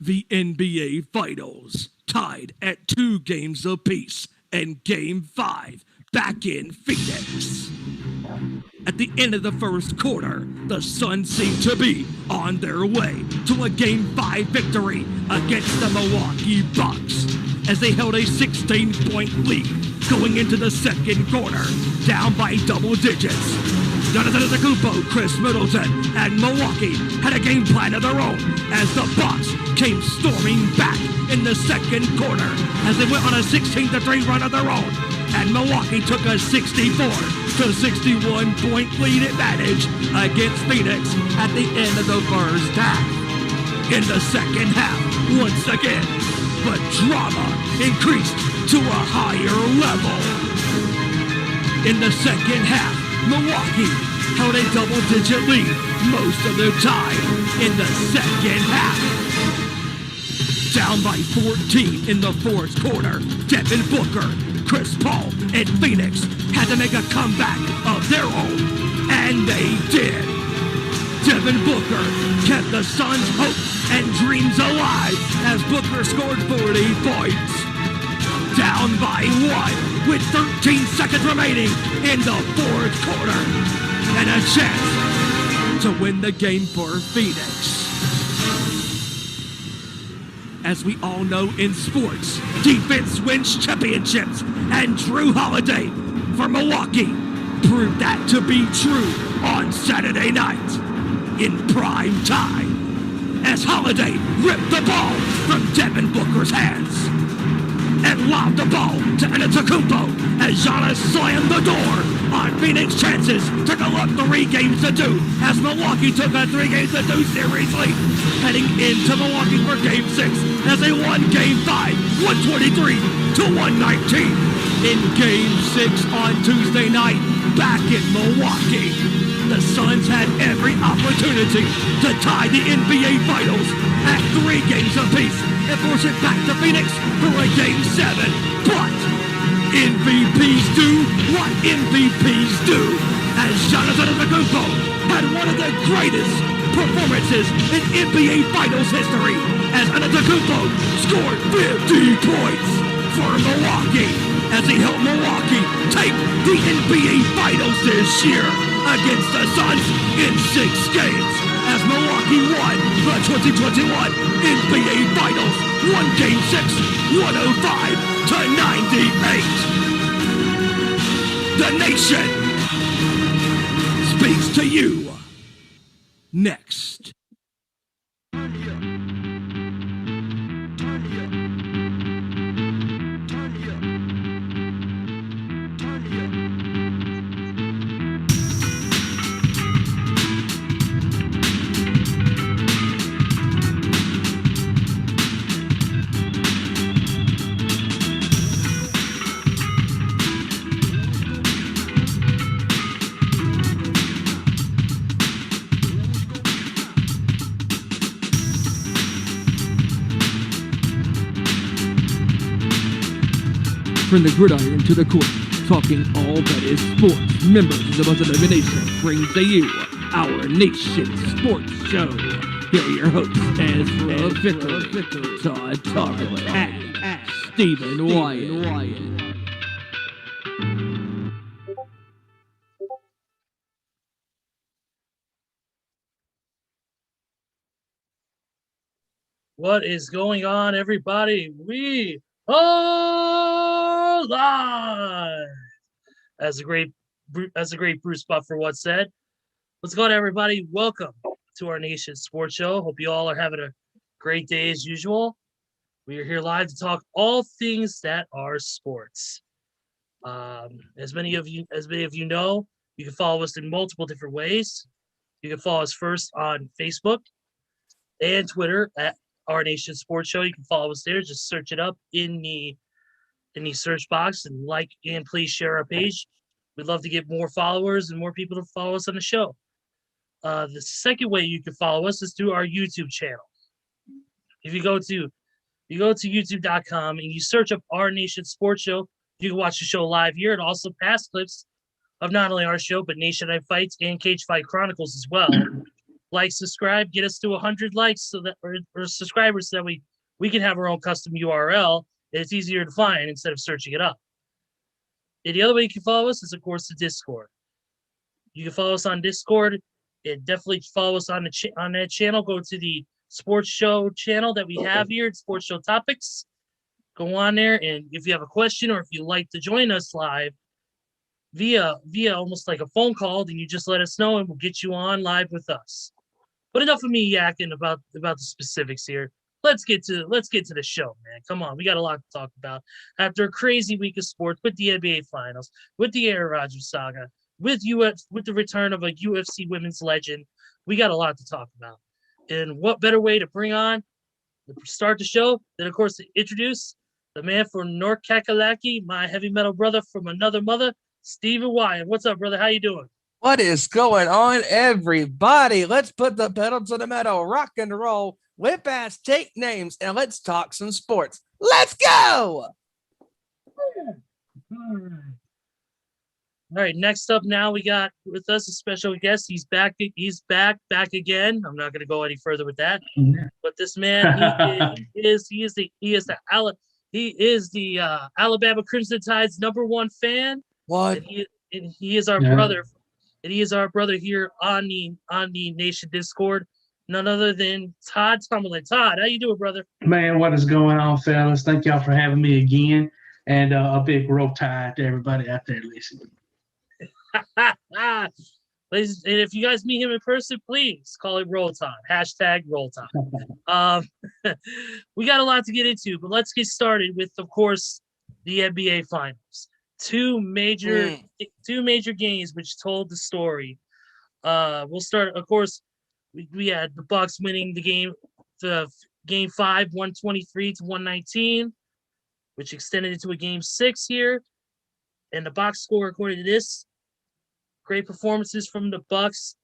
The NBA Finals tied at 2 games apiece, and Game 5 back in Phoenix. At the end of the first quarter, the Suns seemed to be on their way to a Game 5 victory against the Milwaukee Bucks as they held a 16-point lead going into the second quarter, down by double digits. Jonathan Antetokounmpo, Chris Middleton, and Milwaukee had a game plan of their own as the Bucks came storming back in the second quarter as they went on a 16-3 run of their own, and Milwaukee took a 64-61 point lead advantage against Phoenix at the end of the first half. In the second half, once again, the drama increased to a higher level. In the second half, Milwaukee held a double-digit lead most of the time in the second half. Down by 14 in the fourth quarter, Devin Booker, Chris Paul, and Phoenix had to make a comeback of their own, and they did. Devin Booker kept the Suns' hope and dreams alive as Booker scored 40 points. Down by 1 with 13 seconds remaining in the fourth quarter, and a chance to win the game for Phoenix. As we all know in sports, defense wins championships, and Drew Holiday for Milwaukee proved that to be true on Saturday night in prime time as Holiday ripped the ball from Devin Booker's hands and lobbed the ball to Antetokounmpo as Giannis slammed the door on Phoenix chances to go up 3 games to 2 as Milwaukee took a 3 games to 2 series lead, heading into Milwaukee for Game 6 as they won Game 5, 123-119. In Game 6 on Tuesday night, back in Milwaukee, the Suns had every opportunity to tie the NBA Finals at 3 games apiece and force it back to Phoenix for a Game 7. But MVPs do what MVPs do, as Jonathan Antetokounmpo had one of the greatest performances in NBA Finals history as Antetokounmpo scored 50 points for Milwaukee as he helped Milwaukee take the NBA Finals this year against the Suns in 6 games as Milwaukee won the 2021 NBA Finals, won Game 6, 105-98. The nation speaks to you next. From the gridiron to the court, talking all that is sports, members of the Muslim Nation brings to you our Nation Sports Show. Here are your hosts, Ezra Vickery, Todd Tarlin, and Stephen Wyand. What is going on, everybody? We are live. As a great Bruce Buffer once said. What's going on, everybody? Welcome to our Nation Sports Show. Hope you all are having a great day as usual. We are here live to talk all things that are sports. As many of you know, you can follow us in multiple different ways. You can follow us first on Facebook and Twitter at Our Nation Sports Show. You can follow us there. Just search it up in the search box and like and please share our page. We'd love to get more followers and more people to follow us on the show. The second way you can follow us is through our YouTube channel. If you go to youtube.com and you search up Our Nation Sports Show, you can watch the show live here and also past clips of not only our show but Nation Night Fights and Cage Fight Chronicles as well. Like, subscribe, get us to 100 likes so that or subscribers so that we can have our own custom URL. And it's easier to find instead of searching it up. And the other way you can follow us is, of course, the Discord. You can follow us on Discord. And definitely follow us on that channel. Go to the sports show channel that we have here at Sports Show Topics. Go on there, and if you have a question or if you'd like to join us live via almost like a phone call, then you just let us know and we'll get you on live with us. But enough of me yakking about the specifics here. Let's get to the show, man. Come on, we got a lot to talk about. After a crazy week of sports with the NBA Finals, with the Aaron Rodgers saga, with the return of a UFC women's legend, we got a lot to talk about. And what better way to bring on to start the show than, of course, to introduce the man from North Kakalaki, my heavy metal brother from another mother, Stephen Wyand. What's up, brother? How you doing? What is going on, everybody? Let's put the pedal to the metal, rock and roll, whip ass, take names, and let's talk some sports. Let's go! All right, next up now we got with us a special guest. He's back again. I'm not going to go any further with that. But this man, he is the Alabama Crimson Tide's #1 fan. What? And he is our brother. And he is our brother here on the Nation Discord. None other than Todd Tumlin. Todd, how you doing, brother? Man, what is going on, fellas? Thank y'all for having me again. And a big roll tide to everybody out there listening. Ladies, and if you guys meet him in person, please call him Roll Tide. # Roll Tide. We got a lot to get into, but let's get started with, of course, the NBA Finals. Two major games which told the story. We'll start, of course, we had the Bucks winning the game 5, 123-119, which extended into a game 6 here. And the box score, according to this, great performances from the Bucks.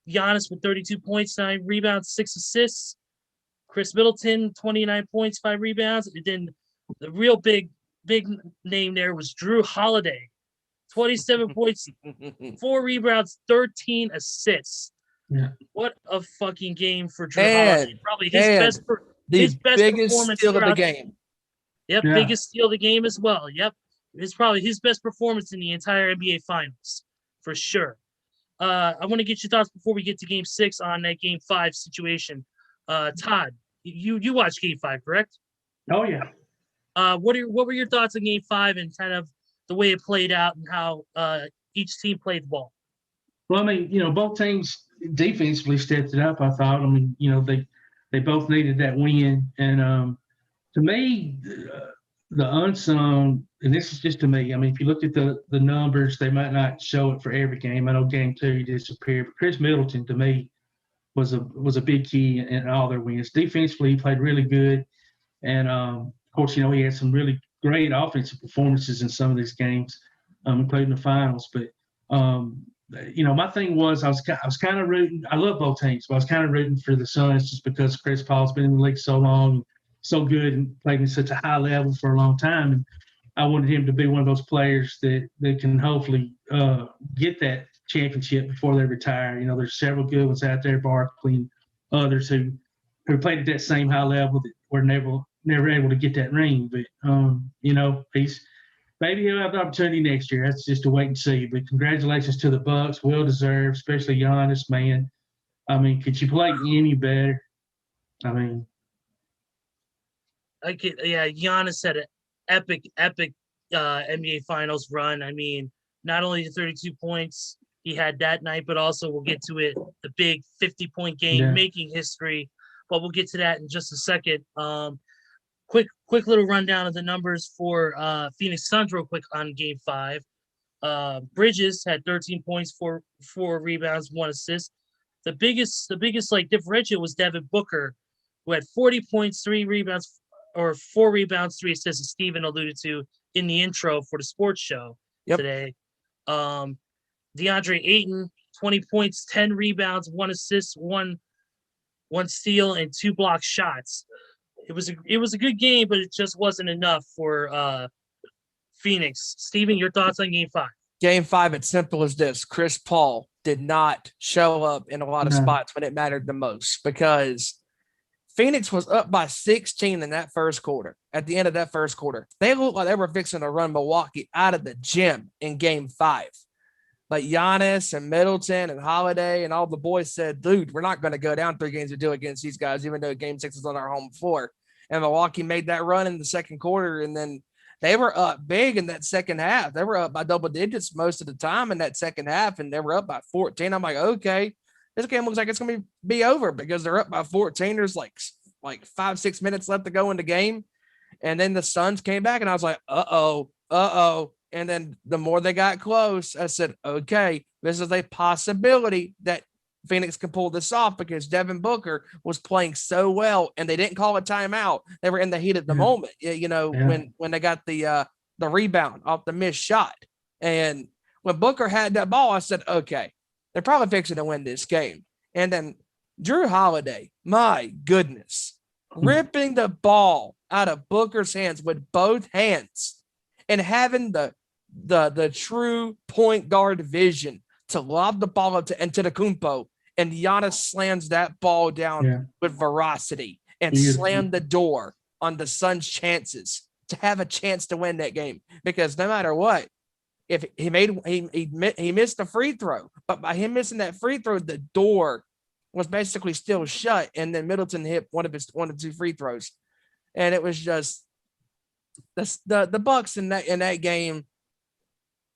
Giannis with 32 points, 9 rebounds, 6 assists. Chris Middleton, 29 points, 5 rebounds. And then the real big name there was Drew Holiday, 27 points, 4 rebounds, 13 assists. Yeah. What a fucking game for Drew Holiday. Probably his best biggest performance steal of the game. Yep, Yeah. biggest steal of the game as well. Yep. It's probably his best performance in the entire NBA Finals, for sure. I want to get your thoughts before we get to game 6 on that game 5 situation. Todd, you watched game 5, correct? Oh, yeah. What were your thoughts on game 5 and kind of the way it played out and how each team played the ball? Well, I mean, both teams defensively stepped it up, I thought. I mean, they both needed that win. And to me, the unsung, and this is just to me, I mean, if you look at the numbers, they might not show it for every game. I know game 2 disappeared, but Chris Middleton, to me, was a big key in all their wins. Defensively, he played really good. And, of course, he had some really great offensive performances in some of these games, including the finals. But, my thing was I was kind of rooting. I love both teams, but I was kind of rooting for the Suns just because Chris Paul's been in the league so long, so good, and played at such a high level for a long time. And I wanted him to be one of those players that can hopefully get that championship before they retire. There's several good ones out there, Barkley and others who played at that same high level that were never able to get that ring. But, maybe he'll have the opportunity next year. That's just to wait and see. But congratulations to the Bucks. Well deserved, especially Giannis, man. I mean, could you play any better? I mean, Giannis had an epic NBA Finals run. I mean, not only the 32 points he had that night, but also we'll get to it, the big 50-point game making history. But we'll get to that in just a second. Quick little rundown of the numbers for Phoenix Suns real quick on game 5. Bridges had 13 points, 4 rebounds, 1 assist. The biggest differential was Devin Booker, who had 40 points, 3 rebounds, or 4 rebounds, 3 assists, as Steven alluded to in the intro for the sports show today. DeAndre Ayton, 20 points, 10 rebounds, 1 assist, 1 steal, and 2 block shots. It was a good game, but it just wasn't enough for Phoenix. Steven, your thoughts on game 5? Game 5, it's simple as this. Chris Paul, did not show up in a lot of spots when it mattered the most, because Phoenix was up by 16 in that first quarter. At the end of that first quarter, they looked like they were fixing to run Milwaukee out of the gym in Game 5. But Giannis and Middleton and Holiday and all the boys said, dude, we're not going to go down 3-2 against these guys, even though Game 6 is on our home floor. And Milwaukee made that run in the second quarter, and then they were up big in that second half. They were up by double digits most of the time in that second half, and they were up by 14. I'm like, okay, this game looks like it's going to be over, because they're up by 14. There's like 5-6 minutes left to go in the game. And then the Suns came back, and I was like, uh-oh. And then the more they got close, I said, okay, this is a possibility that Phoenix can pull this off, because Devin Booker was playing so well, and they didn't call a timeout. They were in the heat of the moment, when they got the rebound off the missed shot. And when Booker had that ball, I said, okay, they're probably fixing to win this game. And then Drew Holiday, my goodness, ripping the ball out of Booker's hands with both hands and having the true point guard vision to lob the ball up to Antetokounmpo, and Giannis slams that ball down with veracity and slammed the door on the Suns' chances to have a chance to win that game. Because no matter what, if he missed the free throw, but by him missing that free throw, the door was basically still shut, and then Middleton hit one of 2 free throws, and it was just the Bucks in that game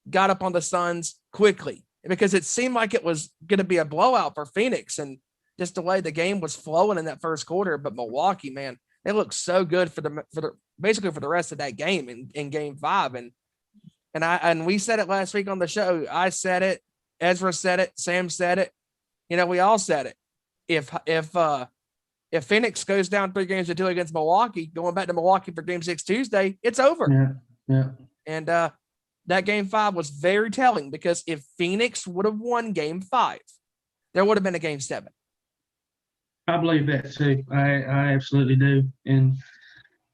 got up on the Suns quickly, because it seemed like it was going to be a blowout for Phoenix, and just the way the game was flowing in that first quarter. But Milwaukee, man, they looked so good for the rest of that game in Game 5, and we said it last week on the show. I said it, Ezra said it, Sam said it. We all said it. If Phoenix goes down 3-2 against Milwaukee, going back to Milwaukee for Game 6 Tuesday, it's over. Yeah. And that Game 5 was very telling, because if Phoenix would have won Game 5, there would have been a Game 7. I believe that too. I absolutely do. And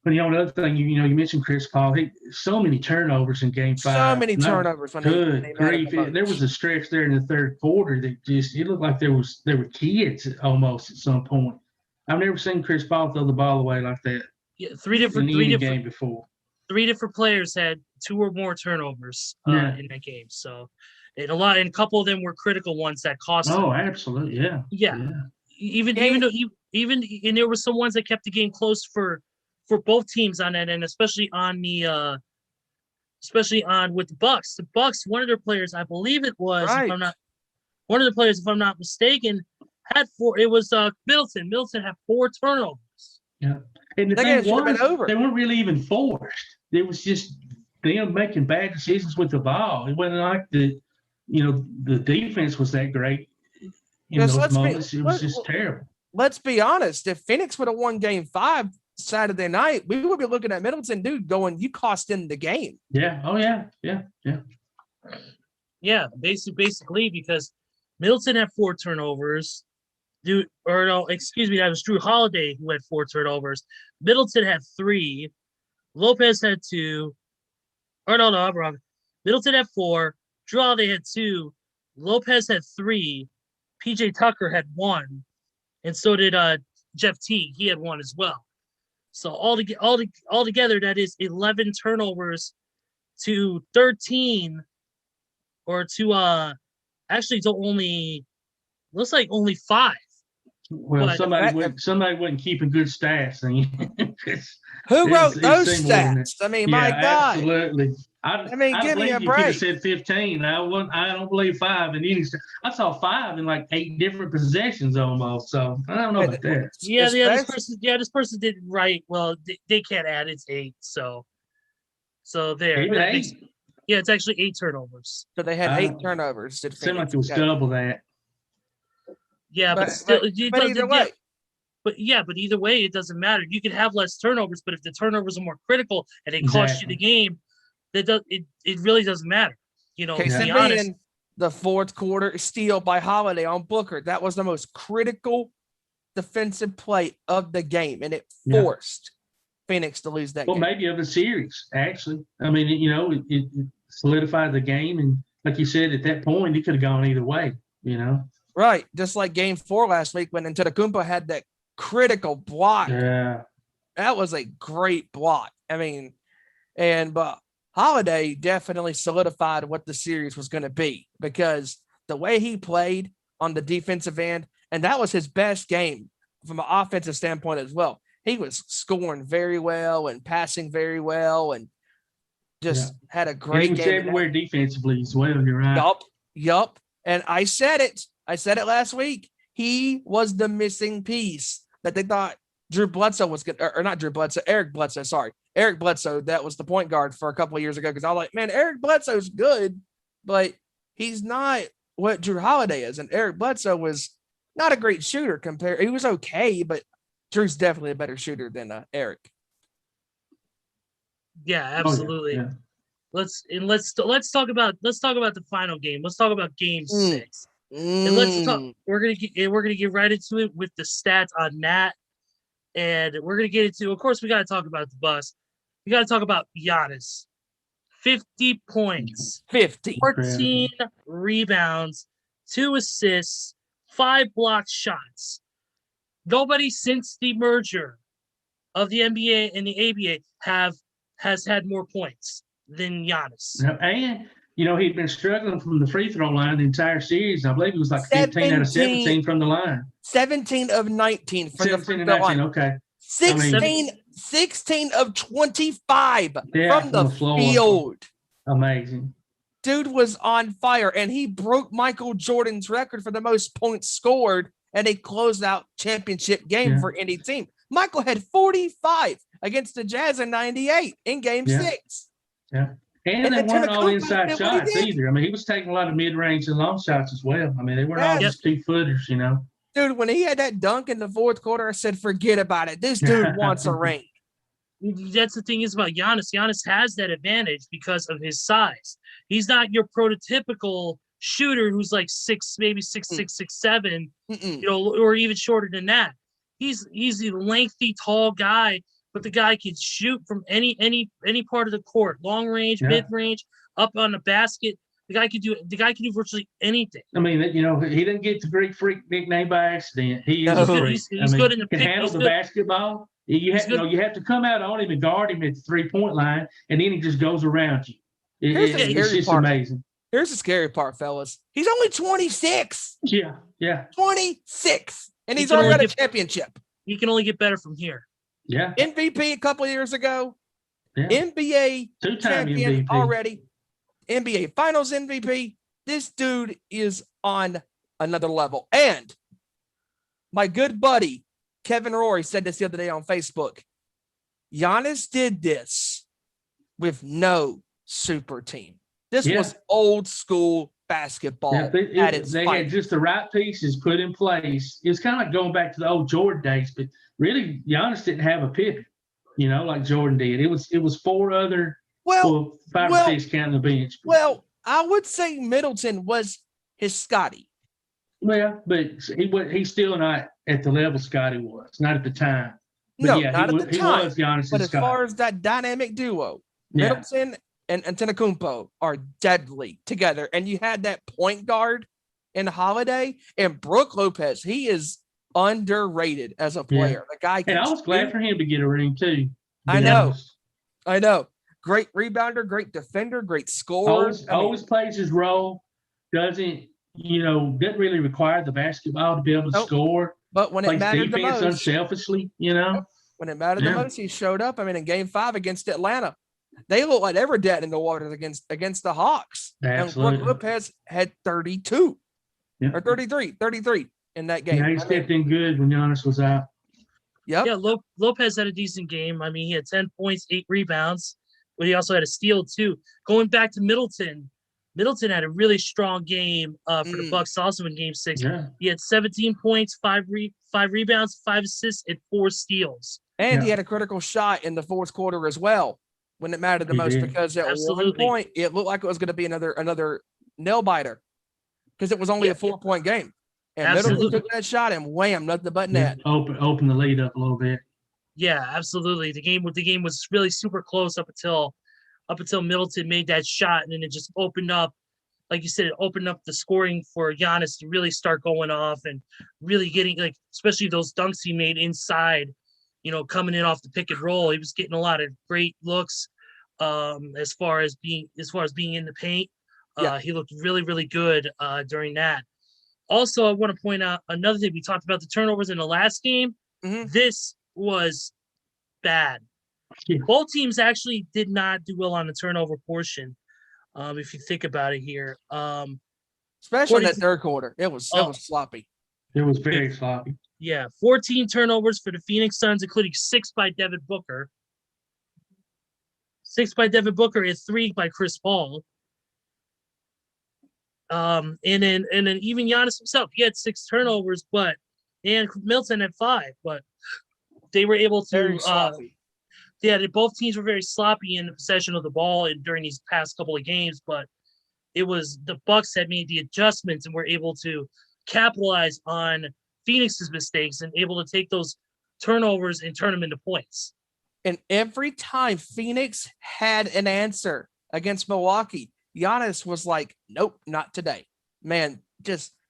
but another thing, you mentioned Chris Paul. So many turnovers in Game 5. So many turnovers. Good grief! There was a stretch there in the third quarter that it looked like there were kids almost at some point. I've never seen Chris Paul throw the ball away like that. Yeah, three different game before. 3 different players had 2 or more turnovers in that game. So, and a couple of them were critical ones that cost. Oh, absolutely, yeah. Even and there were some ones that kept the game close for both teams on that end, especially on with the Bucks. The Bucks, one of their players, I believe it was, if I'm not mistaken, had 4. It was Middleton. Middleton had 4 turnovers. Yeah, and the thing was, they weren't really even forced. It was just them making bad decisions with the ball. It wasn't like the defense was that great. In those moments, it was just terrible. Let's be honest. If Phoenix would have won Game 5 Saturday night, we would be looking at Middleton, dude, going, you cost him the game. Yeah. Oh, yeah. Yeah, basically, because Middleton had 4 turnovers. That was Drew Holiday who had 4 turnovers. Middleton had 3. Lopez had 2. I'm wrong. Middleton had 4. Drew Holiday had 2. Lopez had 3. PJ Tucker had 1. And so did Jeff Teague. He had 1 as well. So altogether, that is 11 turnovers to 13, or to actually to only, looks like only 5. Well, but somebody wasn't keeping good stats. Who wrote those stats? I mean, my God. Absolutely. Give me a break. You could have said 15. I don't believe 5 in any. I saw 5 in like 8 different possessions almost. So I don't know about that. This person didn't write. Well, they can't add. It's 8. So there. Even 8. It's actually 8 turnovers. So they had 8 turnovers. It seemed like it was double that. Yeah, but either way. But either way, it doesn't matter. You can have less turnovers, but if the turnovers are more critical and it costs you the game, it really doesn't matter. In the fourth quarter steal by Holiday on Booker, that was the most critical defensive play of the game, and it forced Phoenix to lose that game. Well, maybe of the series, actually. I mean, it solidified the game, and like you said, at that point, it could have gone either way. Right. Just like game 4 last week when Antetokounmpo had that critical block. Yeah. That was a great block. I mean, but Holiday definitely solidified what the series was going to be because the way he played on the defensive end, and that was his best game from an offensive standpoint as well. He was scoring very well and passing very well and just had a great game. He was everywhere defensively as well. You're right. Yup. And I said it last week. He was the missing piece that they thought Eric Bledsoe, sorry. Eric Bledsoe, that was the point guard for a couple of years ago because I was like, man, Eric Bledsoe's good, but he's not what Drew Holiday is. And Eric Bledsoe was not a great shooter compared. He was okay, but Drew's definitely a better shooter than Eric. Yeah, absolutely. Oh, yeah. Let's talk about the final game. Let's talk about game 6. And let's talk. We're gonna get right into it with the stats on that. And we're going to get into, of course, we got to talk about the bus. We got to talk about Giannis. 50 points. 14 rebounds, 2 assists, 5 blocked shots. Nobody since the merger of the NBA and the ABA has had more points than Giannis. And, he'd been struggling from the free throw line the entire series. I believe it was like 15 out of 17 from the line. 17 of 19 from 17 of 19, okay. 16 of 25 from the floor. field. Amazing. Dude was on fire, and he broke Michael Jordan's record for the most points scored in a closeout championship game for any team. Michael had 45 against the Jazz in 98 in game 6. Yeah. And they weren't all inside shots either. I mean, he was taking a lot of mid-range and long shots as well. I mean, they weren't all just 2-footers, Dude, when he had that dunk in the fourth quarter, I said, forget about it. This dude wants a ring. That's the thing is about Giannis. Giannis has that advantage because of his size. He's not your prototypical shooter who's like 6, maybe 6'6", 6'7", or even shorter than that. He's a lengthy, tall guy, but the guy can shoot from any part of the court, long range, mid range, up on the basket. The guy can do virtually anything. I mean, he didn't get the Greek Freak nickname by accident. He is a freak. He's good in the pick. Can handle the basketball. You have to come out on him and guard him at the 3-point line, and then he just goes around you. It's just amazing. Here's the scary part, fellas. He's only 26. Yeah. 26, and he's already got a championship. He can only get better from here. Yeah. MVP a couple of years ago. Yeah. NBA 2-time champion MVP. already. NBA Finals MVP. This dude is on another level. And my good buddy, Kevin Rory, said this the other day on Facebook. Giannis did this with no super team. This was old school basketball. They had just the right pieces put in place. It was kind of like going back to the old Jordan days, but really Giannis didn't have a Pippen, like Jordan did. It was 4 other – 5 or 6 counting the bench. Well, I would say Middleton was his Scotty. Well, but he's still not at the level Scotty was, not at the time. But not at the time. He was Giannis. But as far as that dynamic duo, Middleton and Antetokounmpo are deadly together. And you had that point guard in Holiday and Brook Lopez. He is underrated as a player. The guy and I was glad for him to get a ring too. I know. Great rebounder, great defender, great scorer. Always plays his role. Doesn't really require the basketball to be able to score. But when it mattered the most, unselfishly, when it mattered the most, he showed up. I mean, in Game 5 against Atlanta, they looked like they were dead in the water against the Hawks. Absolutely. And Brook Lopez had 32 or 33 in that game. Yeah, he stepped in good when Giannis was out. Yep. Yeah, Lopez had a decent game. I mean, he had 10 points, 8 rebounds. But he also had a steal too. Going back to Middleton had a really strong game for the Bucks. Also in Game 6, he had 17 points, 5 rebounds, 5 assists, and 4 steals. And he had a critical shot in the fourth quarter as well when it mattered the most because at one point it looked like it was going to be another nail biter because it was only a 4-point game. And Middleton took that shot and wham, nothing but net. Open the lead up a little bit. Yeah, absolutely. The game was really super close up until Middleton made that shot, and then it just opened up like you said, it opened up the scoring for Giannis to really start going off and really getting, like, especially those dunks he made inside, coming in off the pick and roll. He was getting a lot of great looks as far as being in the paint. He looked really, really good during that. Also, I want to point out another thing. We talked about the turnovers in the last game. Mm-hmm. This was bad. Yeah. Both teams actually did not do well on the turnover portion. If you think about it here, especially in that third quarter, it was sloppy. It was very sloppy. Yeah, 14 turnovers for the Phoenix Suns, including 6 by Devin Booker. 6 by Devin Booker and 3 by Chris Paul. And then even Giannis himself, he had 6 turnovers, and Milton had 5, but they were able to. Very sloppy. Both teams were very sloppy in the possession of the ball during these past couple of games, but it was the Bucks had made the adjustments and were able to capitalize on Phoenix's mistakes and able to take those turnovers and turn them into points. And every time Phoenix had an answer against Milwaukee, Giannis was like, nope, not today. Man,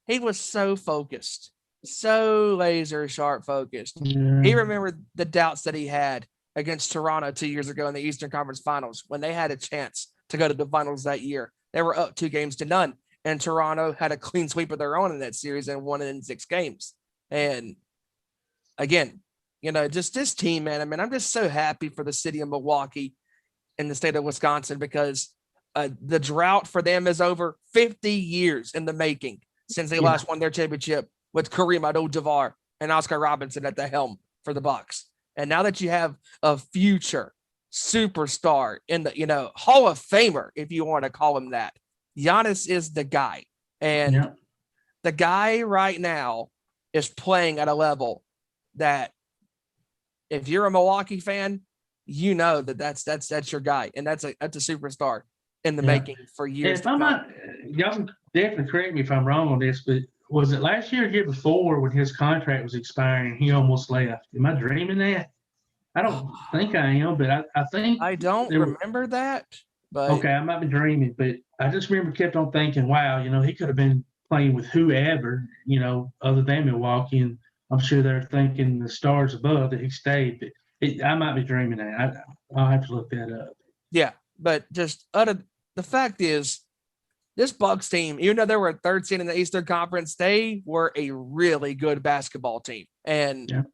he was so focused, so laser sharp focused. Yeah. He remembered the doubts that he had against Toronto 2 years ago in the Eastern Conference Finals when they had a chance to go to the finals that year. They were up 2-0, and Toronto had a clean sweep of their own in that series and won it in 6 games. And again, just this team, man, I mean, I'm just so happy for the city of Milwaukee and the state of Wisconsin because the drought for them is over 50 years in the making since they last won their championship with Kareem Abdul-Jabbar and Oscar Robinson at the helm for the Bucks. And now that you have a future superstar in the, Hall of Famer, if you want to call him that, Giannis is the guy. And the guy right now is playing at a level that if you're a Milwaukee fan, that's your guy. And that's a superstar in the making for years. If I'm not, y'all can definitely correct me if I'm wrong on this, but was it last year or year before when his contract was expiring, he almost left? Am I dreaming that? I don't think I am, but I think I don't remember that. But okay, I might be dreaming, but I just remember kept on thinking, wow, he could have been playing with whoever, other than Milwaukee, and I'm sure they're thinking the stars above that he stayed. But I might be dreaming that. I'll have to look that up. Yeah, but just the fact is, this Bucks team, even though they were 3rd seed in the Eastern Conference, they were a really good basketball team, and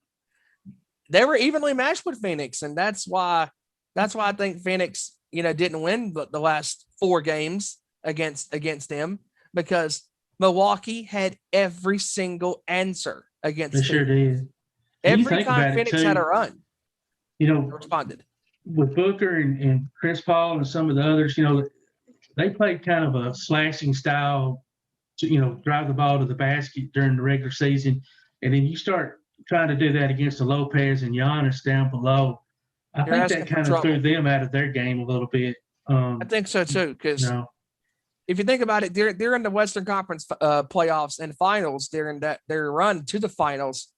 they were evenly matched with Phoenix, and that's why I think Phoenix, didn't win the last 4 games against them because Milwaukee had every single answer against. They sure did. Every time Phoenix had a run, they responded. With Booker and Chris Paul and some of the others, they played kind of a slashing style to, drive the ball to the basket during the regular season. And then you start trying to do that against the Lopez and Giannis down below. I think that kind of threw them out of their game a little bit. I think so too, because if you think about it, during the Western Conference playoffs and finals, during their run to the finals,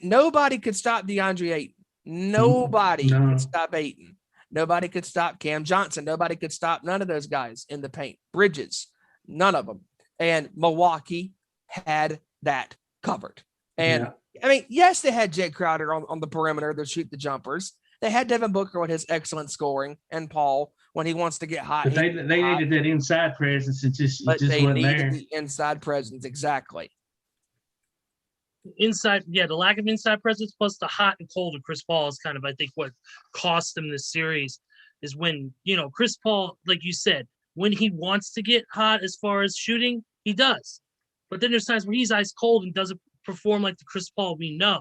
nobody could stop DeAndre Ayton. Nobody could stop Ayton. Nobody could stop Cam Johnson. Nobody could stop none of those guys in the paint. Bridges, none of them. And Milwaukee had that covered. And I mean, yes, they had Jake Crowder on the perimeter to shoot the jumpers. They had Devin Booker with his excellent scoring and Paul when he wants to get hot. But they needed that inside presence. It just wasn't there. The inside presence, exactly. Inside, the lack of inside presence plus the hot and cold of Chris Paul is kind of, I think, what cost them this series is when, Chris Paul, like you said, when he wants to get hot as far as shooting, he does. But then there's times where he's ice cold and doesn't perform like the Chris Paul we know.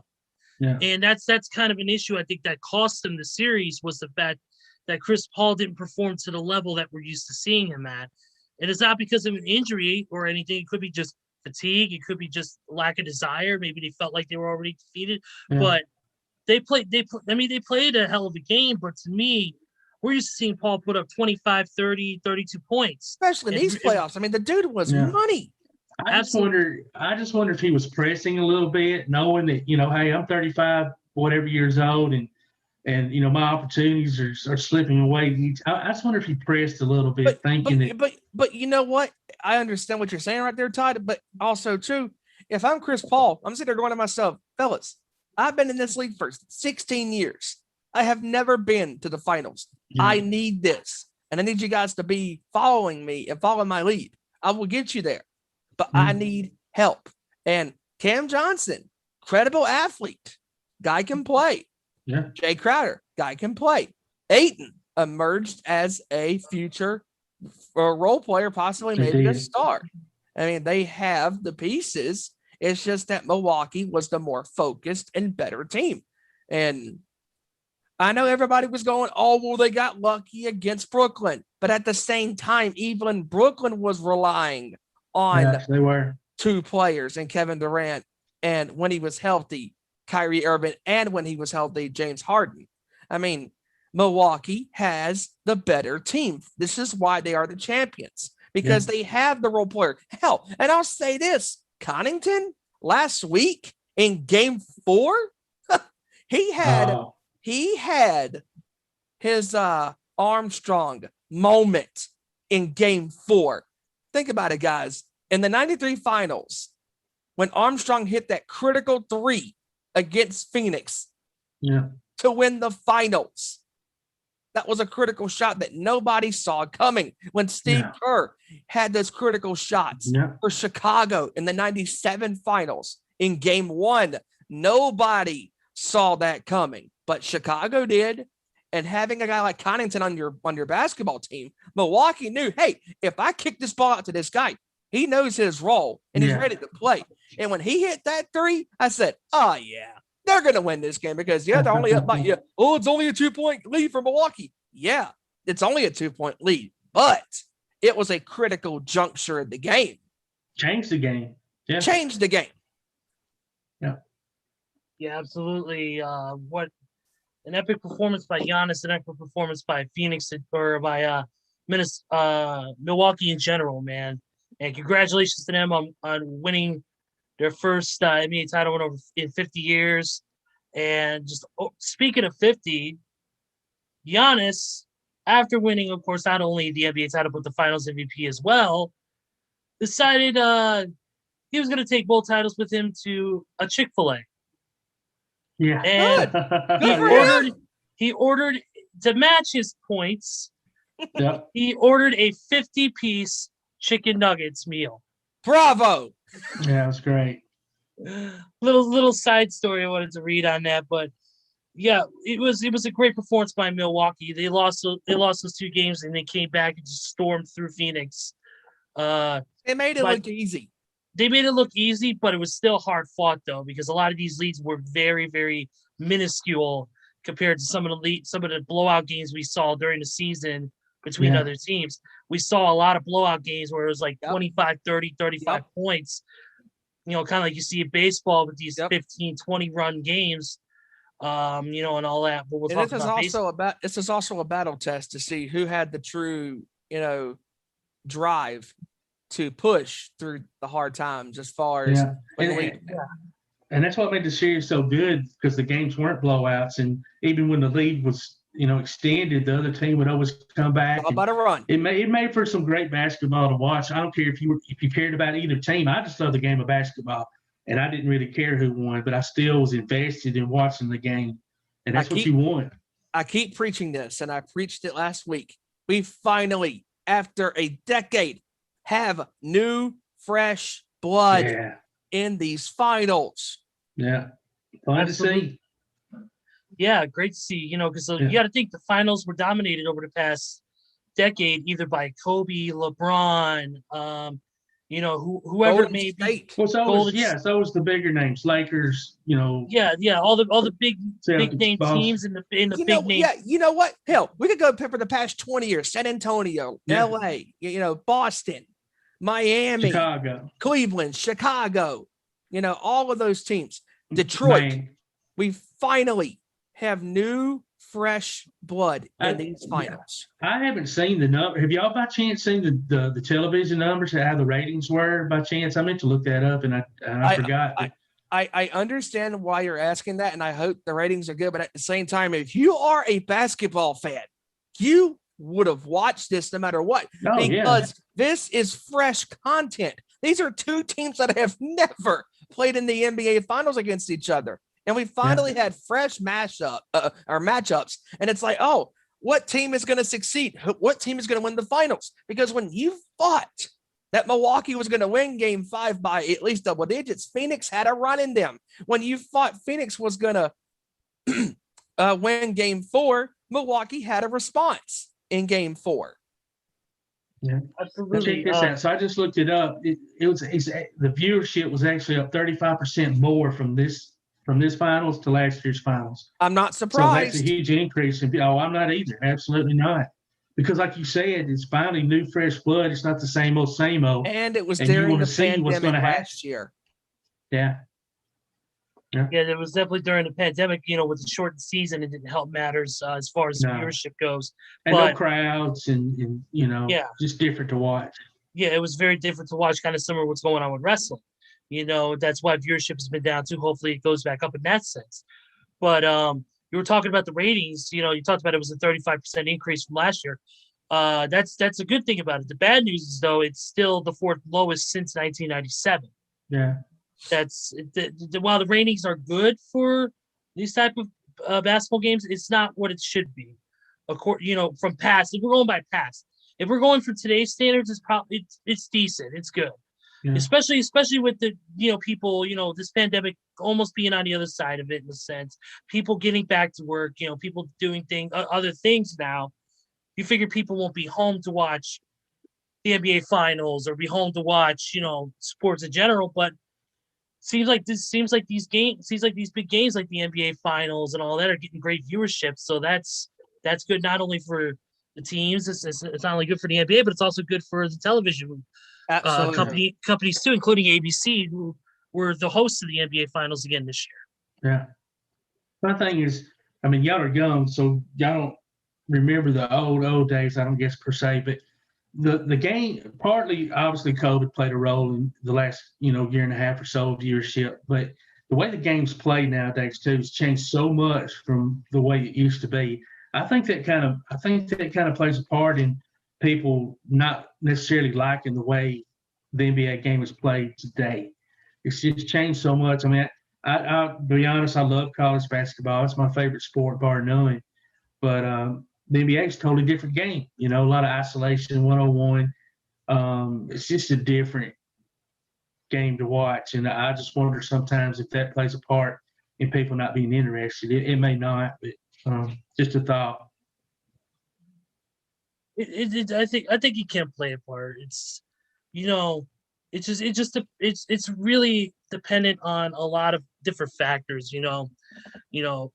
Yeah. And that's kind of an issue I think that cost him the series was the fact that Chris Paul didn't perform to the level that we're used to seeing him at. And it's not because of an injury or anything. It could be just fatigue. It could be just lack of desire. Maybe they felt like they were already defeated. Yeah. But they played a hell of a game. But to me, we're used to seeing Paul put up 25, 30, 32 points. Especially in these playoffs. I mean, the dude was money. I just wonder if he was pressing a little bit, knowing that, hey, I'm 35, whatever years old, and my opportunities are slipping away. I just wonder if he pressed a little bit, thinking that. But you know what? I understand what you're saying right there, Todd, but also too, if I'm Chris Paul, I'm sitting there going to myself, fellas, I've been in this league for 16 years. I have never been to the finals. Yeah. I need this. And I need you guys to be following me and following my lead. I will get you there, but I need help. And Cam Johnson, credible athlete, guy can play. Yeah. Jay Crowder, guy can play. Ayton emerged as a future role player, possibly maybe a star. I mean, they have the pieces. It's just that Milwaukee was the more focused and better team. And I know everybody was going, oh, well, they got lucky against Brooklyn. But at the same time, even Brooklyn was relying on they were 2 players, and Kevin Durant, and when he was healthy, Kyrie Irving, and when he was healthy, James Harden. I mean, Milwaukee has the better team. This is why they are the champions, because they have the role player. Hell, and I'll say this, Connaughton last week in game 4, he had his Armstrong moment in game 4. Think about it, guys. In the 93 finals, when Armstrong hit that critical 3 against Phoenix to win the finals, that was a critical shot that nobody saw coming. When Steve Kerr had those critical shots for Chicago in the 97 finals in game 1, nobody saw that coming, but Chicago did. And having a guy like Connaughton on your basketball team, Milwaukee knew, hey, if I kick this ball out to this guy, he knows his role and he's ready to play. And when he hit that 3, I said, oh, yeah, they're going to win this game because, they're only up by, it's only a 2-point lead for Milwaukee. Yeah, it's only a 2-point lead, but it was a critical juncture in the game. Changed the game. Yeah. Changed the game. Yeah. Yeah, absolutely. What an epic performance by Giannis, an epic performance by Phoenix, or by Milwaukee in general, man. And congratulations to them on winning their first NBA title in 50 years. And just speaking of 50, Giannis, after winning, of course, not only the NBA title, but the finals MVP as well, decided he was going to take both titles with him to a Chick-fil-A. Yeah. And he ordered to match his points. Yep. He ordered a 50-piece chicken nuggets meal. Bravo. Yeah, that's great. Little side story I wanted to read on that, but yeah, it was a great performance by Milwaukee. They lost those 2 games and they came back and just stormed through Phoenix. They made it look easy. They made it look easy, but it was still hard fought though, because a lot of these leads were very, very minuscule compared to some of the blowout games we saw during the season between other teams. We saw a lot of blowout games where it was like 25, 30, 35 points. Kind of like you see in baseball with these 15, 20 run games, and all that. But we'll talk about this is also a battle test to see who had the true, drive to push through the hard times as far as and that's what made the series so good, because the games weren't blowouts, and even when the lead was extended, the other team would always come back. How about a run? It made for some great basketball to watch. I don't care if you cared about either team. I just love the game of basketball, and I didn't really care who won, but I still was invested in watching the game, and that's what you want. I keep preaching this, and I preached it last week. We finally, after a decade, have new, fresh blood in these finals. Yeah, fun to see. Yeah, great to see. Because you got to think the finals were dominated over the past decade, either by Kobe, LeBron, whoever it may be. Well, so was the bigger names, Lakers. all the big name teams in the big name. Yeah, you know what? Hell, we could go for the past 20 years: San Antonio, LA, Boston, Miami, Chicago, Cleveland, Chicago. All of those teams. Detroit. We finally have new, fresh blood in these finals. I haven't seen the number. Have y'all by chance seen the television numbers, how the ratings were by chance? I meant to look that up, and I forgot. I understand why you're asking that, and I hope the ratings are good. But at the same time, if you are a basketball fan, you would have watched this no matter what, because this is fresh content. These are two teams that have never played in the NBA Finals against each other. And we finally had fresh matchups. And it's like, oh, what team is going to succeed? What team is going to win the finals? Because when you thought that Milwaukee was going to win game 5 by at least double digits, Phoenix had a run in them. When you thought Phoenix was going to win game 4, Milwaukee had a response in game 4. Yeah, absolutely. Check this out. So I just looked it up. The viewership was actually up 35% more from this finals to last year's finals. I'm not surprised. So that's a huge increase. I'm not either. Absolutely not. Because like you said, it's finally new, fresh blood. It's not the same old, same old. And it was during the pandemic last year. Yeah. Yeah, it was definitely during the pandemic, with the shortened season, it didn't help matters as far as viewership goes. And no crowds and just different to watch. Yeah, it was very different to watch, kind of similar to what's going on with wrestling. That's why viewership has been down too. Hopefully it goes back up in that sense. But you were talking about the ratings. You talked about it was a 35% increase from last year. That's a good thing about it. The bad news is, though, it's still the 4th lowest since 1997. Yeah. While the ratings are good for these type of basketball games, it's not what it should be. From past, if we're going by past, if we're going for today's standards, it's decent, it's good. Yeah. Especially with the people, this pandemic almost being on the other side of it in a sense, people getting back to work, people doing other things now. You figure people won't be home to watch the NBA Finals or be home to watch, sports in general, but seems like these big games like the NBA Finals and all that are getting great viewership. So that's good not only for the teams. It's not only good for the NBA, but it's also good for the television companies too, including ABC, who were the hosts of the NBA Finals again this year. Yeah. My thing is, y'all are young, so y'all don't remember the old days. I don't guess per se, but the game, partly obviously COVID played a role in the last year and a half or so of viewership, but the way the game's played nowadays too has changed so much from the way it used to be. I think that kind of plays a part in people not necessarily liking the way the NBA game is played today. It's just changed so much. I'll be honest, I love college basketball. It's my favorite sport, bar none. But the NBA is a totally different game. A lot of isolation, one-on-one. It's just a different game to watch. And I just wonder sometimes if that plays a part in people not being interested. It may not, but just a thought. I think it can play a part. It's it's really dependent on a lot of different factors.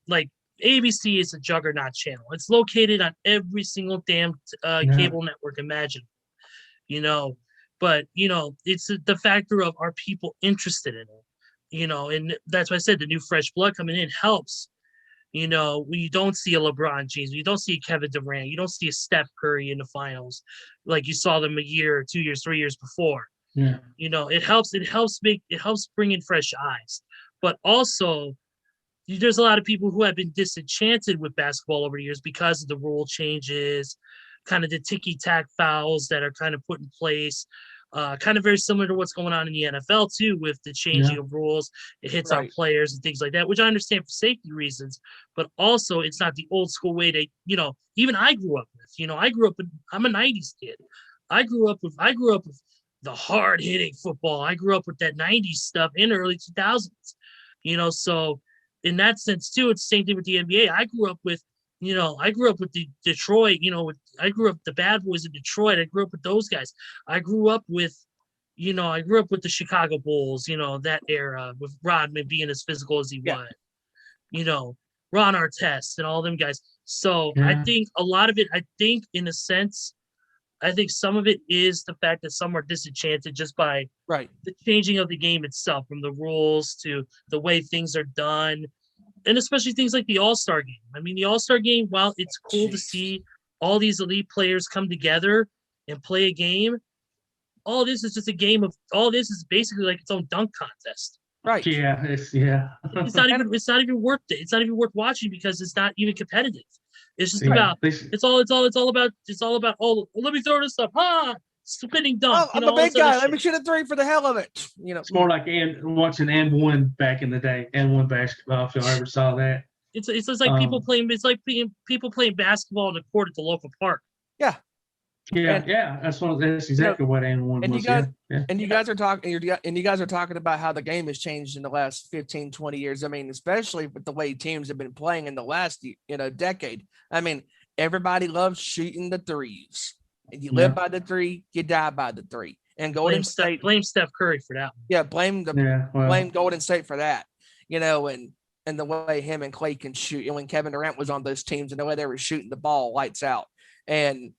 Like ABC is a juggernaut channel. It's located on every single damn cable network imaginable. But it's the factor of, are people interested in it? And that's why I said the new fresh blood coming in helps. When you don't see a LeBron James, you don't see a Kevin Durant, you don't see a Steph Curry in the finals like you saw them a year, 2 years, 3 years before. Yeah. It helps bring in fresh eyes. But also, there's a lot of people who have been disenchanted with basketball over the years because of the rule changes, kind of the ticky-tack fouls that are kind of put in place. Kind of very similar to what's going on in the NFL too, with the changing of rules. It hits on players and things like that, which I understand for safety reasons, but also it's not the old school way that, even I grew up with. I'm a 90s kid. I grew up with the hard hitting football. I grew up with that 90s stuff in the early 2000s. So in that sense too, it's the same thing with the NBA. I grew up with the Detroit, I grew up the Bad Boys in Detroit. I grew up with those guys. I grew up with the Chicago Bulls, that era with Rodman being as physical as he was, Ron Artest and all them guys. So I think a lot of it, in a sense, I think some of it is the fact that some are disenchanted just by the changing of the game itself, from the rules to the way things are done. And especially things like the All-Star game. The All-Star game, while it's cool to see all these elite players come together and play a game, all this is basically like its own dunk contest. Right. Yeah. It's not even worth it. It's not even worth watching because it's not even competitive. It's just Yeah, about it's all about oh, let me throw this up. Spinning dunk. Oh, I'm a all this big guy. other Let me shit. shoot a three for the hell of it. it's more like watching and one back in the day, and one basketball. If y'all ever saw that, It's just like people playing. It's like people playing basketball in the court at the local park. Yeah. That's exactly what and one and was. you guys, yeah. And you guys are talking, and you guys are talking about how the game has changed in the last 15, 20 years. I mean, especially with the way teams have been playing in the last, decade. I mean, everybody loves shooting the threes, and you live by the three, you die by the three. And Golden State, blame Steph Curry for that. Yeah, blame Golden State for that. And the way him and Clay can shoot, and when Kevin Durant was on those teams, and the way they were shooting the ball lights out, and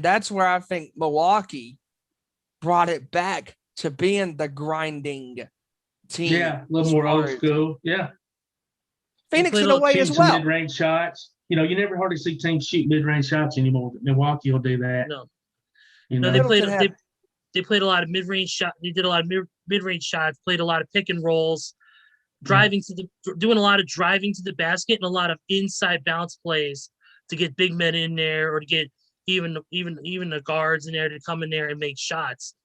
that's where I think Milwaukee brought it back to being the grinding team. Yeah, a little more old school. Yeah. Phoenix in a way as well. Mid-range shots. You never hardly see teams shoot mid-range shots anymore. Milwaukee will do that. No. They played a lot of mid-range shots. They did a lot of mid-range shots, played a lot of pick and rolls, doing a lot of driving to the basket and a lot of inside bounce plays to get big men in there or to get even the guards in there to come in there and make shots,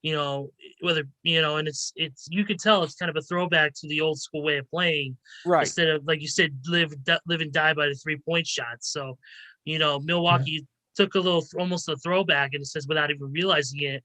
and it's you could tell it's kind of a throwback to the old school way of playing, right? Instead of, like you said, live and die by the 3-point shots. So, Milwaukee took almost a throwback, and it says without even realizing it,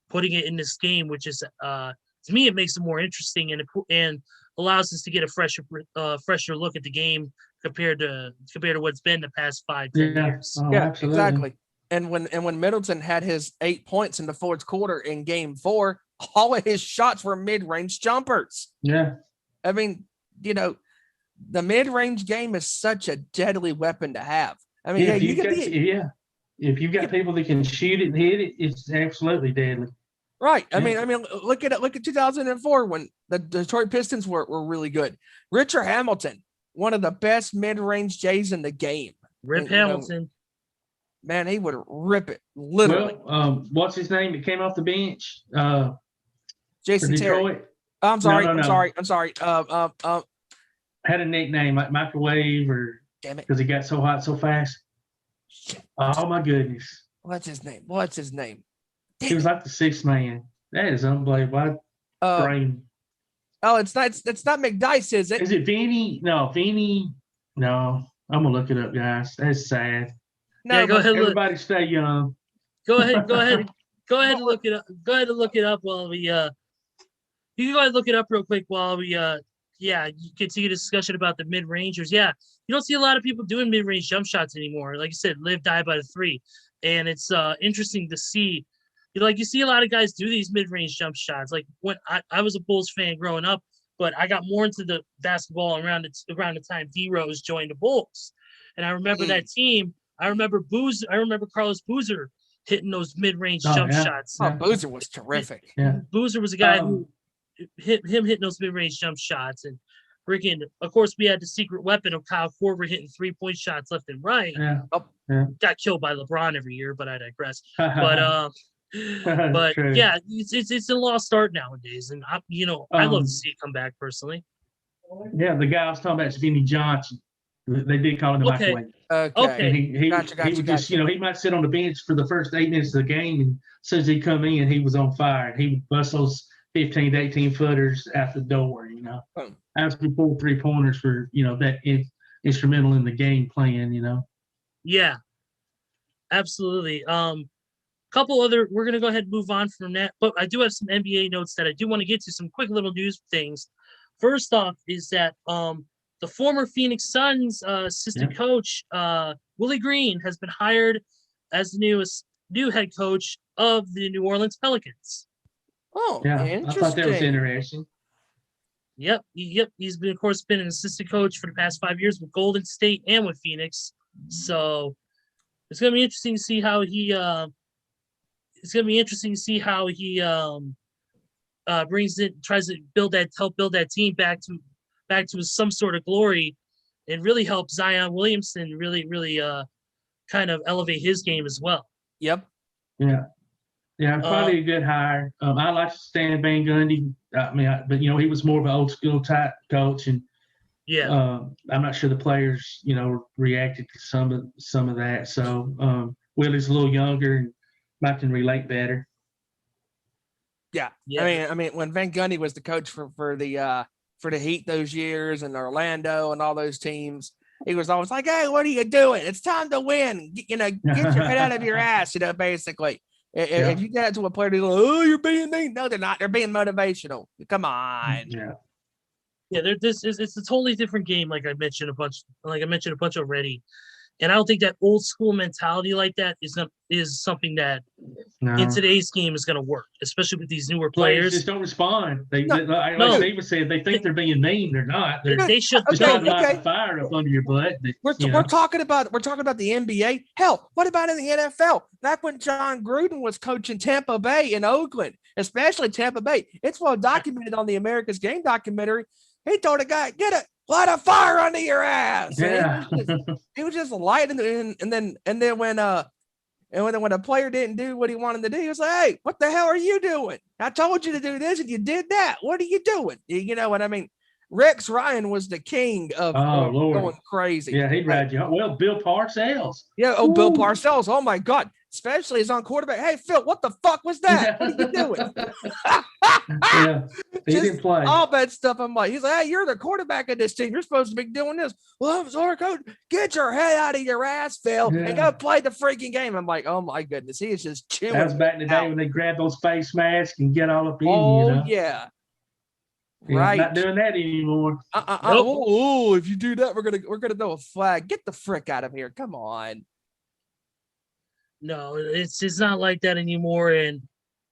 putting it in this game, which is to me it makes it more interesting and allows us to get a fresher look at the game compared to what's been the past 5-10 years. Oh, yeah, absolutely. Exactly. And when Middleton had his 8 points in the fourth quarter in Game 4, all of his shots were mid-range jumpers. Yeah. I mean, the mid-range game is such a deadly weapon to have. I mean, if you've got people that can shoot it and hit it, it's absolutely deadly. Right. I mean, look at 2004 when the Detroit Pistons were really good. Richard Hamilton, one of the best mid-range Jays in the game. Rip Hamilton. Man, he would rip it, literally. Well, what's his name that came off the bench? Jason Terry. I'm sorry. I'm sorry. Had a nickname like Microwave or damn it, because he got so hot so fast. Oh my goodness. What's his name? He was like the sixth man. That is unbelievable. Brain. Oh, it's not McDice, is it? Is it Vinny? No, Vinny. No, I'm gonna look it up, guys. That's sad. No, go ahead. Everybody stay young. Go ahead and look it up. Go ahead and look it up while we you can go ahead and look it up real quick while we you continue the discussion about the mid-rangers. Yeah, you don't see a lot of people doing mid-range jump shots anymore. Like you said, live, die by the 3. And it's interesting to see. You see a lot of guys do these mid-range jump shots. Like when I was a Bulls fan growing up, but I got more into the basketball around the time D-Rose joined the Bulls. And I remember that team. I remember Carlos Boozer hitting those mid-range jump shots. Oh, Boozer was terrific. Yeah. Boozer was a guy who hitting those mid-range jump shots. And freaking, of course, we had the secret weapon of Kyle Korver hitting 3-point shots left and right. Yeah. Got killed by LeBron every year, but I digress. But yeah, it's a lost art nowadays, and I love to see it come back personally. Yeah, the guy I was talking about is Vinny Johnson. They did call him the microwave. Okay. And he would just, he might sit on the bench for the first 8 minutes of the game, and as soon as he come in, he was on fire. He would bust those 15 to 18 footers out the door. After 4 3-pointers for that instrumental in the game plan. Yeah, absolutely. Couple other, we're gonna go ahead and move on from that, but I do have some NBA notes that I do want to get to, some quick little news things. First off is that the former Phoenix Suns assistant coach Willie Green has been hired as the new head coach of the New Orleans Pelicans. Oh, yeah, interesting. I thought that was interesting. Yep. He's been, of course, been an assistant coach for the past 5 years with Golden State and with Phoenix. So it's gonna be interesting to see how he. Tries to help build that team back to some sort of glory, and really help Zion Williamson really kind of elevate his game as well. Yep. Yeah, probably a good hire. I like Stan Van Gundy. But he was more of an old school type coach, and Yeah. I'm not sure the players, reacted to some of that. So Willie's a little younger and might can relate better. Yeah. Yeah. I mean, when Van Gundy was the coach for the Heat those years and Orlando and all those teams, he was always like, "Hey, what are you doing? It's time to win. Get your head out of your ass." Basically, if you get to a player, go, "Oh, you're being mean." No, they're not. They're being motivational. Come on. Yeah. Yeah, it's a totally different game. Like I mentioned a bunch already, and I don't think that old school mentality like that is something that in today's game is going to work, especially with these newer players. Just don't respond. Like Steven said, they think they're being mean. They're not. They should. Just not light the fire up under your butt. We're talking about the NBA. Hell, what about in the NFL? Back when John Gruden was coaching Tampa Bay in Oakland, especially Tampa Bay, it's well documented on the America's Game documentary. He told a guy, light a fire under your ass. Yeah. He was just lighting, and then when a player didn't do what he wanted to do, he was like, "Hey, what the hell are you doing? I told you to do this, and you did that. What are you doing?" You know what I mean? Rex Ryan was the king of going crazy. Yeah, he'd ride you. Well, Bill Parcells. Yeah. Oh, Bill Parcells. Oh my God. Especially as on quarterback. Hey, Phil, what the fuck was that? What are you doing? Yeah, he didn't play. All that stuff. I'm like, he's like, "Hey, you're the quarterback of this team. You're supposed to be doing this." "Well, I'm sorry, coach. Get your head out of your ass, Phil, and go play the freaking game." I'm like, oh my goodness. He is just chewing. That was back in the day when they grabbed those face masks and get all up in you. Yeah. Right. Not doing that anymore. Nope. Oh, if you do that, we're gonna throw a flag. Get the frick out of here. Come on. No, it's not like that anymore. And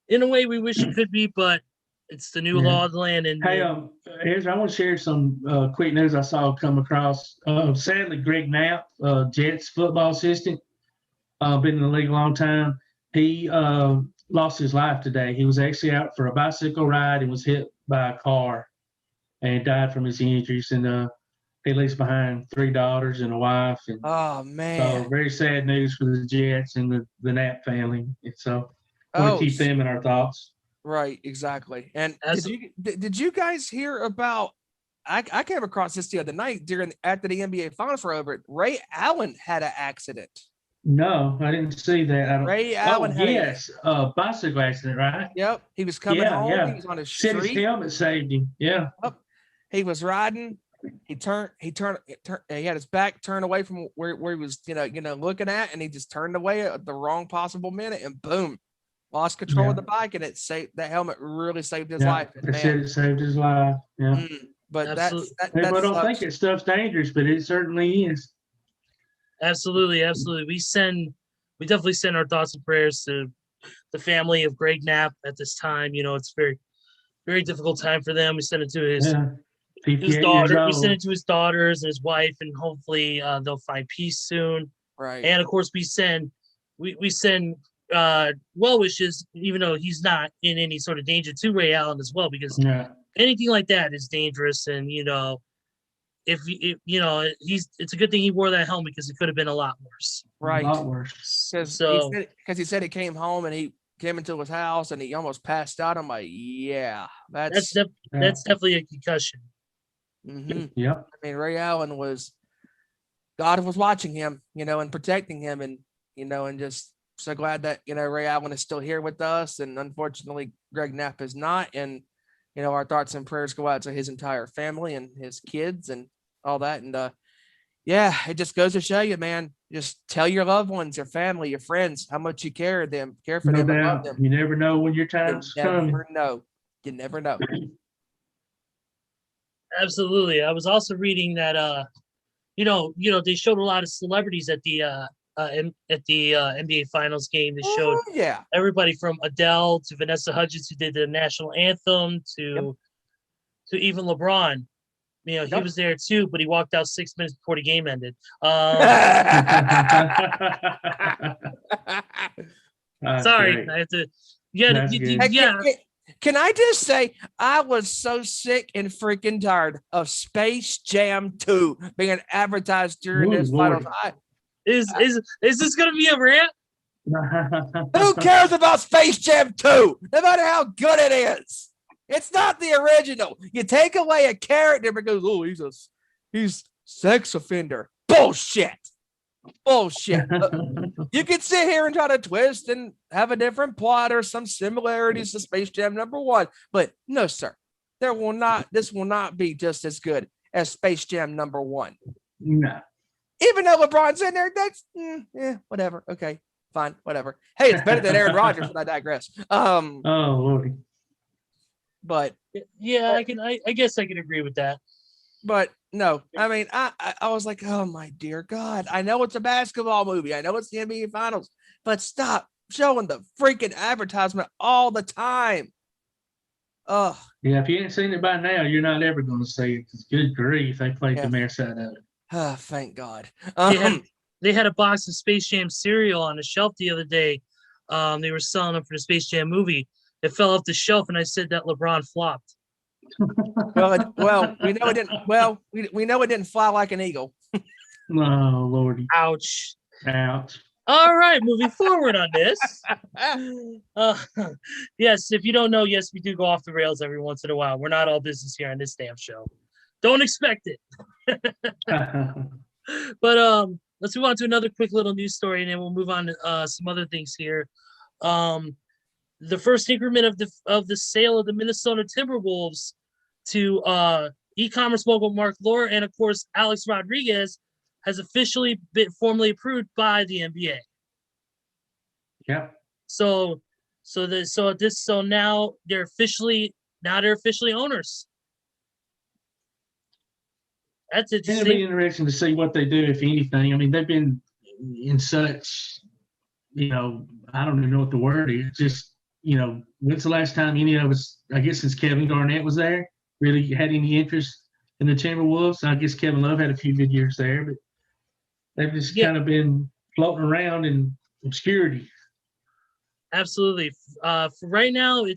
in a way, we wish it could be, but it's the new law of the land. And hey, I want to share some quick news I saw come across. Sadly, Greg Knapp, Jets football assistant, been in the league a long time. He lost his life today. He was actually out for a bicycle ride and was hit by a car and died from his injuries. And he leaves behind 3 daughters and a wife. And oh man! So very sad news for the Jets and the Knapp family. And so want to keep them in our thoughts. Right, exactly. And did you guys hear about? I came across this the other night after the NBA Finals were over. Ray Allen had an accident. No, I didn't see that. Ray Allen had bicycle accident, right? Yep, he was coming home. Yeah. He was on his street. His helmet saved him. Yeah. Yep. He was riding. He had his back turned away from where he was, looking at, and he just turned away at the wrong possible minute, and boom, lost control of the bike, and that helmet really saved his life. It saved his life. Yeah. But people don't think that stuff's dangerous, but it certainly is. Absolutely. We definitely send our thoughts and prayers to the family of Greg Knapp at this time. It's a very, very difficult time for them. We send it to his daughter. We send it to his daughters and his wife, and hopefully they'll find peace soon. Right. And of course, we send well wishes, even though he's not in any sort of danger, to Ray Allen as well, because anything like that is dangerous. And if it's a good thing he wore that helmet, because it could have been a lot worse. Right. A lot worse. Because he said he came home and he came into his house and he almost passed out. I'm like, yeah, that's definitely a concussion. Mm-hmm. Yeah. I mean, Ray Allen God was watching him, and protecting him, and and just so glad that Ray Allen is still here with us, and unfortunately Greg Knapp is not. And our thoughts and prayers go out to his entire family and his kids and all that. And it just goes to show you, man, just tell your loved ones, your family, your friends, how much you care for them, and love them. You never know when your time's coming. You never know. Absolutely. I was also reading that they showed a lot of celebrities at the NBA Finals game. They showed everybody from Adele to Vanessa Hudgens, who did the national anthem, to even LeBron. He was there too, but he walked out 6 minutes before the game ended. Sorry, I have to. Can I just say, I was so sick and freaking tired of Space Jam 2 being advertised during this finals. Is this going to be a rant? Who cares about Space Jam 2? No matter how good it is. It's not the original. You take away a character because, he's sex offender. Bullshit. Bullshit. You could sit here and try to twist and have a different plot or some similarities to Space Jam #1, but no, sir. This will not be just as good as Space Jam #1. No. Even though LeBron's in there, that's whatever. Okay, fine, whatever. Hey, it's better than Aaron Rodgers, but I digress. Oh Lordy. But yeah, I guess I can agree with that. But no, I mean, I was like, oh my dear God, I know it's a basketball movie, I know it's the NBA Finals, but stop showing the freaking advertisement all the time. Oh yeah, if you ain't seen it by now, you're not ever going to see it. Because good grief, they played the mess out of it. Oh, thank God. They had a box of Space Jam cereal on the shelf the other day. They were selling them for the Space Jam movie. It fell off the shelf, and I said that LeBron flopped. Well, we know it didn't. Well, we know it didn't fly like an eagle. Oh Lordy! Ouch! Ouch! All right, moving forward on this. Yes, if you don't know, yes, we do go off the rails every once in a while. We're not all business here on this damn show. Don't expect it. But let's move on to another quick little news story, and then we'll move on to some other things here. The first increment of the sale of the Minnesota Timberwolves to e-commerce mogul Mark Lore and, of course, Alex Rodriguez has officially been formally approved by the NBA. Yeah. So now they're officially owners. That's it. It'll be interesting to see what they do, if anything. I mean, they've been in such, I don't even know what the word is. Just, when's the last time any of us, I guess since Kevin Garnett was there, really had any interest in the Timberwolves? I guess Kevin Love had a few good years there, but they've just kind of been floating around in obscurity. Absolutely. For right now, they'll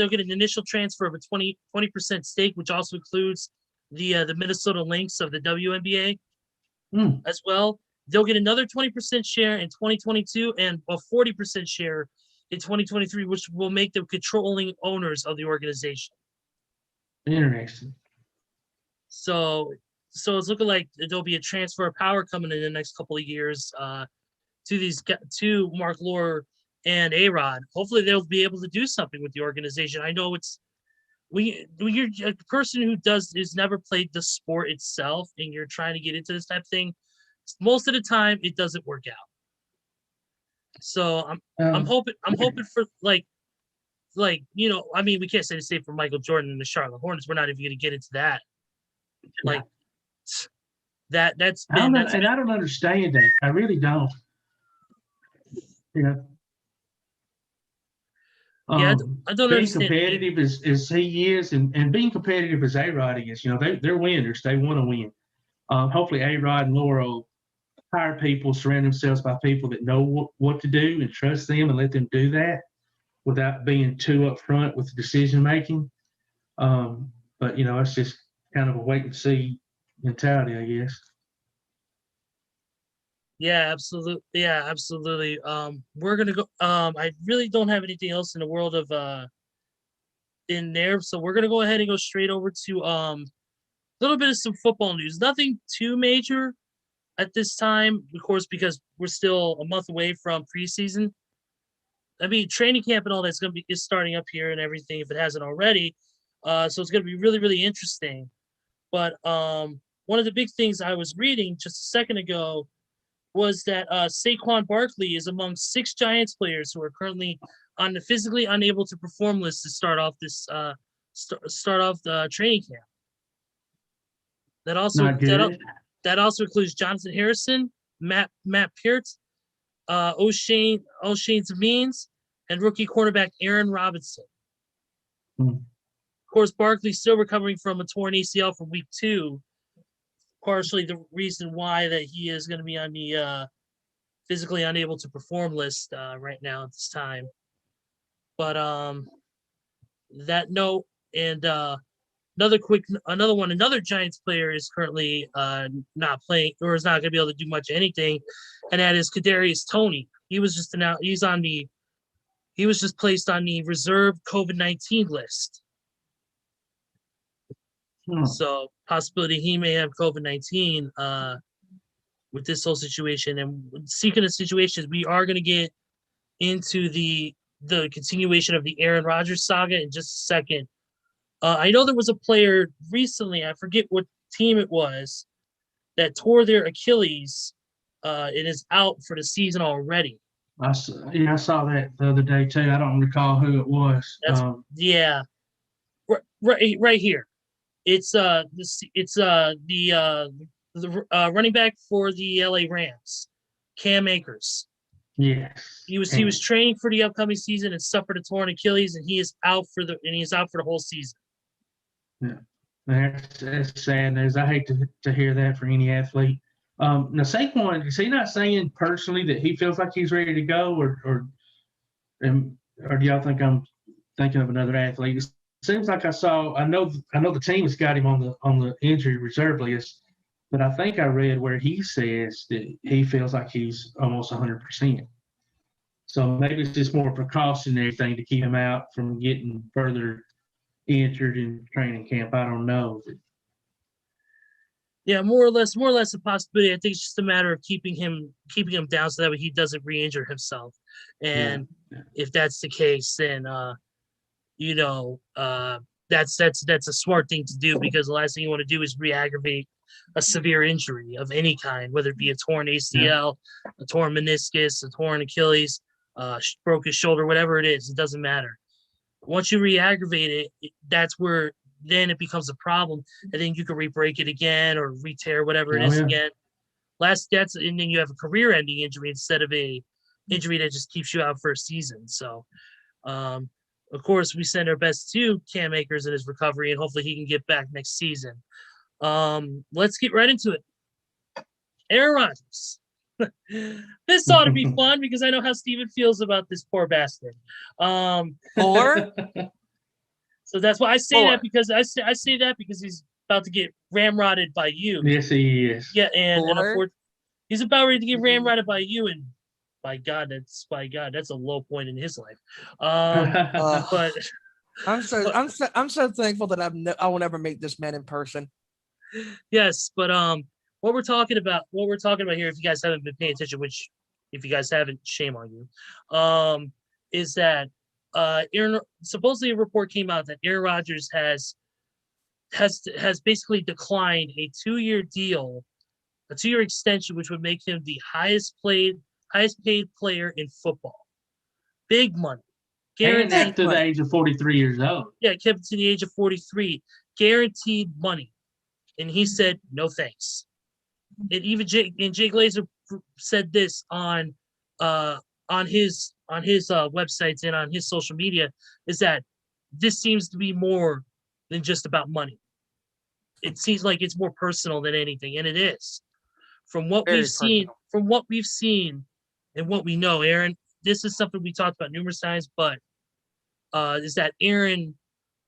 get an initial transfer of a 20% stake, which also includes the Minnesota Lynx of the WNBA as well. They'll get another 20% share in 2022 and a 40% share in 2023, which will make them controlling owners of the organization. Interesting. So it's looking like there'll be a transfer of power coming in the next couple of years to Mark Lore and A-Rod. Hopefully they'll be able to do something with the organization. I know when you're a person who's never played the sport itself and you're trying to get into this type of thing, most of the time it doesn't work out. So I'm hoping for we can't say the same for Michael Jordan and the Charlotte Hornets. We're not even going to get into that. I don't understand that. I really don't. I don't being understand. Competitive as he is, and being competitive as A-Rod is, they're winners. They want to win. Hopefully A-Rod and Laura will hire people, surround themselves by people that know what to do and trust them and let them do that without being too upfront with the decision making. But it's just kind of a wait and see mentality, I guess. Yeah, absolutely. Yeah, absolutely. We're gonna go. I really don't have anything else in the world of in there, so we're gonna go ahead and go straight over to a little bit of some football news. Nothing too major at this time, of course, because we're still a month away from preseason. I mean, training camp and all that's is starting up here and everything if it hasn't already. So it's gonna be really, really interesting. But one of the big things I was reading just a second ago was that Saquon Barkley is among 6 Giants players who are currently on the physically unable to perform list to start off the training camp. That also includes Jonathan Harrison, Matt Peart, O'Shane Zamines, and rookie cornerback Aaron Robinson. Of course, Barkley's still recovering from a torn ACL from week 2. Partially the reason why that he is going to be on the physically unable to perform list right now at this time. But that note, and another Giants player is currently not playing or is not going to be able to do much anything, and that is Kadarius Toney. He was just announced. He was just placed on the reserve COVID-19 list. So possibility he may have COVID-19 with this whole situation. And speaking of situations, we are going to get into the continuation of the Aaron Rodgers saga in just a second. I know there was a player recently, I forget what team it was, that tore their Achilles and is out for the season already. I saw that the other day too. I don't recall who it was. Right here. It's the running back for the LA Rams, Cam Akers. Yes. He was training for the upcoming season and suffered a torn Achilles, and he is out for the whole season. Yeah, that's sad news. I hate to hear that for any athlete. Now Saquon, is he not saying personally that he feels like he's ready to go, or do y'all think I'm thinking of another athlete? It seems like I know the team has got him on the injury reserve list, but I think I read where he says that he feels like he's almost 100%. So maybe it's just more precautionary thing to keep him out from getting further injured in training camp. I don't know. Yeah, more or less a possibility. I think it's just a matter of keeping him down so that way he doesn't re-injure himself. And if that's the case, then that's a smart thing to do, because the last thing you want to do is re-aggravate a severe injury of any kind, whether it be a torn ACL, a torn meniscus, a torn Achilles, broke his shoulder, whatever it is. It doesn't matter. Once you re-aggravate it, that's where then it becomes a problem, and then you can re-break it again or re-tear whatever it is again. And then you have a career-ending injury instead of a injury that just keeps you out for a season. So, of course, we send our best to Cam Akers in his recovery, and hopefully he can get back next season. Let's get right into it. Aaron Rodgers. This ought to be fun because I know how Steven feels about this poor bastard. Four? So that's why I say that, because I say that because he's about to get ramrodded by you. Yes, he is. Yeah, and he's about ready to get ramrodded by you, and by God, that's a low point in his life. But I'm so thankful that I will never meet this man in person. Yes, but what we're talking about here, if you guys haven't been paying attention, which if you guys haven't, shame on you, is that Aaron, supposedly a report came out that Aaron Rodgers has basically declined a 2-year deal, a 2-year extension, which would make him the highest paid player in football. Big money. Guaranteed. And to the age of 43 years old. Yeah, kept to the age of 43. Guaranteed money. And he said, no thanks. And even Jay Glazer said this on his websites and on his social media, is that this seems to be more than just about money. It seems like it's more personal than anything, and it is. From what we've seen and what we know, Aaron, this is something we talked about numerous times, but is that Aaron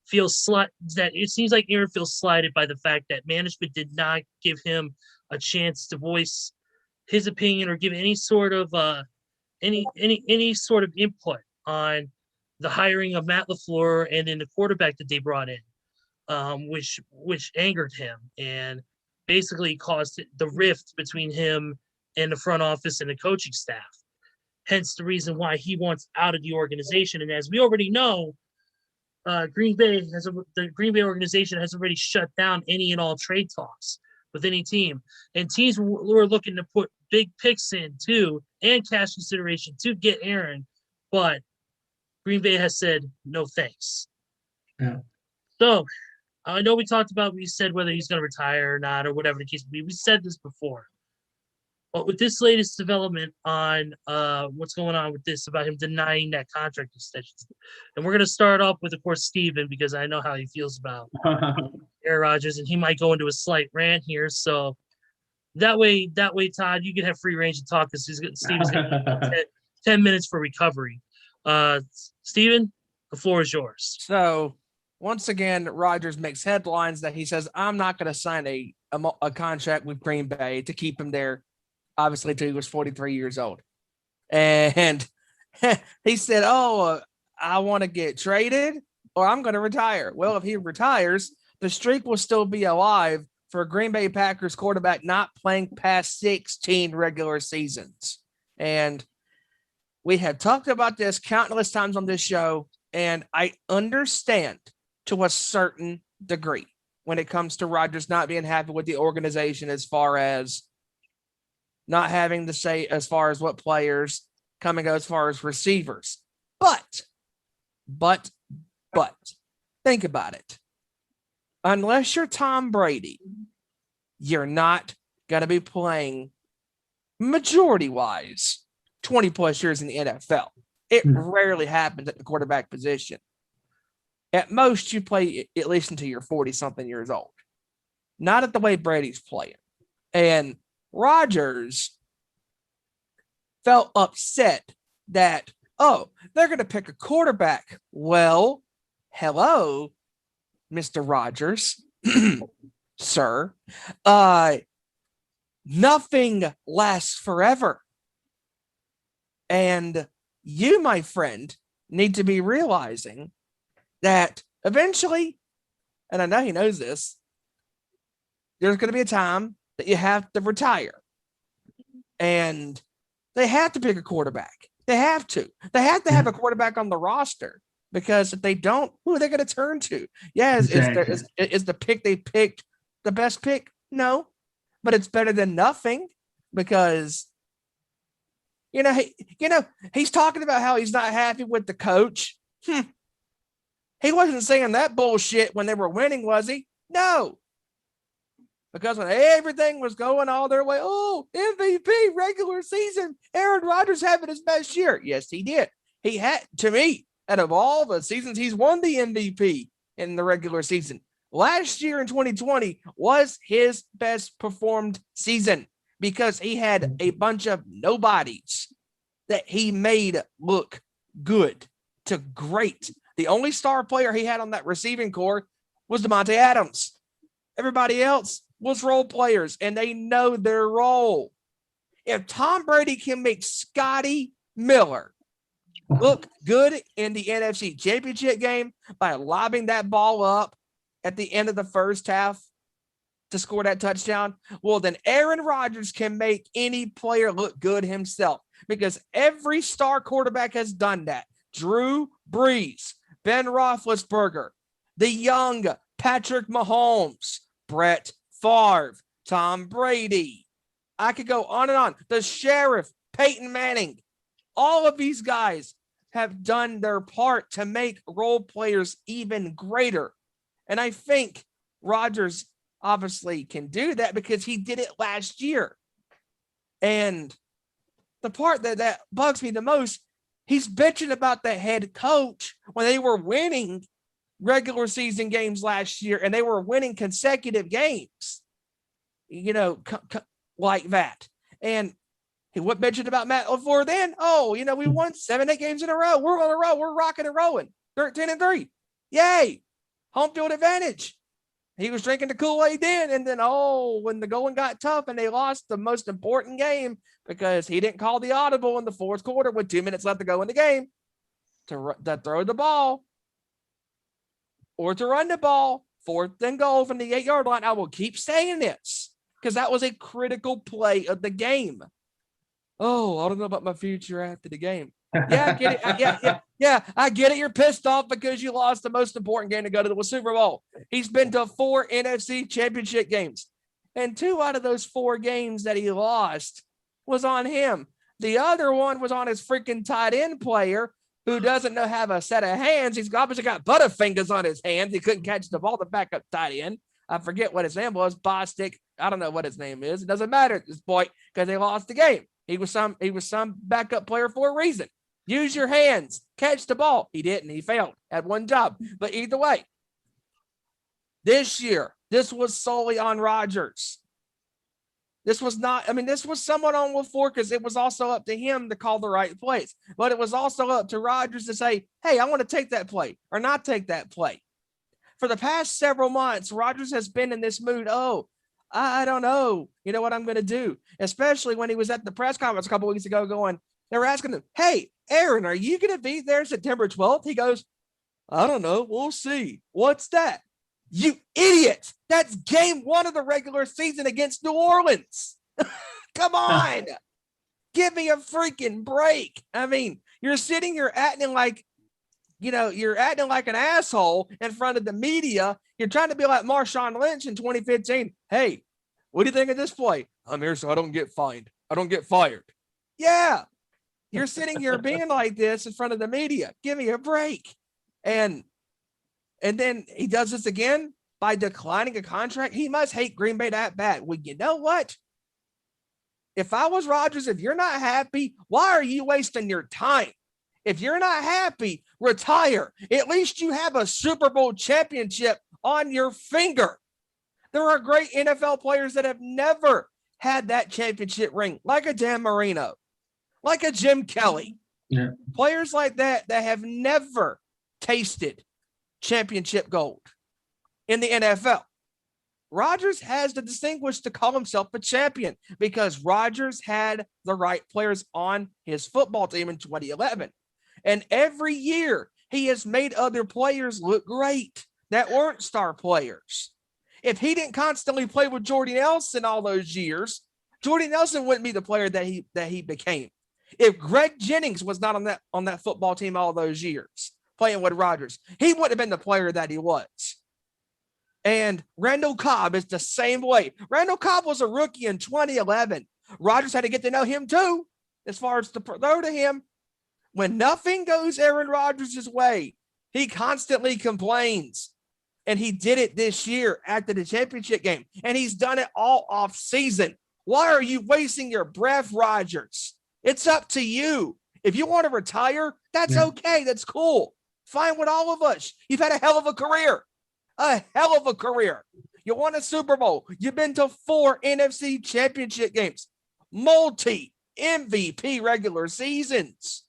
feels it seems like Aaron feels slighted by the fact that management did not give him a chance to voice his opinion or give any sort of any sort of input on the hiring of Matt LaFleur and then the quarterback that they brought in, which angered him and basically caused the rift between him and the front office and the coaching staff. Hence the reason why he wants out of the organization. And as we already know, the Green Bay organization has already shut down any and all trade talks with any team, and teams were looking to put big picks in too and cash consideration to get Aaron, but Green Bay has said no thanks. Yeah. So I know we said whether he's going to retire or not or whatever the case may be. We said this before. But with this latest development on what's going on with this about him denying that contract extension, and we're going to start off with, of course, Steven, because I know how he feels about Aaron Rodgers, and he might go into a slight rant here. So that way, Todd, you can have free range to talk because Steven's going to 10 minutes for recovery. Steven, the floor is yours. So once again, Rodgers makes headlines that he says, I'm not going to sign a contract with Green Bay to keep him there, obviously, until he was 43 years old. And he said, I want to get traded or I'm going to retire. Well, if he retires, the streak will still be alive for a Green Bay Packers quarterback not playing past 16 regular seasons. And we have talked about this countless times on this show, and I understand to a certain degree when it comes to Rodgers not being happy with the organization as far as not having to say as far as what players come and go as far as receivers. But think about it. Unless you're Tom Brady, you're not going to be playing majority-wise 20-plus years in the NFL. It rarely happens at the quarterback position. At most, you play at least until you're 40-something years old. Not at the way Brady's playing. And Rodgers felt upset that, they're going to pick a quarterback. Well, hello, Mr. Rodgers, sir. Nothing lasts forever. And you, my friend, need to be realizing that eventually, and I know he knows this, there's going to be a time that you have to retire. And they have to pick a quarterback. They have to. They have to have a quarterback on the roster, because if they don't, who are they going to turn to? Yeah, is the pick they picked the best pick? No, but it's better than nothing, because he's talking about how he's not happy with the coach. He wasn't saying that bullshit when they were winning, was he? No. Because when everything was going all their way, MVP, regular season, Aaron Rodgers having his best year. Yes, he did. He had, to me, out of all the seasons, he's won the MVP in the regular season. Last year in 2020 was his best performed season because he had a bunch of nobodies that he made look good to great. The only star player he had on that receiving core was Devonta Adams. Everybody else was role players, and they know their role. If Tom Brady can make Scotty Miller look good in the NFC Championship game by lobbing that ball up at the end of the first half to score that touchdown, well, then Aaron Rodgers can make any player look good himself, because every star quarterback has done that. Drew Brees, Ben Roethlisberger, the young Patrick Mahomes, Brett Favre, Tom Brady. I could go on and on. The Sheriff, Peyton Manning. All of these guys have done their part to make role players even greater. And I think Rodgers obviously can do that because he did it last year. And the part that bugs me the most, he's bitching about the head coach when they were winning regular season games last year and they were winning consecutive games, like that. And he was bitching about Matt LaFleur then. We won 7-8 games in a row. We're on a roll. We're rocking and rolling. 13-3. Yay. Home field advantage. He was drinking the Kool-Aid then. And then, when the going got tough and they lost the most important game because he didn't call the audible in the fourth quarter with 2 minutes left to go in the game to throw the ball or to run the ball, 4th and goal from the 8-yard line. I will keep saying this because that was a critical play of the game. I don't know about my future after the game. Yeah, I get it. Yeah, I get it. You're pissed off because you lost the most important game to go to the Super Bowl. He's been to 4 NFC championship games, and 2 out of those 4 games that he lost was on him. The other one was on his freaking tight end player who doesn't know have a set of hands. He's obviously got butterfingers on his hands. He couldn't catch the ball. The backup tight end. I forget what his name was. Bostic. I don't know what his name is. It doesn't matter at this point because they lost the game. He was some backup player for a reason. Use your hands. Catch the ball. He didn't. He failed. Had one job. But either way, this year, this was solely on Rodgers. This was somewhat on LaFleur because it was also up to him to call the right plays. But it was also up to Rodgers to say, hey, I want to take that play or not take that play. For the past several months, Rodgers has been in this mood. I don't know. You know what I'm going to do? Especially when he was at the press conference a couple weeks ago they were asking him, hey, Aaron, are you going to be there September 12th? He goes, I don't know. We'll see. What's that? You idiot. That's game 1 of the regular season against New Orleans. Come on. Give me a freaking break. I mean, you're sitting here acting like, you're acting like an asshole in front of the media. You're trying to be like Marshawn Lynch in 2015. Hey, what do you think of this play? I'm here so I don't get fined. I don't get fired. Yeah. You're sitting here being like this in front of the media. Give me a break. And then he does this again by declining a contract. He must hate Green Bay that bad. Well, you know what? If I was Rodgers, if you're not happy, why are you wasting your time? If you're not happy, retire. At least you have a Super Bowl championship on your finger. There are great NFL players that have never had that championship ring, like a Dan Marino, like a Jim Kelly. Yeah. Players like that have never tasted championship gold in the NFL. Rodgers has the distinguished to call himself a champion because Rodgers had the right players on his football team in 2011. And every year he has made other players look great that weren't star players. If he didn't constantly play with Jordy Nelson all those years, Jordy Nelson wouldn't be the player that he became. If Greg Jennings was not on that football team all those years playing with Rodgers, he wouldn't have been the player that he was. And Randall Cobb is the same way. Randall Cobb was a rookie in 2011. Rodgers had to get to know him too, as far as to throw to him. When nothing goes Aaron Rodgers' way, he constantly complains. And he did it this year after the championship game. And he's done it all off season. Why are you wasting your breath, Rodgers? It's up to you. If you want to retire, that's okay. That's cool. Fine with all of us. You've had a hell of a career. A hell of a career. You won a Super Bowl. You've been to 4 NFC championship games. Multi-MVP regular seasons.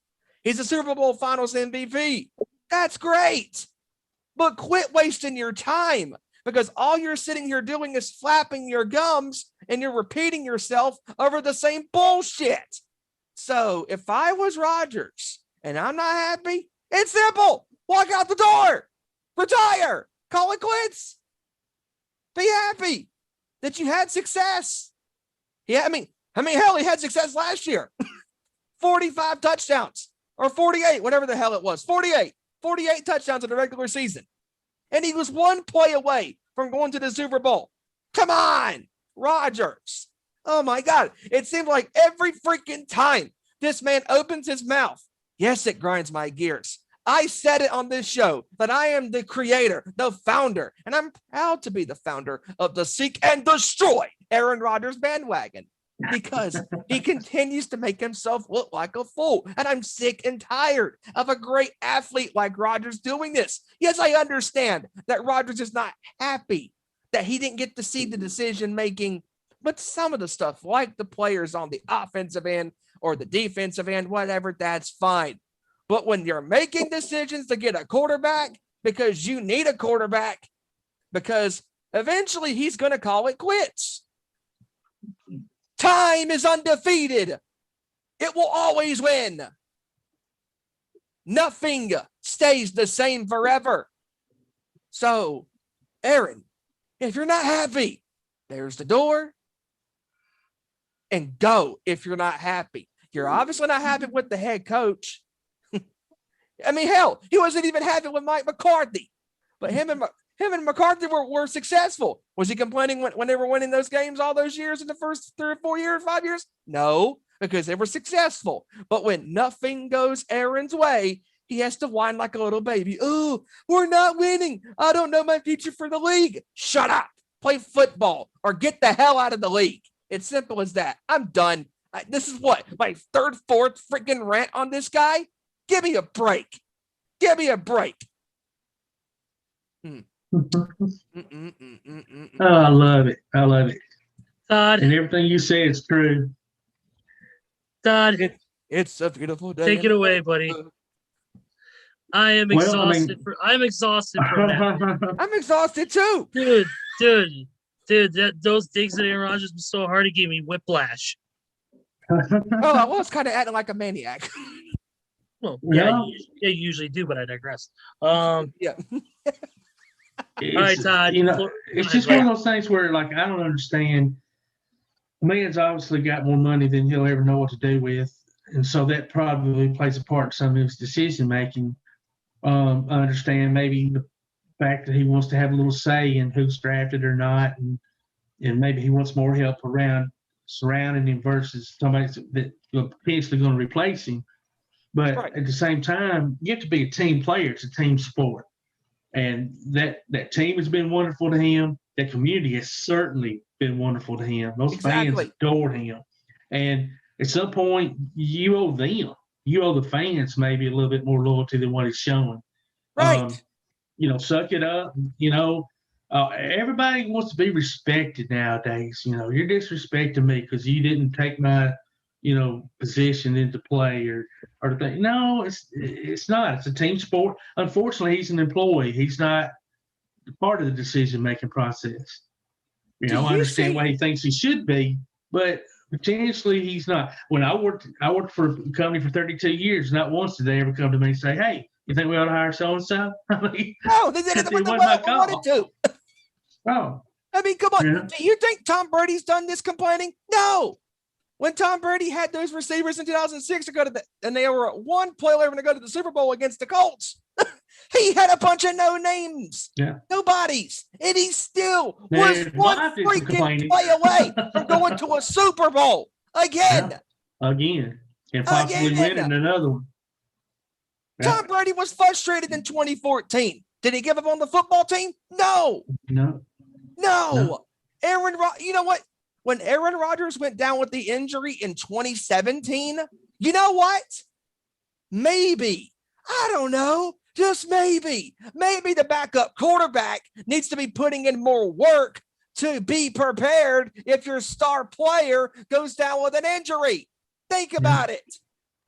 He's a Super Bowl Finals MVP. That's great. But quit wasting your time because all you're sitting here doing is flapping your gums and you're repeating yourself over the same bullshit. So if I was Rodgers and I'm not happy, it's simple. Walk out the door. Retire. Call it quits. Be happy that you had success. Yeah, I mean, hell, he had success last year. 45 touchdowns or 48, whatever the hell it was. 48 touchdowns in the regular season. And he was one play away from going to the Super Bowl. Come on, Rodgers. Oh, my God. It seems like every freaking time this man opens his mouth, yes, it grinds my gears. I said it on this show that I am the creator, the founder, and I'm proud to be the founder of the Seek and Destroy Aaron Rodgers bandwagon because he continues to make himself look like a fool. And I'm sick and tired of a great athlete like Rodgers doing this. Yes, I understand that Rodgers is not happy that he didn't get to see the decision making, but some of the stuff like the players on the offensive end or the defensive end, whatever, that's fine. But when you're making decisions to get a quarterback because you need a quarterback, because eventually he's going to call it quits. Time is undefeated. It will always win. Nothing stays the same forever. So, Aaron, if you're not happy, there's the door. And go if you're not happy. You're obviously not happy with the head coach. I mean, hell, he wasn't even happy with Mike McCarthy. But him and McCarthy were successful. Was he complaining when they were winning those games all those years in the first 3 or 4 years, 5 years? No, because they were successful. But when nothing goes Aaron's way, he has to whine like a little baby. Oh, we're not winning. I don't know my future for the league. Shut up. Play football or get the hell out of the league. It's simple as that. I'm done. This is what? My 3rd, 4th freaking rant on this guy? Give me a break. Give me a break. Oh, I love it. I love it. Todd. And everything you say is true. Todd. It's a beautiful day. Take it away, buddy. I am exhausted. I'm exhausted from that. I'm exhausted too. Dude, those digs at Aaron Rodgers were so hard to give me whiplash. Oh, I was kind of acting like a maniac. Well, yeah, you usually do, but I digress. Yeah. All right, Todd. It's just one of those things where, like, I don't understand. The man's obviously got more money than he'll ever know what to do with, and so that probably plays a part in some of his decision making. I understand maybe the fact that he wants to have a little say in who's drafted or not, and maybe he wants more help around surrounding him versus somebody that potentially going to replace him. But at the same time, you have to be a team player. It's a team sport. And that team has been wonderful to him. That community has certainly been wonderful to him. Those fans adore him. And at some point, you owe them. You owe the fans maybe a little bit more loyalty than what he's showing. Right. Suck it up. Everybody wants to be respected nowadays. You're disrespecting me because you didn't take my, position into play or the thing. No, it's not. It's a team sport. Unfortunately, he's an employee. He's not part of the decision-making process. I understand why he thinks he should be, but potentially he's not. When I worked for a company for 32 years, not once did they ever come to me and say, "Hey, you think we ought to hire so-and-so?" No, they did it when they wanted to. Oh. I mean, come on. Yeah. Do you think Tom Brady's done this complaining? No. When Tom Brady had those receivers in 2006 to go to and they were one play away to go to the Super Bowl against the Colts, he had a bunch of no names, nobodies, and he still was one freaking play away from going to a Super Bowl again. Again. And possibly winning another one. Tom Brady was frustrated in 2014. Did he give up on the football team? No. Aaron, you know what? When Aaron Rodgers went down with the injury in 2017, you know what? Maybe, I don't know, just maybe the backup quarterback needs to be putting in more work to be prepared if your star player goes down with an injury. Think about it.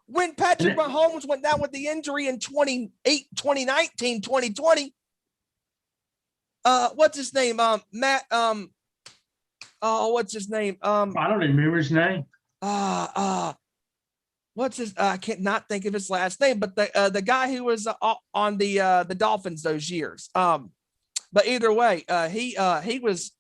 When Patrick Mahomes went down with the injury in 2019, 2020, what's his name? Matt, what's his name? I don't even remember his name. What's his? I can't not think of his last name, but the guy who was on the Dolphins those years. But either way, he was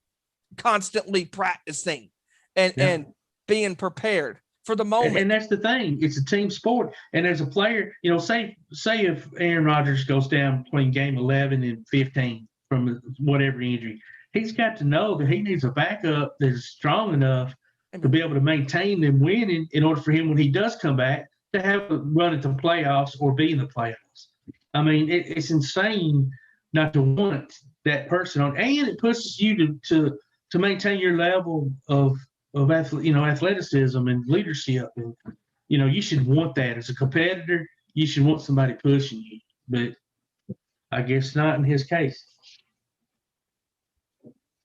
constantly practicing and being prepared for the moment. And that's the thing. It's a team sport. And as a player, say if Aaron Rodgers goes down between game 11 and 15 from whatever injury, he's got to know that he needs a backup that is strong enough to be able to maintain them winning in order for him, when he does come back, to have a run into the playoffs or be in the playoffs. I mean, it's insane not to want that person on, and it pushes you to maintain your level of athleticism and leadership. And you should want that as a competitor. You should want somebody pushing you, but I guess not in his case.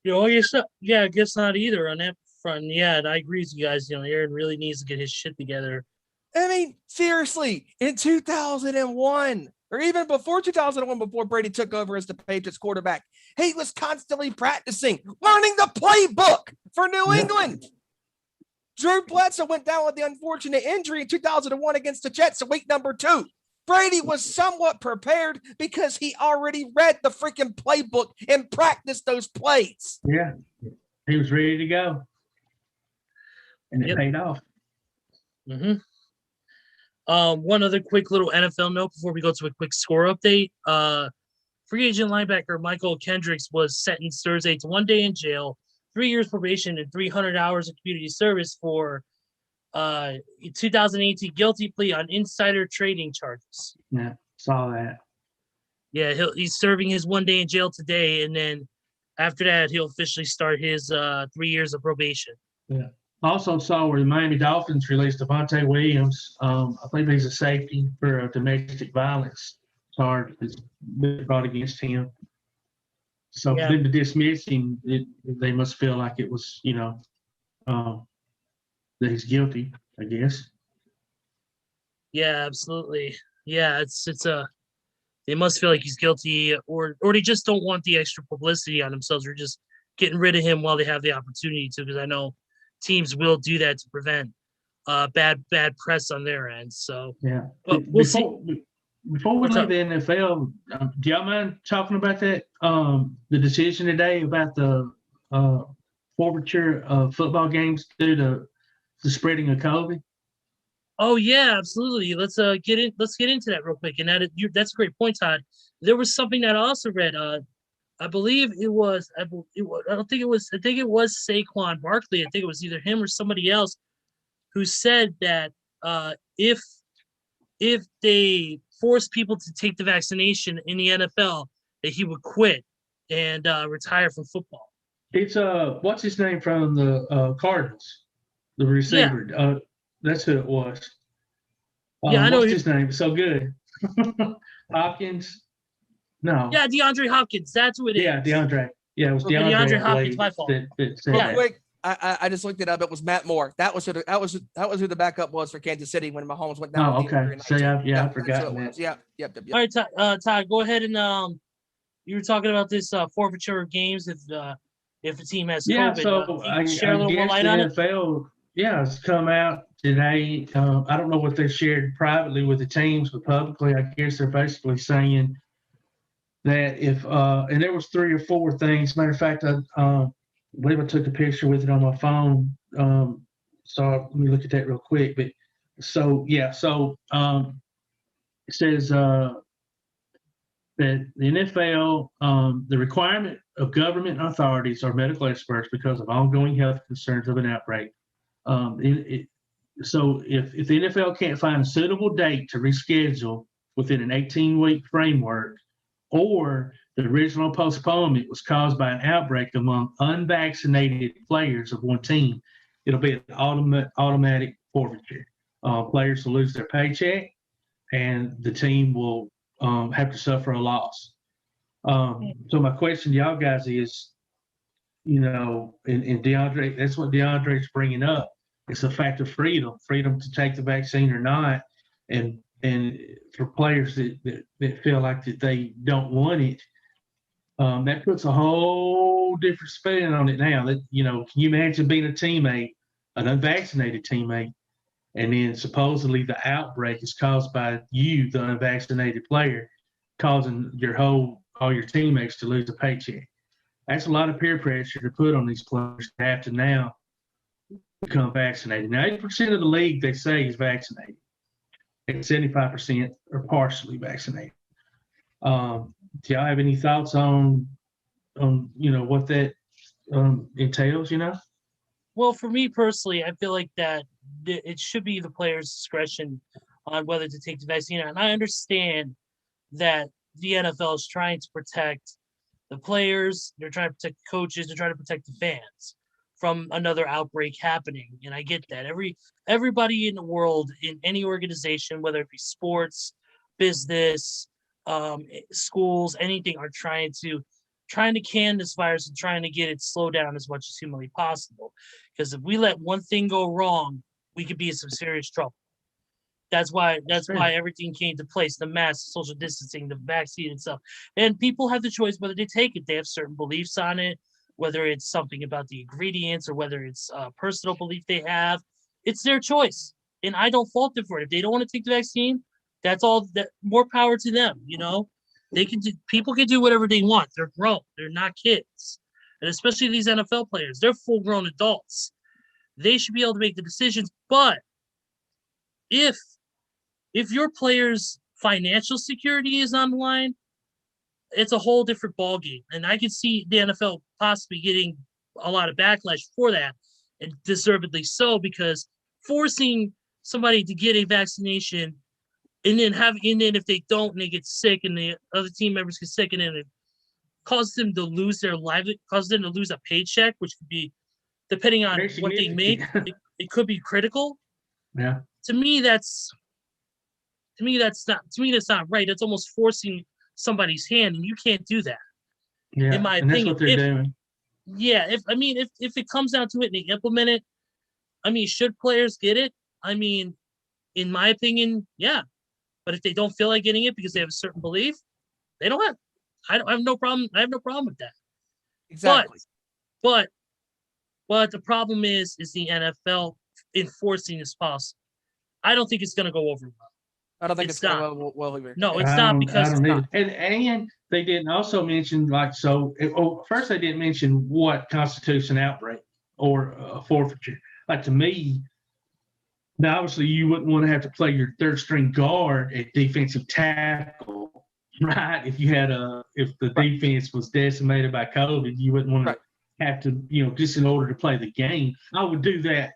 I guess not either on that front. Yeah, I agree with you guys. Aaron really needs to get his shit together. I mean, seriously, in 2001, or even before 2001, before Brady took over as the Patriots quarterback, he was constantly practicing, learning the playbook for New England. Drew Bledsoe went down with the unfortunate injury in 2001 against the Jets in week number 2. Brady was somewhat prepared because he already read the freaking playbook and practiced those plays. Yeah, he was ready to go. And it paid off. Mm-hmm. One other quick little NFL note before we go to a quick score update. Free agent linebacker Michael Kendricks was sentenced Thursday to 1 day in jail, 3 years probation, and 300 hours of community service for 2018 guilty plea on insider trading charges. Yeah, saw that. Yeah, he's serving his 1 day in jail today, and then after that, he'll officially start his 3 years of probation. Yeah. Also saw where the Miami Dolphins released Devonta Williams. I think he's a safety for a domestic violence charge that's been brought against him. So for them to dismiss him, they must feel like it was, that he's guilty, I guess. Yeah, absolutely. Yeah, they must feel like he's guilty, or they just don't want the extra publicity on themselves, or just getting rid of him while they have the opportunity to, because I know teams will do that to prevent bad press on their end. So yeah, but we'll see. before we What's leave up? the NFL, do y'all mind talking about that? The decision today about the forfeiture of football games due to the spreading of COVID. Oh yeah, absolutely. Let's get in. Let's get into that real quick. And that's a great point, Todd. There was something that I also read. I believe it was. I don't think it was. I think it was Saquon Barkley. I think it was either him or somebody else who said that if they force people to take the vaccination in the NFL, that he would quit and retire from football. It's what's his name from the Cardinals, the Yeah, receiver. That's who it was. yeah, I know. What's his name? It's so good. Hopkins. No. Yeah, DeAndre Hopkins. That's who it is. Yeah, DeAndre. Yeah, it was Okay, DeAndre, DeAndre I Hopkins. believe, My fault. that said Real that. quick, I just looked it up. It was Matt Moore. That was who the backup was for Kansas City when Mahomes went down. Oh, with the okay. injury See, in 19. I That's who forgot it that. was. Yep. All right, Todd, go ahead and you were talking about this forfeiture of games if a team has Yeah, COVID. so Can you share a I little more guess light the on it? NFL, yeah, it's come out today. I don't know what they shared privately with the teams, but publicly, I guess they're basically saying that if and there was 3 or 4 things. Matter of fact, I believe I took a picture with it on my phone. So let me look at that real quick. But so yeah, so it says that the NFL, the requirement of government authorities or medical experts because of ongoing health concerns of an outbreak. So if the NFL can't find a suitable date to reschedule within an 18-week framework, or the original postponement was caused by an outbreak among unvaccinated players of one team, it'll be an automatic forfeiture. Players will lose their paycheck, and the team will have to suffer a loss. So my question to y'all guys is, and DeAndre, that's what DeAndre's bringing up. It's a fact of freedom to take the vaccine or not, and for players that feel like that they don't want it, that puts a whole different spin on it now. That can you imagine being a teammate, an unvaccinated teammate, and then supposedly the outbreak is caused by you, the unvaccinated player, causing all your teammates to lose a paycheck. That's a lot of peer pressure to put on these players to have to now become vaccinated. Now, 80% of the league, they say, is vaccinated, and 75% are partially vaccinated. Do y'all have any thoughts on what that entails? Well, for me personally, I feel like that it should be the player's discretion on whether to take the vaccine. And I understand that the NFL is trying to protect the players, they're trying to protect the coaches, they're trying to protect the fans from another outbreak happening. And I get that. Everybody in the world, in any organization, whether it be sports, business, schools, anything, are trying to can this virus and trying to get it slowed down as much as humanly possible. Because if we let one thing go wrong, we could be in some serious trouble. That's why everything came to place: the mask, social distancing, the vaccine itself. And people have the choice whether they take it. They have certain beliefs on it, whether it's something about the ingredients or whether it's a personal belief they have. It's their choice, and I don't fault them for it. If they don't want to take the vaccine, that's all. That more power to them. They can do. People can do whatever they want. They're grown. They're not kids, and especially these NFL players. They're full-grown adults. They should be able to make the decisions. But if your player's financial security is on the line, it's a whole different ballgame. And I could see the NFL possibly getting a lot of backlash for that, and deservedly so, because forcing somebody to get a vaccination and then if they don't and they get sick and the other team members get sick and then it causes them to lose their livelihood, causes them to lose a paycheck, which could be, depending on what they make, it could be critical. Yeah. To me, that's not right. That's almost forcing somebody's hand, and you can't do that. Yeah. In my and opinion, that's what they're doing. Yeah. If it comes down to it and they implement it, should players get it? In my opinion, yeah. But if they don't feel like getting it because they have a certain belief, they don't have. I have no problem. I have no problem with that. Exactly. But the problem is the NFL enforcing this policy. I don't think it's going to go over well. I don't think It's it's going not. to well either. No, it's I not don't- because I it's don't not. either. And they didn't also mention first they didn't mention what constitutes an outbreak or a forfeiture. Like to me, now obviously you wouldn't want to have to play your third string guard at defensive tackle, right? If the defense was decimated by COVID, you wouldn't want to have to, just in order to play the game. I would do that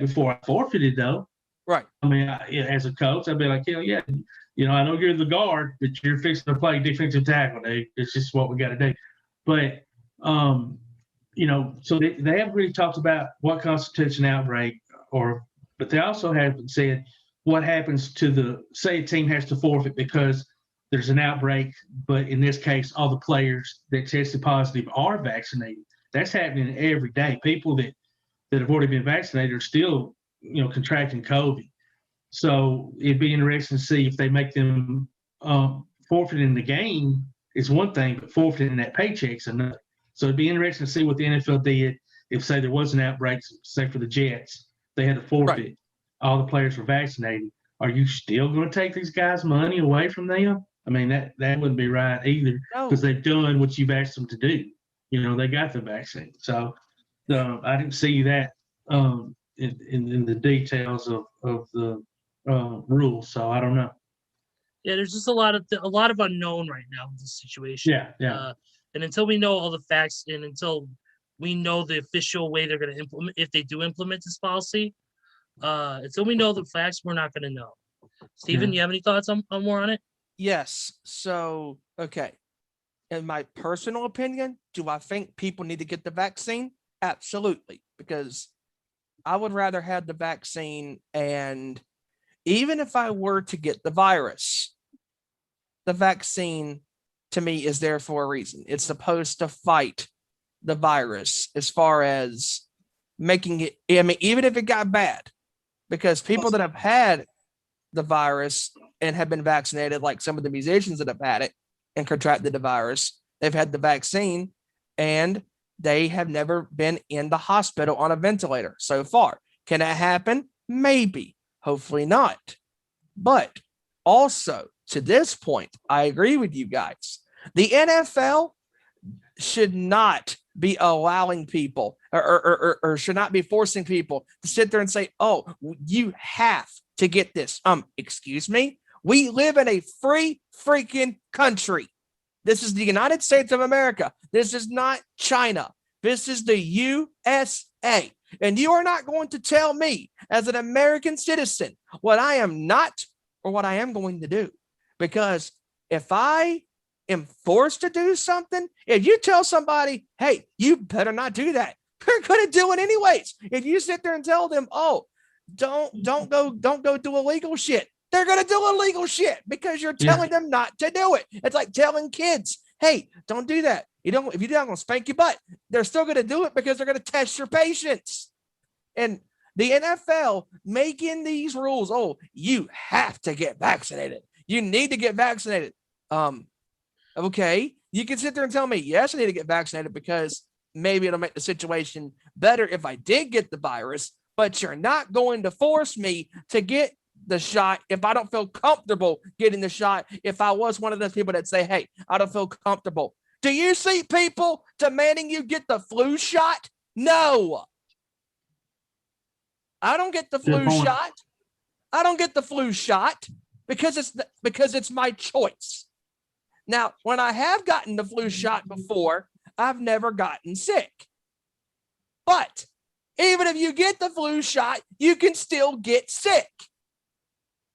before I forfeited though. Right. I mean, as a coach, I'd be like, hell yeah, I know you're the guard, but you're fixing to play defensive tackle, dude. It's just what we got to do. But, so they haven't really talked about what constitutes an outbreak, but they also haven't said what happens say a team has to forfeit because there's an outbreak, but in this case, all the players that tested positive are vaccinated. That's happening every day. People that have already been vaccinated are still, contracting COVID. So it'd be interesting to see if they make them forfeiting the game is one thing, but forfeiting that paycheck's another. So it'd be interesting to see what the NFL did if, say, there was an outbreak, say for the Jets, they had to forfeit. Right. All the players were vaccinated. Are you still going to take these guys' money away from them? I mean, that wouldn't be right either because they've done what you've asked them to do. They got the vaccine. So I didn't see that in the details of the rules. So I don't know. Yeah, there's just a lot of unknown right now in this situation. Yeah. And until we know all the facts and until we know the official way they're going to implement, if they do implement this policy, until we know the facts, we're not going to know. Steven, you have any thoughts on more on it? Yes. So, okay. In my personal opinion, do I think people need to get the vaccine? Absolutely. Because I would rather have the vaccine, and even if I were to get the virus, the vaccine to me is there for a reason. It's supposed to fight the virus as far as making it, I mean, even if it got bad, because people that have had the virus and have been vaccinated, like some of the musicians that have had it and contracted the virus, they've had the vaccine and they have never been in the hospital on a ventilator so far. Can that happen? Maybe. Hopefully not. But also, to this point, I agree with you guys. The NFL should not be allowing people or should not be forcing people to sit there and say, oh, you have to get this. Excuse me? We live in a free freaking country. This is the United States of America. This is not China. This is the USA. And you are not going to tell me as an American citizen what I am not or what I am going to do. Because if I am forced to do something, if you tell somebody, hey, you better not do that, they're going to do it anyways. If you sit there and tell them, oh, don't go do illegal shit, they're going to do illegal shit because you're telling them not to do it. It's like telling kids, hey, don't do that. If you do that, I'm going to spank your butt. They're still going to do it because they're going to test your patience. And the NFL making these rules, oh, you have to get vaccinated. You need to get vaccinated. Okay, you can sit there and tell me, yes, I need to get vaccinated because maybe it'll make the situation better if I did get the virus, but you're not going to force me to get the shot if I don't feel comfortable getting the shot. If I was one of those people that say, hey, I don't feel comfortable. Do you see people demanding you get the flu shot? No. I don't get the flu shot. I don't get the flu shot because it's my choice. Now, when I have gotten the flu shot before, I've never gotten sick. But even if you get the flu shot, you can still get sick.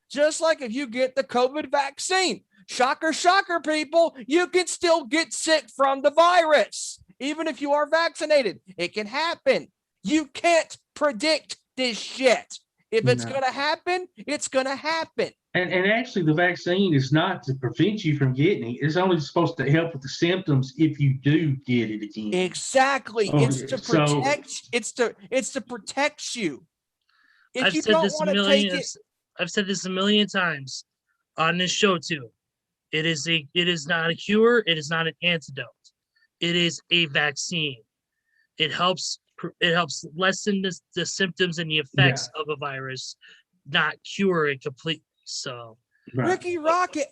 Just like if you get the COVID vaccine. Shocker, shocker, people, you can still get sick from the virus. Even if you are vaccinated, it can happen. You can't predict this shit. If it's going to happen, it's going to happen. And actually, the vaccine is not to prevent you from getting it. It's only supposed to help with the symptoms if you do get it again. Exactly. It's to protect. It's to protect you. If you don't want to take it, I've said this a million times on this show too. It is not a cure. It is not an antidote. It is a vaccine. It helps lessen the symptoms and the effects of a virus. not cure it completely. So Right. Ricky Rocket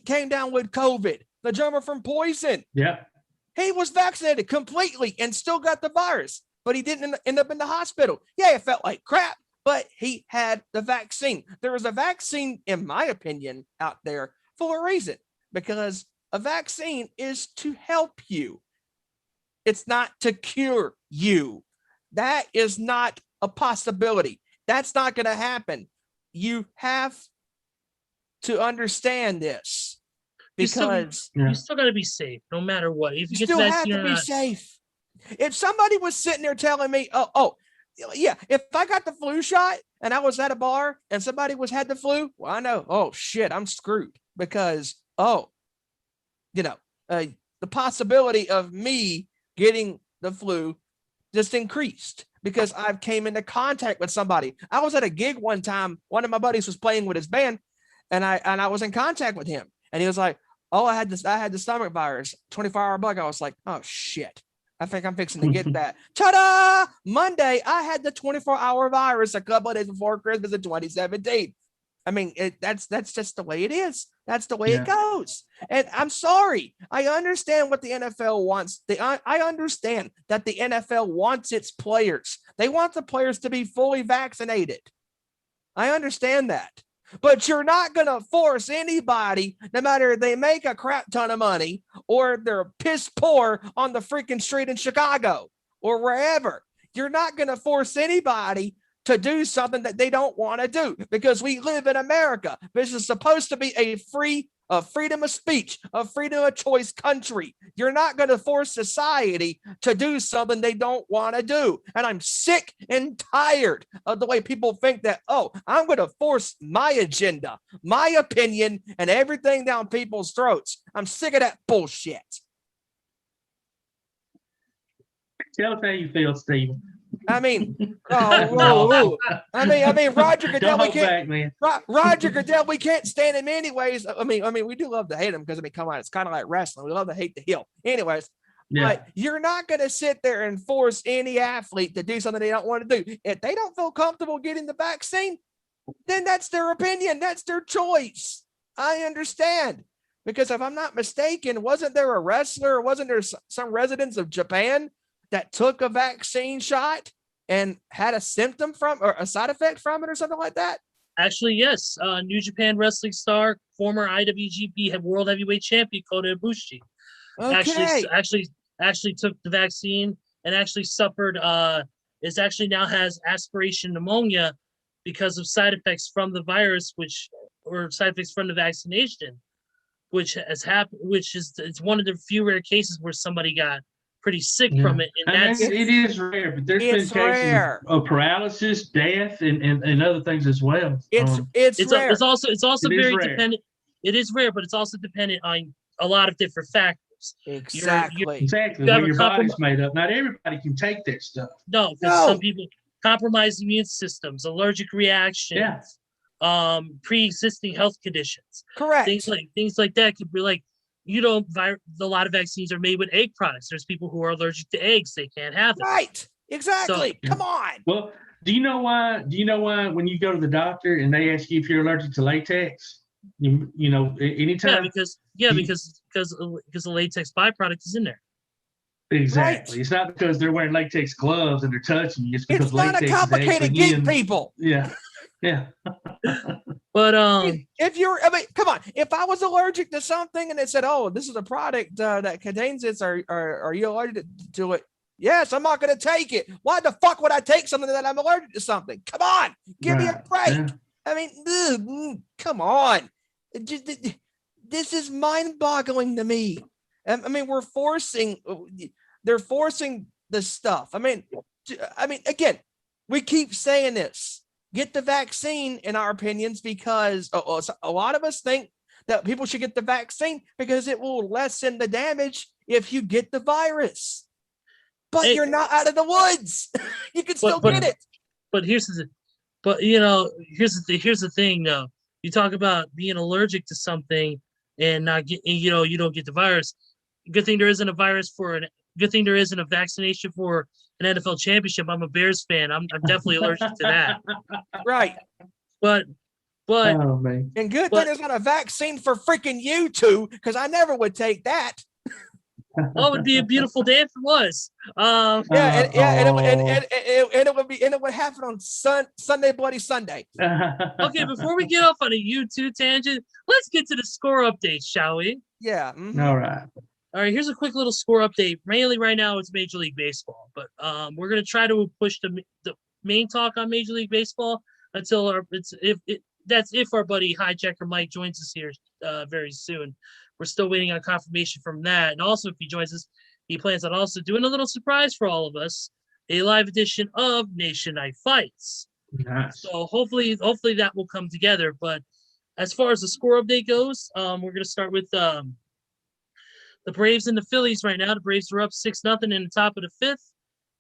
came down with COVID, the drummer from Poison. Yeah. He was vaccinated completely and still got the virus, but he didn't end up in the hospital. Yeah, it felt like crap, but he had the vaccine. There was a vaccine, in my opinion, out there for a reason, because a vaccine is to help you. It's not to cure you. That is not a possibility. That's not going to happen. You have to understand this, because you still got to be safe no matter what. If you get still the have vaccine to or be not. safe. If somebody was sitting there telling me, oh, yeah, if I got the flu shot and I was at a bar and somebody had the flu, well, I know, oh shit, I'm screwed, because the possibility of me getting the flu just increased because I came into contact with somebody. I was at a gig one time. One of my buddies was playing with his band, and I was in contact with him, and he was like, "Oh, I had the stomach virus, 24-hour bug." I was like, "Oh shit, I think I'm fixing to get that." Ta-da! Monday, I had the 24-hour virus a couple of days before Christmas in 2017. I mean, that's just the way it is. That's the way it goes. And I'm sorry. I understand what the NFL wants. I understand that the NFL wants its players. They want the players to be fully vaccinated. I understand that. But you're not going to force anybody, no matter if they make a crap ton of money or they're piss poor on the freaking street in Chicago or wherever. You're not going to force anybody to do something that they don't want to do, because we live in America. This is supposed to be a freedom of speech, a freedom of choice country. You're not going to force society to do something they don't want to do. And I'm sick and tired of the way people think that, oh, I'm going to force my agenda, my opinion, and everything down people's throats. I'm sick of that bullshit. Tell us how you feel, Steven. I mean, I mean, Roger Goodell, we can't. Roger Goodell, we can't stand him anyways. I mean, we do love to hate him because come on, it's kind of like wrestling. We love to hate the heel, anyways. Yeah. But you're not going to sit there and force any athlete to do something they don't want to do. If they don't feel comfortable getting the vaccine, then that's their opinion. That's their choice. I understand, because if I'm not mistaken, wasn't there a wrestler? Wasn't there some residents of Japan that took a vaccine shot and had a symptom from, or a side effect from it, or something like that? Actually, yes. New Japan Wrestling star, former IWGP World Heavyweight Champion Kota Ibushi, actually took the vaccine and actually suffered. Is actually now has aspiration pneumonia because of side effects from the virus, or side effects from the vaccination, which has happened. It's one of the few rare cases where somebody got pretty sick from it. And it is rare, but there's been cases of paralysis, death, and other things as well. It's rare. It's also very dependent. It is rare, but it's also dependent on a lot of different factors. Exactly. Exactly. What your body's made up. Not everybody can take that stuff. No, because some people compromise immune systems, allergic reactions, pre-existing health conditions. Correct. Things like that could be like, a lot of vaccines are made with egg products. There's people who are allergic to eggs. They can't have it. Right. Exactly. So, come on. Well, do you know why when you go to the doctor and they ask you if you're allergic to latex, anytime? Because the latex byproduct is in there. Exactly. Right. It's not because they're wearing latex gloves and they're touching you. It's because it's not latex a complicated gig, people. Yeah. Yeah. But come on. If I was allergic to something and they said, "Oh, this is a product that contains this," are you allergic to it? Yes, I'm not going to take it. Why the fuck would I take something that I'm allergic to something? Come on, give me a break. Yeah. I mean, come on. This is mind-boggling to me. I mean, they're forcing the stuff. I mean, again, we keep saying this. Get the vaccine, in our opinions, because a lot of us think that people should get the vaccine because it will lessen the damage if you get the virus. But you're not out of the woods. You can still get it. But here's the thing, though. You talk about being allergic to something and not get, you don't get the virus. Good thing there isn't a virus good thing there isn't a vaccination for an NFL championship. I'm a Bears fan. I'm definitely allergic to that. Right. But Oh man. And good But- thing there's not a vaccine for freaking you two, because I never would take that. oh, it would be a beautiful day if it was. Yeah, and it would happen on Sunday, Bloody Sunday. Okay, before we get off on a U2 tangent, let's get to the score update, shall we? Yeah. All right. All right, here's a quick little score update. Mainly right now it's Major League Baseball, but we're gonna try to push the main talk on Major League Baseball until if our buddy Hijacker Mike joins us here very soon. We're still waiting on confirmation from that, and also if he joins us, he plans on also doing a little surprise for all of us, a live edition of Nation Night Fights. Nice. So hopefully that will come together. But as far as the score update goes, we're gonna start with the Braves and the Phillies right now. The Braves are up 6-0 in the top of the fifth.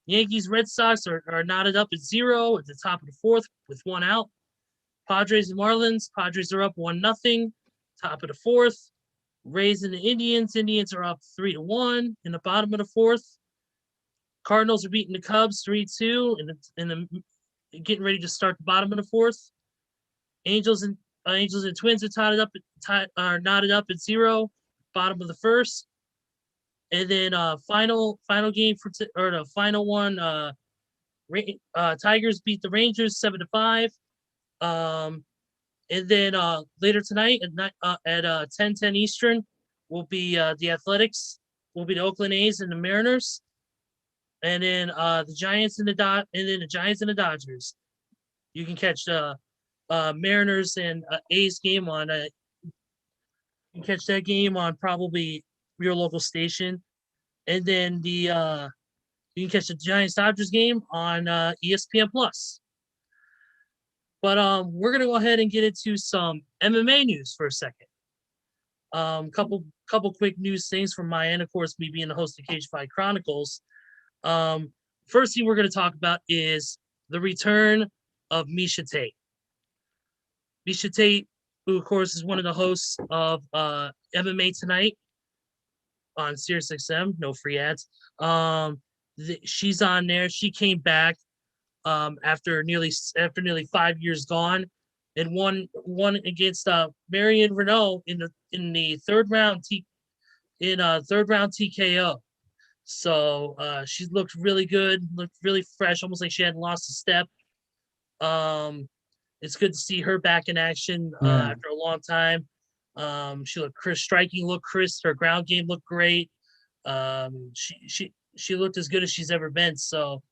Yankees, Red Sox are knotted up at 0 at the top of the fourth with 1 out. Padres and Marlins. Padres are up 1-0, top of the fourth. Rays and the Indians. Indians are up 3-1 in the bottom of the fourth. Cardinals are beating the Cubs 3-2 in the getting ready to start the bottom of the fourth. Angels and Twins are knotted up at 0, bottom of the first. And then final game the final one. Tigers beat the Rangers 7-5. And then later tonight at 10:10 Eastern will be the Athletics. Will be the Oakland A's and the Mariners. And then the Giants and the Dodgers. You can catch the Mariners and A's game on. You can catch that game on probably your local station, and then you can catch the Giants Dodgers game on ESPN Plus. But we're gonna go ahead and get into some MMA news for a second. Couple quick news things from my end. Of course, me being the host of Cage Fight Chronicles. First thing we're gonna talk about is the return of Miesha Tate. Miesha Tate, who of course is one of the hosts of MMA Tonight on SiriusXM, no free ads. She's on there. She came back after nearly 5 years gone, and won against Marion Renault in the third round TKO. So she looked really good, looked really fresh, almost like she hadn't lost a step. It's good to see her back in action after a long time. She looked crisp, striking looked crisp. Her ground game looked great. She looked as good as she's ever been. So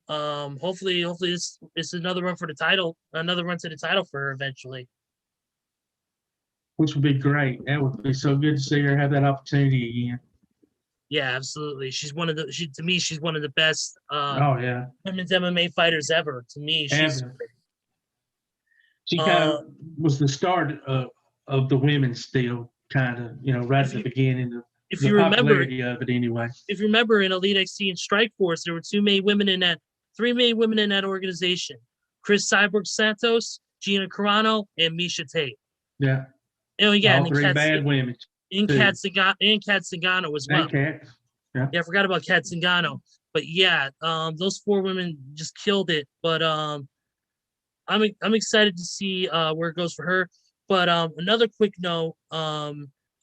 hopefully this is another run for the title, another run to the title for her eventually. Which would be great. That would be so good to see her have that opportunity again. Yeah, absolutely. She's one of the best women's MMA fighters ever. To me, she kind of was the start of the women's still kind of, right at the beginning of the popularity of it anyway. If you remember in Elite XC and Strikeforce, there were three main women in that organization: Chris Cyborg Santos, Gina Carano, and Miesha Tate. Yeah. And yeah, all three bad women. And Kat Zingano as well. Yeah, I forgot about Kat Zingano. But yeah, those 4 women just killed it. But I'm excited to see where it goes for her. But another quick note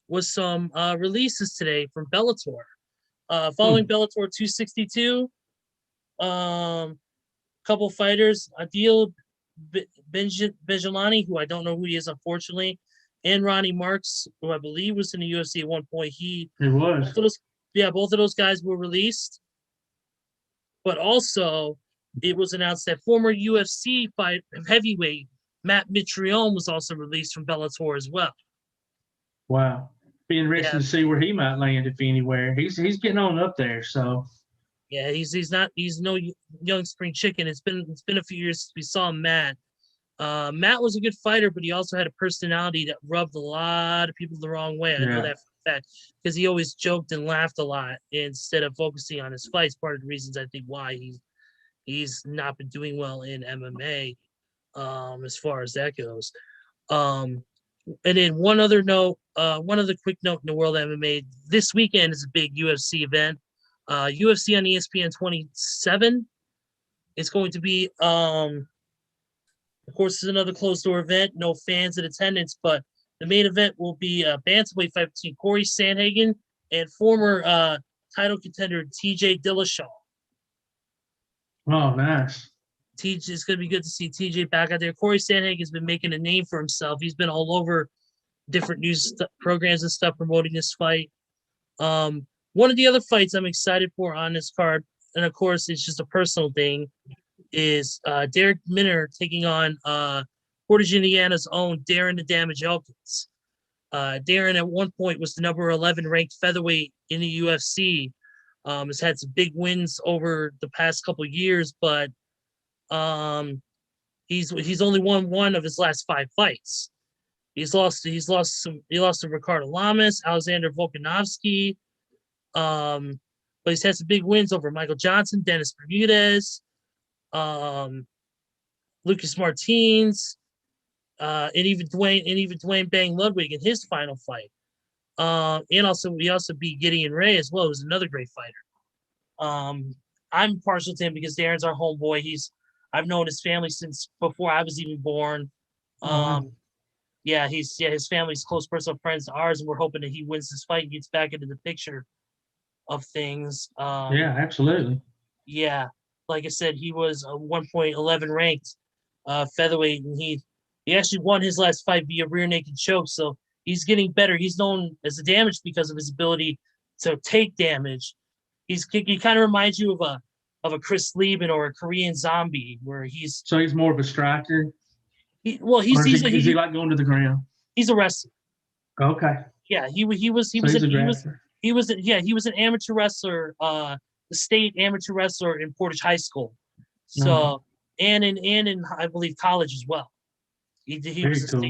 was some releases today from Bellator. Following Bellator 262, couple fighters, Adil Benjelani, who I don't know who he is, unfortunately, and Ronnie Marks, who I believe was in the UFC at one point. Both of those guys were released. But also, it was announced that former UFC heavyweight Matt Mitrione was also released from Bellator as well. Wow. Be interesting to see where he might land, if anywhere. He's getting on up there, so. Yeah, he's no young spring chicken. It's been a few years since we saw Matt. Matt was a good fighter, but he also had a personality that rubbed a lot of people the wrong way. I know that for a fact, because he always joked and laughed a lot instead of focusing on his fights. Part of the reasons I think why he's not been doing well in MMA, as far as that goes. And then one other quick note in the world of MMA. This weekend is a big UFC event. UFC on ESPN 27. It's going to be Of course, this is another closed-door event, no fans in attendance, but the main event will be a bantamweight fight between Corey Sandhagen and former title contender TJ Dillashaw. Oh, nice. TJ, it's going to be good to see TJ back out there. Corey Sandhagen has been making a name for himself. He's been all over different news programs and stuff promoting this fight. One of the other fights I'm excited for on this card, and of course it's just a personal thing, is Derek Minner taking on Portage, Indiana's own Darren the Damage Elkins. Darren at one point was the number 11 ranked featherweight in the UFC. Has had some big wins over the past couple of years, but he's only won one of his last 5 fights. He lost to Ricardo Lamas, Alexander Volkanovski, but he's had some big wins over Michael Johnson, Dennis Bermudez, Lucas Martins, and even Dwayne Bang Ludwig in his final fight. And he also beat Gideon Ray as well, who's another great fighter. I'm partial to him because Darren's our homeboy. I've known his family since before I was even born. His family's close personal friends to ours, and we're hoping that he wins this fight and gets back into the picture of things. Yeah, absolutely. Yeah, like I said, he was a 1.11 ranked featherweight, and he actually won his last fight via rear naked choke. So he's getting better. He's known as a Damage because of his ability to take damage. He kind of reminds you of a Chris Lieben or a Korean Zombie, where he's more of a striker. Is he like going to the ground? He's a wrestler. Okay. Yeah, he was an amateur wrestler, the state amateur wrestler in Portage High School. So and in I believe college as well. He was cool.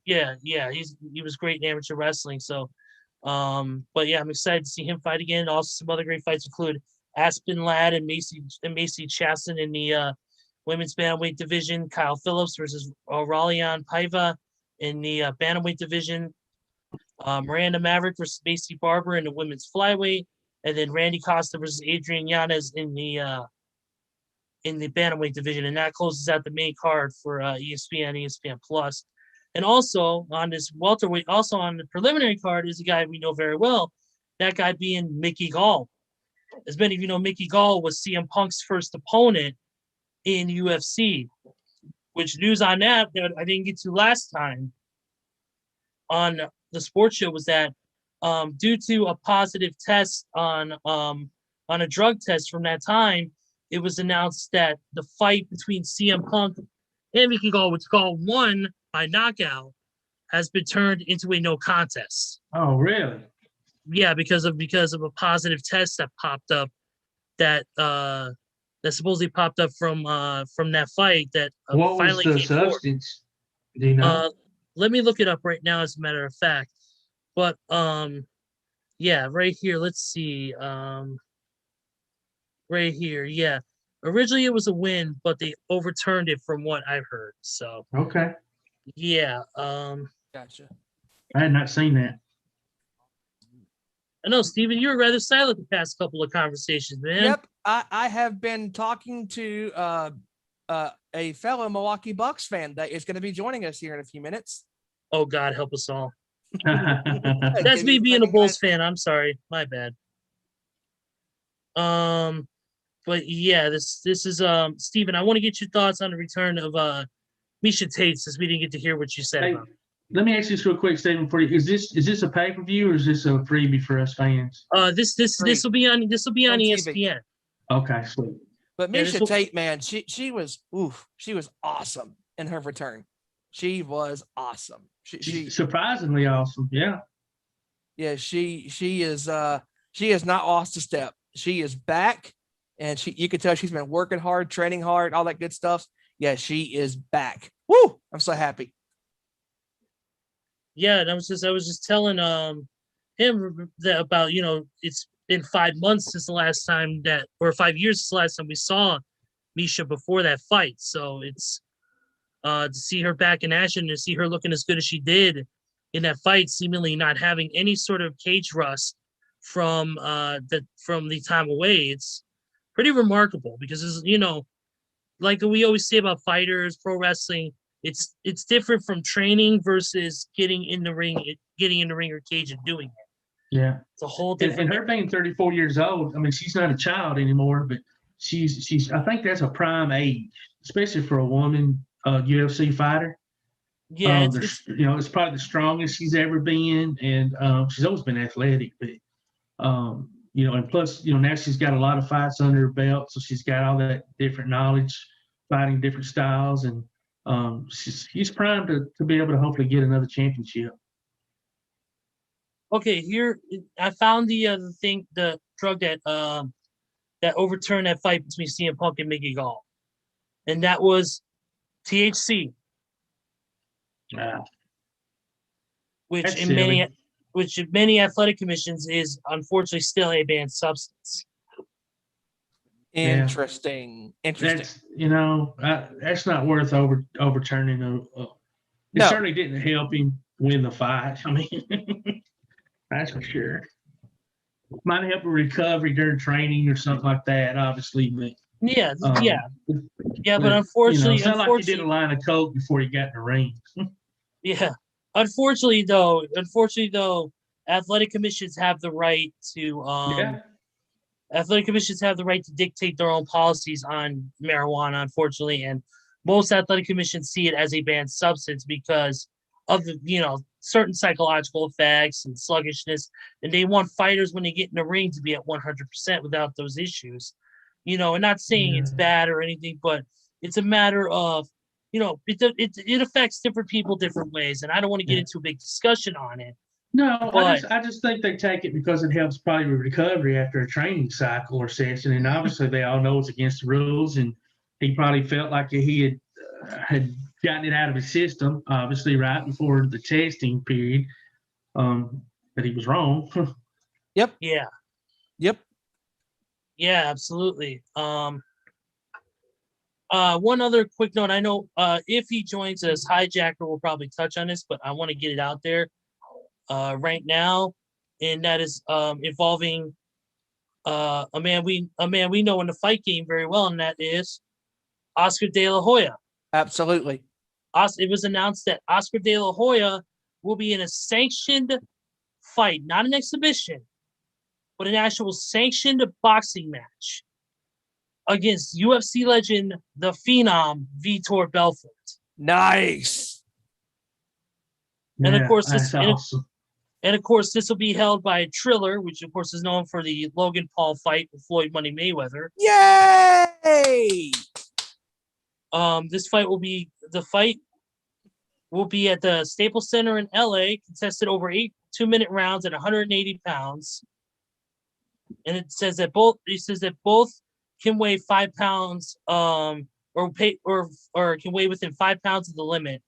He was great in amateur wrestling. So but yeah, I'm excited to see him fight again. Also, some other great fights include Aspen Ladd and Macy Chasson in the women's bantamweight division. Kyle Phillips versus Ralian Paiva in the bantamweight division. Miranda Maverick versus Macy Barber in the women's flyweight, and then Randy Costa versus Adrian Yanez in the bantamweight division, and that closes out the main card for ESPN Plus. And also on this welterweight, also on the preliminary card, is a guy we know very well. That guy being Mickey Gall. As many of you know, Mickey Gall was CM Punk's first opponent in UFC. Which news on that I didn't get to last time on the sports show was that due to a positive test on a drug test from that time, it was announced that the fight between CM Punk and Mickey Gall, which Gall won by knockout, has been turned into a no contest. Oh, really? Yeah, because of a positive test that popped up that supposedly popped up from that fight that what finally was the came substance? Do you know? Let me look it up right now, as a matter of fact. But yeah, right here. Let's see. Right here, yeah. Originally it was a win, but they overturned it from what I've heard. So okay. Yeah. Gotcha. I had not seen that. I know, Steven, you were rather silent the past couple of conversations, man. Yep. I have been talking to a fellow Milwaukee Bucks fan that is going to be joining us here in a few minutes. Oh, God, help us all. That's me being a Bulls fan. I'm sorry. My bad. But yeah, this is Steven, I want to get your thoughts on the return of Miesha Tate, since we didn't get to hear what you said about it. Let me ask you this real quick, Steven, for you. Is this a pay-per-view or is this a freebie for us fans? This will be on ESPN. Okay, sweet. But Miesha Tate, man, she was awesome in her return. She was awesome. She surprisingly awesome. Yeah. Yeah, she is not lost a step. She is back, and you can tell she's been working hard, training hard, all that good stuff. Yeah, she is back. Woo! I'm so happy. Yeah, and I was just telling him that about, it's been 5 months since the last time or 5 years since the last time we saw Miesha before that fight. So it's to see her back in action, to see her looking as good as she did in that fight, seemingly not having any sort of cage rust from the time away. It's pretty remarkable because, like we always say about fighters, pro wrestling, it's different from training versus getting in the ring or cage and doing it. Yeah. It's a whole And different. her being 34 years old, I mean, she's not a child anymore, but she's. I think that's a prime age, especially for a woman UFC fighter. Yeah, it's probably the strongest she's ever been, and she's always been athletic. But and plus, now she's got a lot of fights under her belt, so she's got all that different knowledge, fighting different styles, and she's primed to be able to hopefully get another championship. Okay, here I found the drug that overturned that fight between CM Punk and Mickey Gall, and that was THC. Wow. Which in many athletic commissions is unfortunately still a banned substance. Interesting. That's that's not worth overturning. It certainly didn't help him win the fight. I mean, that's for sure. Might help with recovery during training or something like that, obviously. But but unfortunately, it's not like he did a line of coke before he got in the ring. Yeah. Unfortunately, though, athletic commissions have the right to dictate their own policies on marijuana, unfortunately, and most athletic commissions see it as a banned substance because of the certain psychological effects and sluggishness, and they want fighters when they get in the ring to be at 100% without those issues. And not saying it's bad or anything, but it's a matter of it affects different people different ways, and I don't want to get into a big discussion on it. No, I just think they take it because it helps probably with recovery after a training cycle or session, and obviously they all know it's against the rules, and he probably felt like he had gotten it out of his system, obviously right before the testing period, but he was wrong. Yep. Yeah. Yep. Yeah, absolutely. One other quick note. I know if he joins us, Hijacker will probably touch on this, but I want to get it out there right now, and that is involving a man we know in the fight game very well, and that is Oscar De La Hoya. Absolutely. It was announced that Oscar De La Hoya will be in a sanctioned fight, not an exhibition, but an actual sanctioned boxing match against UFC legend, the Phenom, Vitor Belfort. Nice. And of course, awesome. And of course, this will be held by Triller, which of course is known for the Logan Paul fight with Floyd Money Mayweather. Yay! The fight will be at the Staples Center in LA, contested over 8 2-minute rounds at 180 pounds. And it says that both can weigh 5 pounds, or can weigh within 5 pounds of the limit.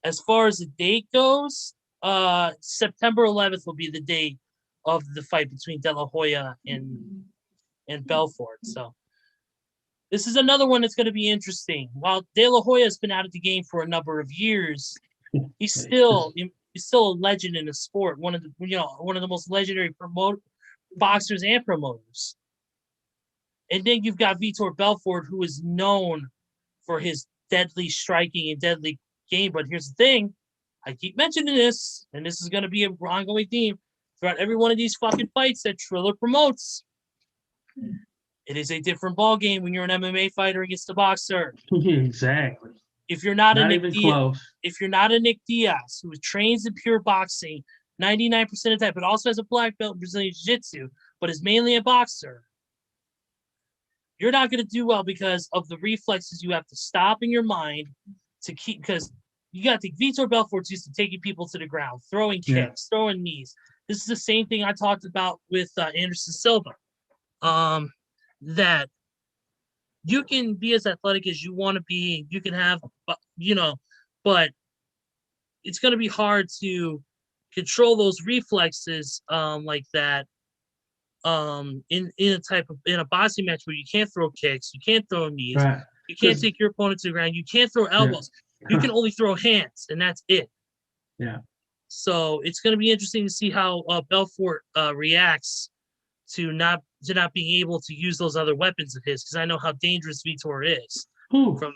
As far as the date goes, September 11th will be the date of the fight between De La Hoya and Belfort. So this is another one that's going to be interesting. While De La Hoya has been out of the game for a number of years, he's still a legend in the sport. One of the most legendary boxers and promoters. And then you've got Vitor Belfort, who is known for his deadly striking and deadly game. But here's the thing. I keep mentioning this, and this is going to be an ongoing theme throughout every one of these fucking fights that Triller promotes. It is a different ball game when you're an MMA fighter against a boxer. Exactly. If you're not a Nick Diaz, who trains in pure boxing 99% of the time, but also has a black belt in Brazilian Jiu-Jitsu, but is mainly a boxer, you're not going to do well because of the reflexes you have to stop in your mind to keep, because you got the Vitor Belfort's used to taking people to the ground, throwing kicks, throwing knees. This is the same thing I talked about with Anderson Silva. That you can be as athletic as you want to be. You can have, but it's going to be hard to control those reflexes like that in a boxing match where you can't throw kicks, you can't throw knees, right. You can't take your opponent to the ground, you can't throw elbows. You can only throw hands, and that's it. Yeah. So it's going to be interesting to see how Belfort reacts to not being able to use those other weapons of his, because I know how dangerous Vitor is. Ooh. From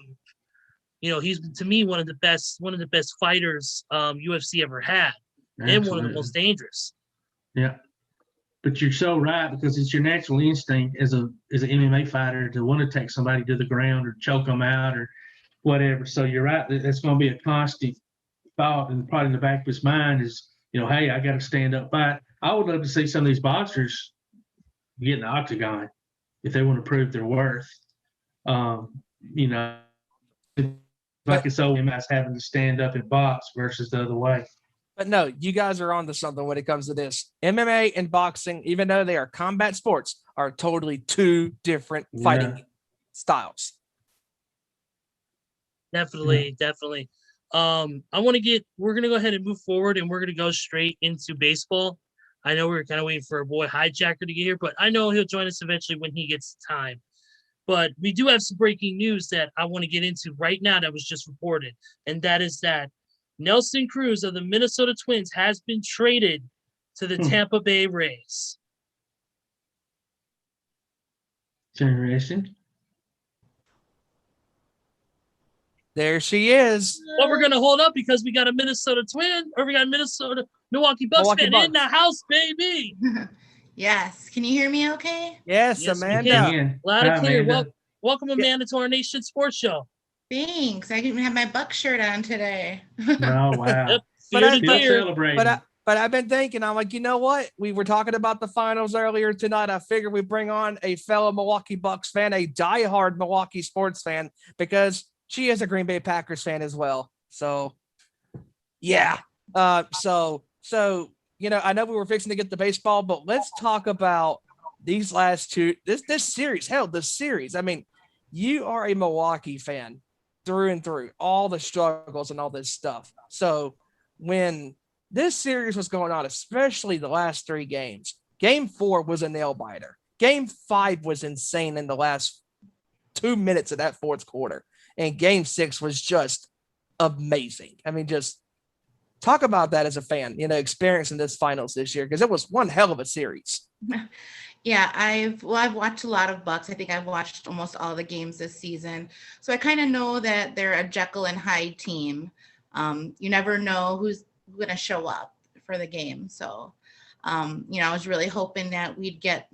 he's to me one of the best fighters UFC ever had, and one of the most dangerous. Yeah. But you're so right, because it's your natural instinct as an MMA fighter to want to take somebody to the ground or choke them out or whatever. So you're right. That's going to be a constant thought, and probably in the back of his mind is, hey, I got to stand up fight. I would love to see some of these boxers get in the octagon if they want to prove their worth. Like it's so as having to stand up and box versus the other way. But no, you guys are on to something when it comes to this. MMA and boxing, even though they are combat sports, are totally two different fighting styles. Definitely. We're going to go ahead and move forward, and we're going to go straight into baseball. I know we were kind of waiting for our boy Hijacker to get here, but I know he'll join us eventually when he gets time. But we do have some breaking news that I want to get into right now that was just reported, and that is that Nelson Cruz of the Minnesota Twins has been traded to the Tampa Bay Rays. Generation. There she is. Well, we're going to hold up because we got a Minnesota Milwaukee Bucks fan in the house, baby. Yes. Can you hear me okay? Yes, Amanda. Loud and clear. Welcome, Amanda, to our Nation Sports Show. Thanks. I didn't even have my Buck shirt on today. Oh, wow. But I've been thinking, I'm like, you know what? We were talking about the finals earlier tonight. I figured we bring on a fellow Milwaukee Bucks fan, a diehard Milwaukee sports fan, because she is a Green Bay Packers fan as well. So, yeah. So I know we were fixing to get the baseball, but let's talk about these last two. This series. Hell, this series. I mean, you are a Milwaukee fan through and through, all the struggles and all this stuff. So when this series was going on, especially the last three games, Game 4 was a nail biter. Game 5 was insane in the last 2 minutes of that fourth quarter. And Game 6 was just amazing. I mean, just talk about that as a fan, experiencing this finals this year, because it was one hell of a series. Yeah, I've watched a lot of Bucks. I think I've watched almost all the games this season. So I kind of know that they're a Jekyll and Hyde team. You never know who's going to show up for the game. So, I was really hoping that we'd get,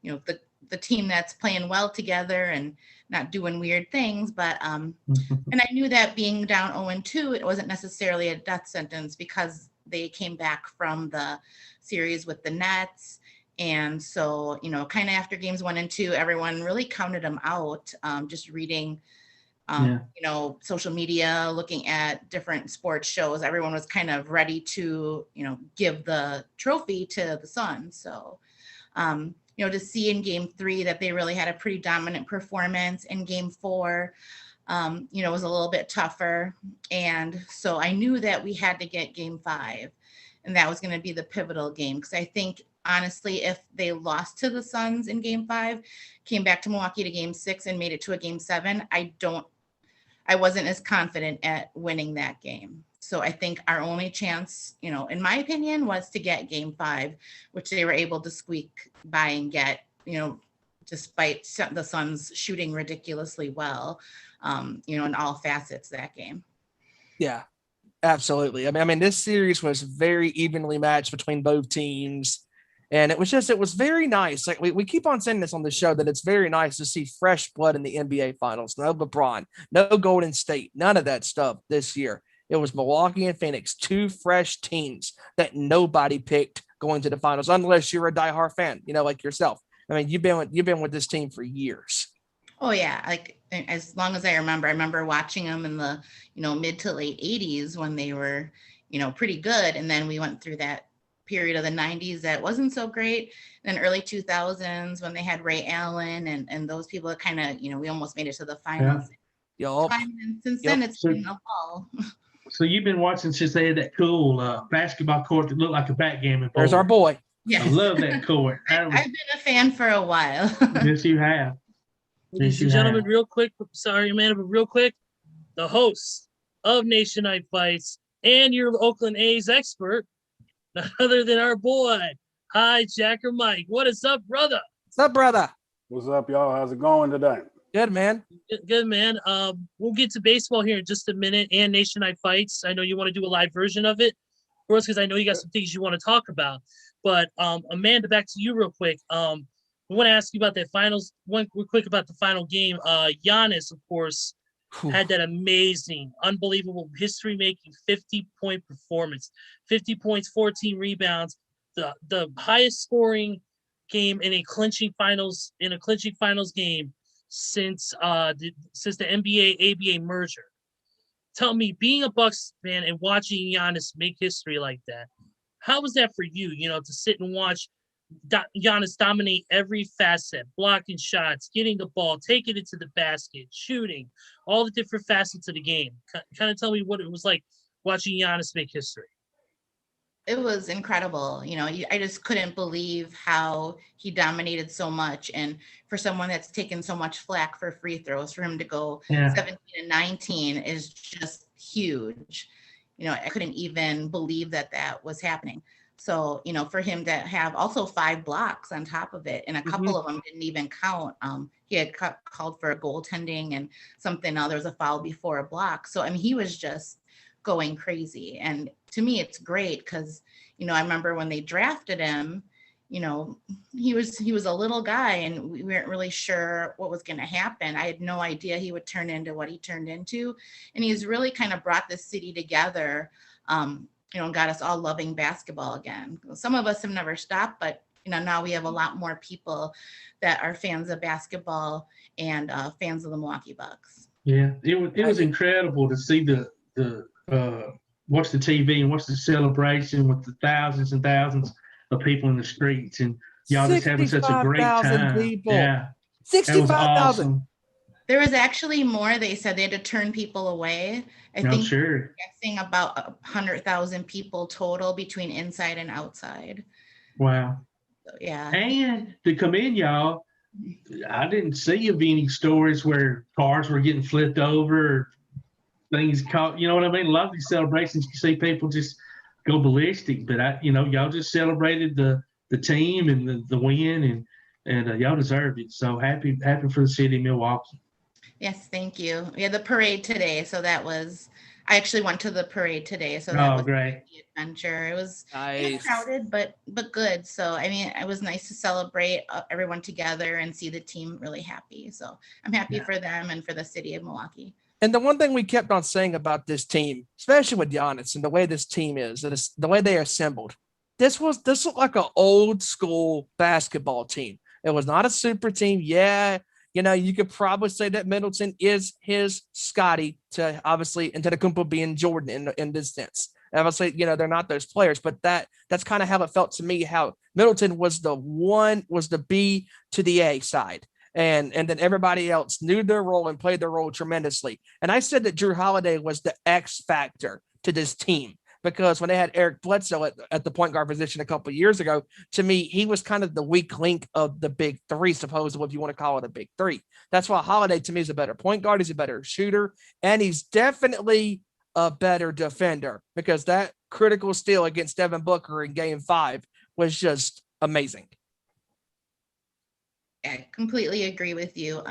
the team that's playing well together and not doing weird things. But, and I knew that being down 0-2, it wasn't necessarily a death sentence because they came back from the series with the Nets. And so, kind of after games 1 and 2, everyone really counted them out. Just reading, social media, looking at different sports shows, everyone was kind of ready to, give the trophy to the Suns. So, to see in Game 3 that they really had a pretty dominant performance. In Game 4, was a little bit tougher. And so I knew that we had to get Game 5, and that was going to be the pivotal game. Because I think, honestly, if they lost to the Suns in Game 5, came back to Milwaukee to Game 6 and made it to a Game 7, I wasn't as confident at winning that game. So I think our only chance, in my opinion, was to get Game 5, which they were able to squeak by and get, despite the Suns shooting ridiculously well, in all facets that game. Yeah, absolutely. I mean, this series was very evenly matched between both teams. And it was very nice. Like we keep on saying this on the show, that it's very nice to see fresh blood in the NBA finals. No LeBron, no Golden State, none of that stuff this year. It was Milwaukee and Phoenix, two fresh teams that nobody picked going to the finals, unless you're a diehard fan, like yourself. I mean, you've been with this team for years. Oh yeah. Like as long as I remember watching them in the, mid to late 80s when they were, pretty good. And then we went through that period of the 90s that wasn't so great. And then early 2000s when they had Ray Allen and those people that kind of, we almost made it to the finals. Yeah. And since then it's been a fall. So you've been watching since they had that cool basketball court that looked like a backgammon. There's our boy. Yes. I love that court. I've been a fan for a while. Yes, you have. Ladies and gentlemen, real quick, sorry, Amanda, but real quick, the host of Nation Night Fights and your Oakland A's expert, none other than our boy, Hijacker Mike. What is up, brother? What's up, brother? What's up, y'all? How's it going today? Good, man. Good, man. We'll get to baseball here in just a minute and nationwide fights. I know you want to do a live version of it for us because I know you got some things you want to talk about. But Amanda, back to you real quick. We want to ask you about that finals. One quick about the final game. Giannis, of course, had that amazing, unbelievable, history-making 50-point performance. 50 points, 14 rebounds, the highest scoring game in a clinching finals game since the NBA ABA merger. Tell me, being a Bucks fan and watching Giannis make history like that, how was that for you? You know, to sit and watch Giannis dominate every facet, blocking shots, getting the ball, taking it to the basket, shooting, all the different facets of the game. Kind of tell me what it was like watching Giannis make history. It was incredible. You know, I just couldn't believe how he dominated so much. And for someone that's taken so much flack for free throws, for him to go 17 and 19 is just huge. You know, I couldn't even believe that was happening. So, you know, for him to have also 5 blocks on top of it, and a couple of them didn't even count. He had called for a goaltending and something. There was a foul before a block. So, I mean, he was just going crazy. And to me, it's great because, you know, I remember when they drafted him, you know, he was a little guy and we weren't really sure what was going to happen. I had no idea he would turn into what he turned into. And he's really kind of brought the city together, you know, and got us all loving basketball again. Some of us have never stopped, but, you know, now we have a lot more people that are fans of basketball and fans of the Milwaukee Bucks. Yeah, it was incredible to see watch the TV and watch the celebration with the thousands and thousands of people in the streets, and y'all just having such a great time. People. Yeah, 65,000. Awesome. There was actually more. They said they had to turn people away. I think sure. Guessing about 100,000 people total between inside and outside. Wow. So, yeah. And to commend y'all, I didn't see of any stories where cars were getting flipped over or things caught. You know what I mean? A lot of these celebrations, you see people just go ballistic, but y'all just celebrated the team and the win, and y'all deserved it. So happy for the city of Milwaukee. Yes, thank you. We had the parade today, so I actually went to the parade today, so that was great. The adventure. It was nice. Crowded, but good. So I mean, it was nice to celebrate everyone together and see the team really happy. So I'm happy for them and for the city of Milwaukee. And the one thing we kept on saying about this team, especially with Giannis and the way this team is, the way they are assembled, this looked like an old school basketball team. It was not a super team. Yeah, you know, you could probably say that Middleton is his Scotty to obviously Antetokounmpo being Jordan in this sense. Obviously, you know, they're not those players, but that's kind of how it felt to me, how Middleton was the B to the A side. And then everybody else knew their role and played their role tremendously. And I said that Drew Holiday was the X factor to this team, because when they had Eric Bledsoe at the point guard position a couple of years ago, to me, he was kind of the weak link of the big three, supposedly, if you want to call it a big three. That's why Holiday, to me, is a better point guard. He's a better shooter, and he's definitely a better defender, because that critical steal against Devin Booker in Game 5 was just amazing. I completely agree with you.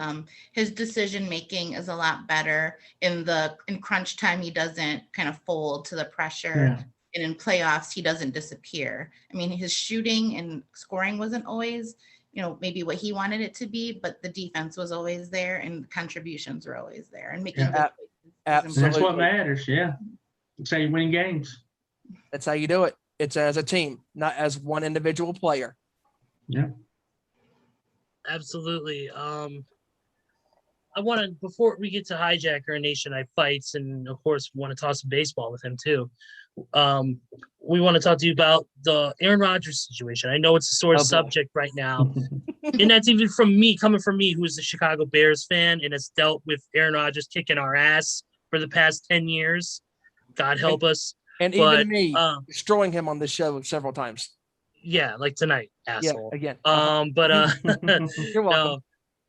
His decision making is a lot better in crunch time. He doesn't kind of fold to the pressure, and in playoffs he doesn't disappear. I mean, his shooting and scoring wasn't always, you know, maybe what he wanted it to be, but the defense was always there and contributions were always there, and making good absolutely. That's what matters. Yeah, that's how you win games. That's how you do it. It's as a team, not as one individual player. Yeah. Absolutely. I want to, before we get to Hijacker Nation I Fights, and of course we want to talk some baseball with him too. We want to talk to you about the Aaron Rodgers situation. I know it's a sore subject right now, and that's even coming from me, who's a Chicago Bears fan and has dealt with Aaron Rodgers kicking our ass for the past 10 years. God help us. And even me destroying him on this show several times. Yeah, like tonight, asshole. Yeah, again. You're welcome.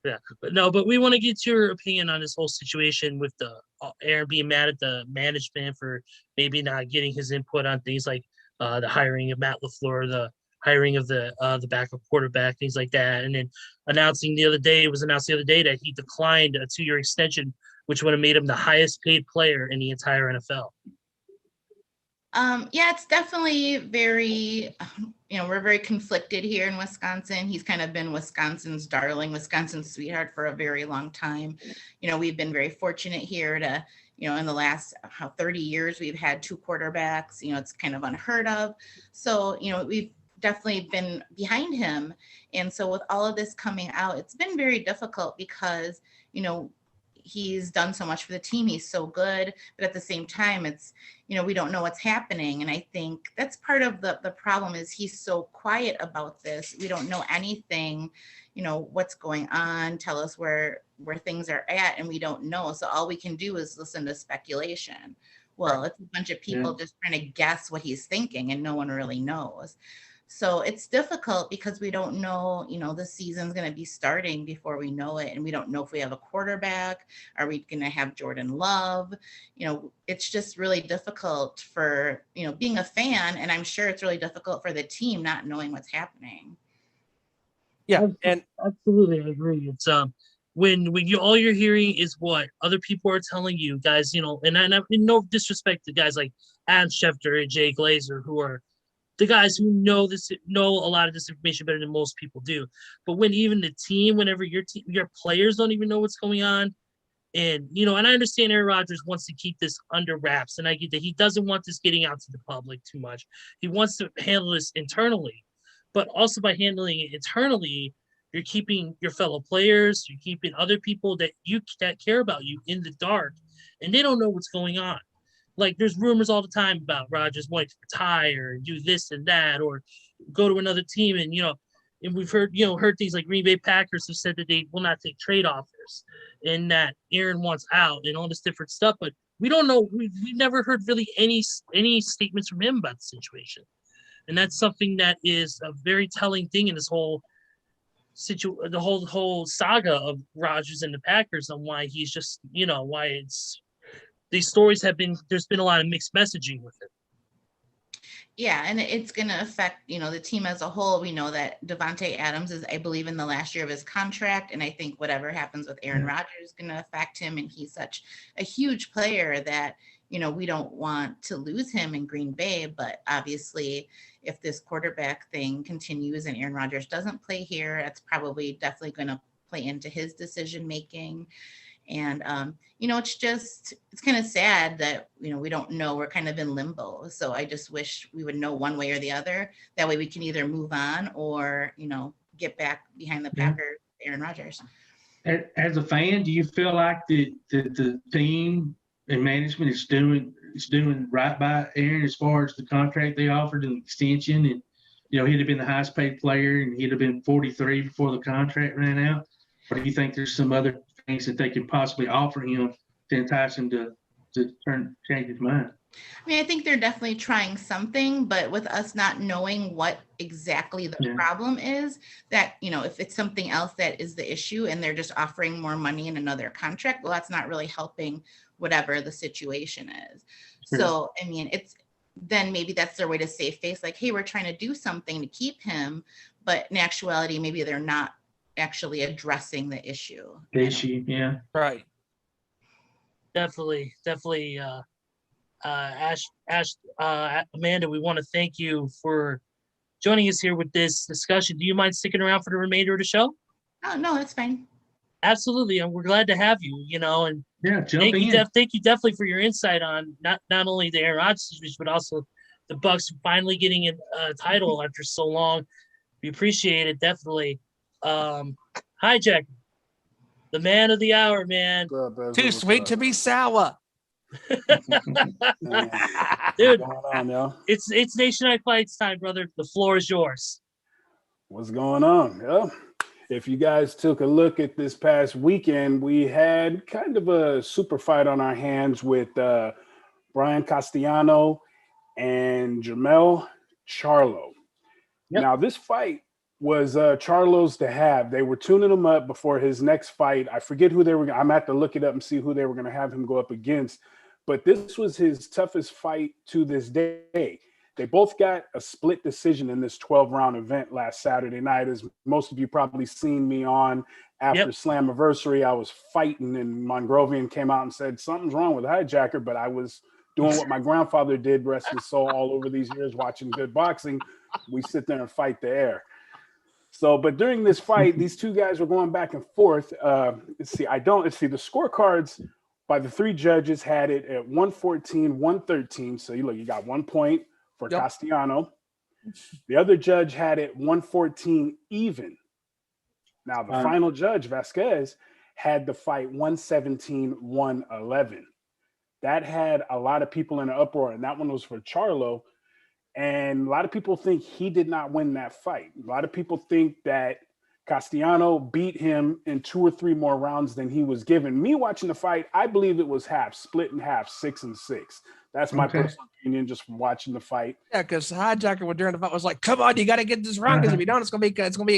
But we want to get your opinion on this whole situation with the Aaron being mad at the management for maybe not getting his input on things like the hiring of Matt LaFleur, the hiring of the backup quarterback, things like that, and then announcing the other day that he declined a 2-year extension, which would have made him the highest paid player in the entire NFL. Yeah, it's definitely very, we're very conflicted here in Wisconsin. He's kind of been Wisconsin's darling, Wisconsin's sweetheart for a very long time. We've been very fortunate here to, in the last 30 years, we've had 2 quarterbacks. It's kind of unheard of. So, we've definitely been behind him. And so with all of this coming out, it's been very difficult because, he's done so much for the team. He's so good, but at the same time, it's, we don't know what's happening. And I think that's part of the problem is he's so quiet about this. We don't know anything, what's going on, tell us where things are at, and we don't know. So all we can do is listen to speculation. Well, it's a bunch of people just trying to guess what he's thinking, and no one really knows. So it's difficult because we don't know, the season's going to be starting before we know it. And we don't know if we have a quarterback. Are we going to have Jordan Love? It's just really difficult for, being a fan. And I'm sure it's really difficult for the team not knowing what's happening. Yeah. And absolutely, I agree. It's when all you're hearing is what other people are telling you guys, and I no disrespect to guys like Adam Schefter and Jay Glazer, who are the guys who know a lot of this information better than most people do. But when even the team, whenever your players don't even know what's going on, and and I understand Aaron Rodgers wants to keep this under wraps, and I get that he doesn't want this getting out to the public too much. He wants to handle this internally, but also by handling it internally, you're keeping your fellow players, you're keeping other people that care about you in the dark, and they don't know what's going on. Like there's rumors all the time about Rodgers wanting to retire and do this and that, or go to another team. And, and we've heard things like Green Bay Packers have said that they will not take trade offers and that Aaron wants out and all this different stuff. But we don't know. We've never heard really any statements from him about the situation. And that's something that is a very telling thing in this whole the whole saga of Rodgers and the Packers, and why he's just, why it's, these stories there's been a lot of mixed messaging with it. Yeah, and it's going to affect, the team as a whole. We know that Devonta Adams is, I believe, in the last year of his contract, and I think whatever happens with Aaron Rodgers is going to affect him, and he's such a huge player that, we don't want to lose him in Green Bay. But obviously, if this quarterback thing continues and Aaron Rodgers doesn't play here, that's probably definitely going to play into his decision making. And, it's kind of sad that, we don't know. We're kind of in limbo. So I just wish we would know one way or the other. That way we can either move on or, get back behind the Packers, Aaron Rodgers. As a fan, do you feel like the team and management is doing right by Aaron as far as the contract they offered and extension? And, he'd have been the highest paid player and he'd have been 43 before the contract ran out. Or do you think there's some other things that they could possibly offer him to entice him to change his mind? I mean, I think they're definitely trying something, but with us not knowing what exactly the problem is, that, if it's something else that is the issue and they're just offering more money in another contract, well, that's not really helping whatever the situation is. Sure. So, I mean, then maybe that's their way to save face, like, hey, we're trying to do something to keep him, but in actuality, maybe they're not actually addressing the issue. Yeah. Right. Definitely. Ash, Amanda, we want to thank you for joining us here with this discussion. Do you mind sticking around for the remainder of the show? Oh, no, that's fine. Absolutely. And we're glad to have you, and jump in. Thank you definitely for your insight on not only the Aaron Rodgers situation, but also the Bucs finally getting a title after so long. We appreciate it. Definitely. Hi, Jack. The man of the hour, man. Too sweet to be sour. Dude, going on, it's Nationwide Fights time, brother. The floor is yours. What's going on? Yeah. If you guys took a look at this past weekend, we had kind of a super fight on our hands with Brian Castellano and Jermell Charlo. Yep. Now, this fight was Charlo's to have. They were tuning him up before his next fight. I forget who they were. I'm at to look it up and see who they were going to have him go up against. But this was his toughest fight to this day. They both got a split decision in this 12-round event last Saturday night. As most of you probably seen me on after Slammiversary, I was fighting, and Mongrovian came out and said, something's wrong with Hijacker, but I was doing what my grandfather did, rest his soul, all over these years, watching good boxing. We sit there and fight the air. So, but during this fight, these two guys were going back and forth. The scorecards by the three judges had it at 114, 113. So you got 1 point for Castellano. The other judge had it 114 even. Now, the final judge, Vasquez, had the fight 117, 111. That had a lot of people in an uproar, and that one was for Charlo. And a lot of people think he did not win that fight. A lot of people think that Castellano beat him in 2 or 3 more rounds than he was given. Me watching the fight, I believe it was split in half, 6-6. That's my personal opinion just from watching the fight. Yeah, because Hijacker during the fight was like, come on, you got to get this round, because if you don't, it's gonna be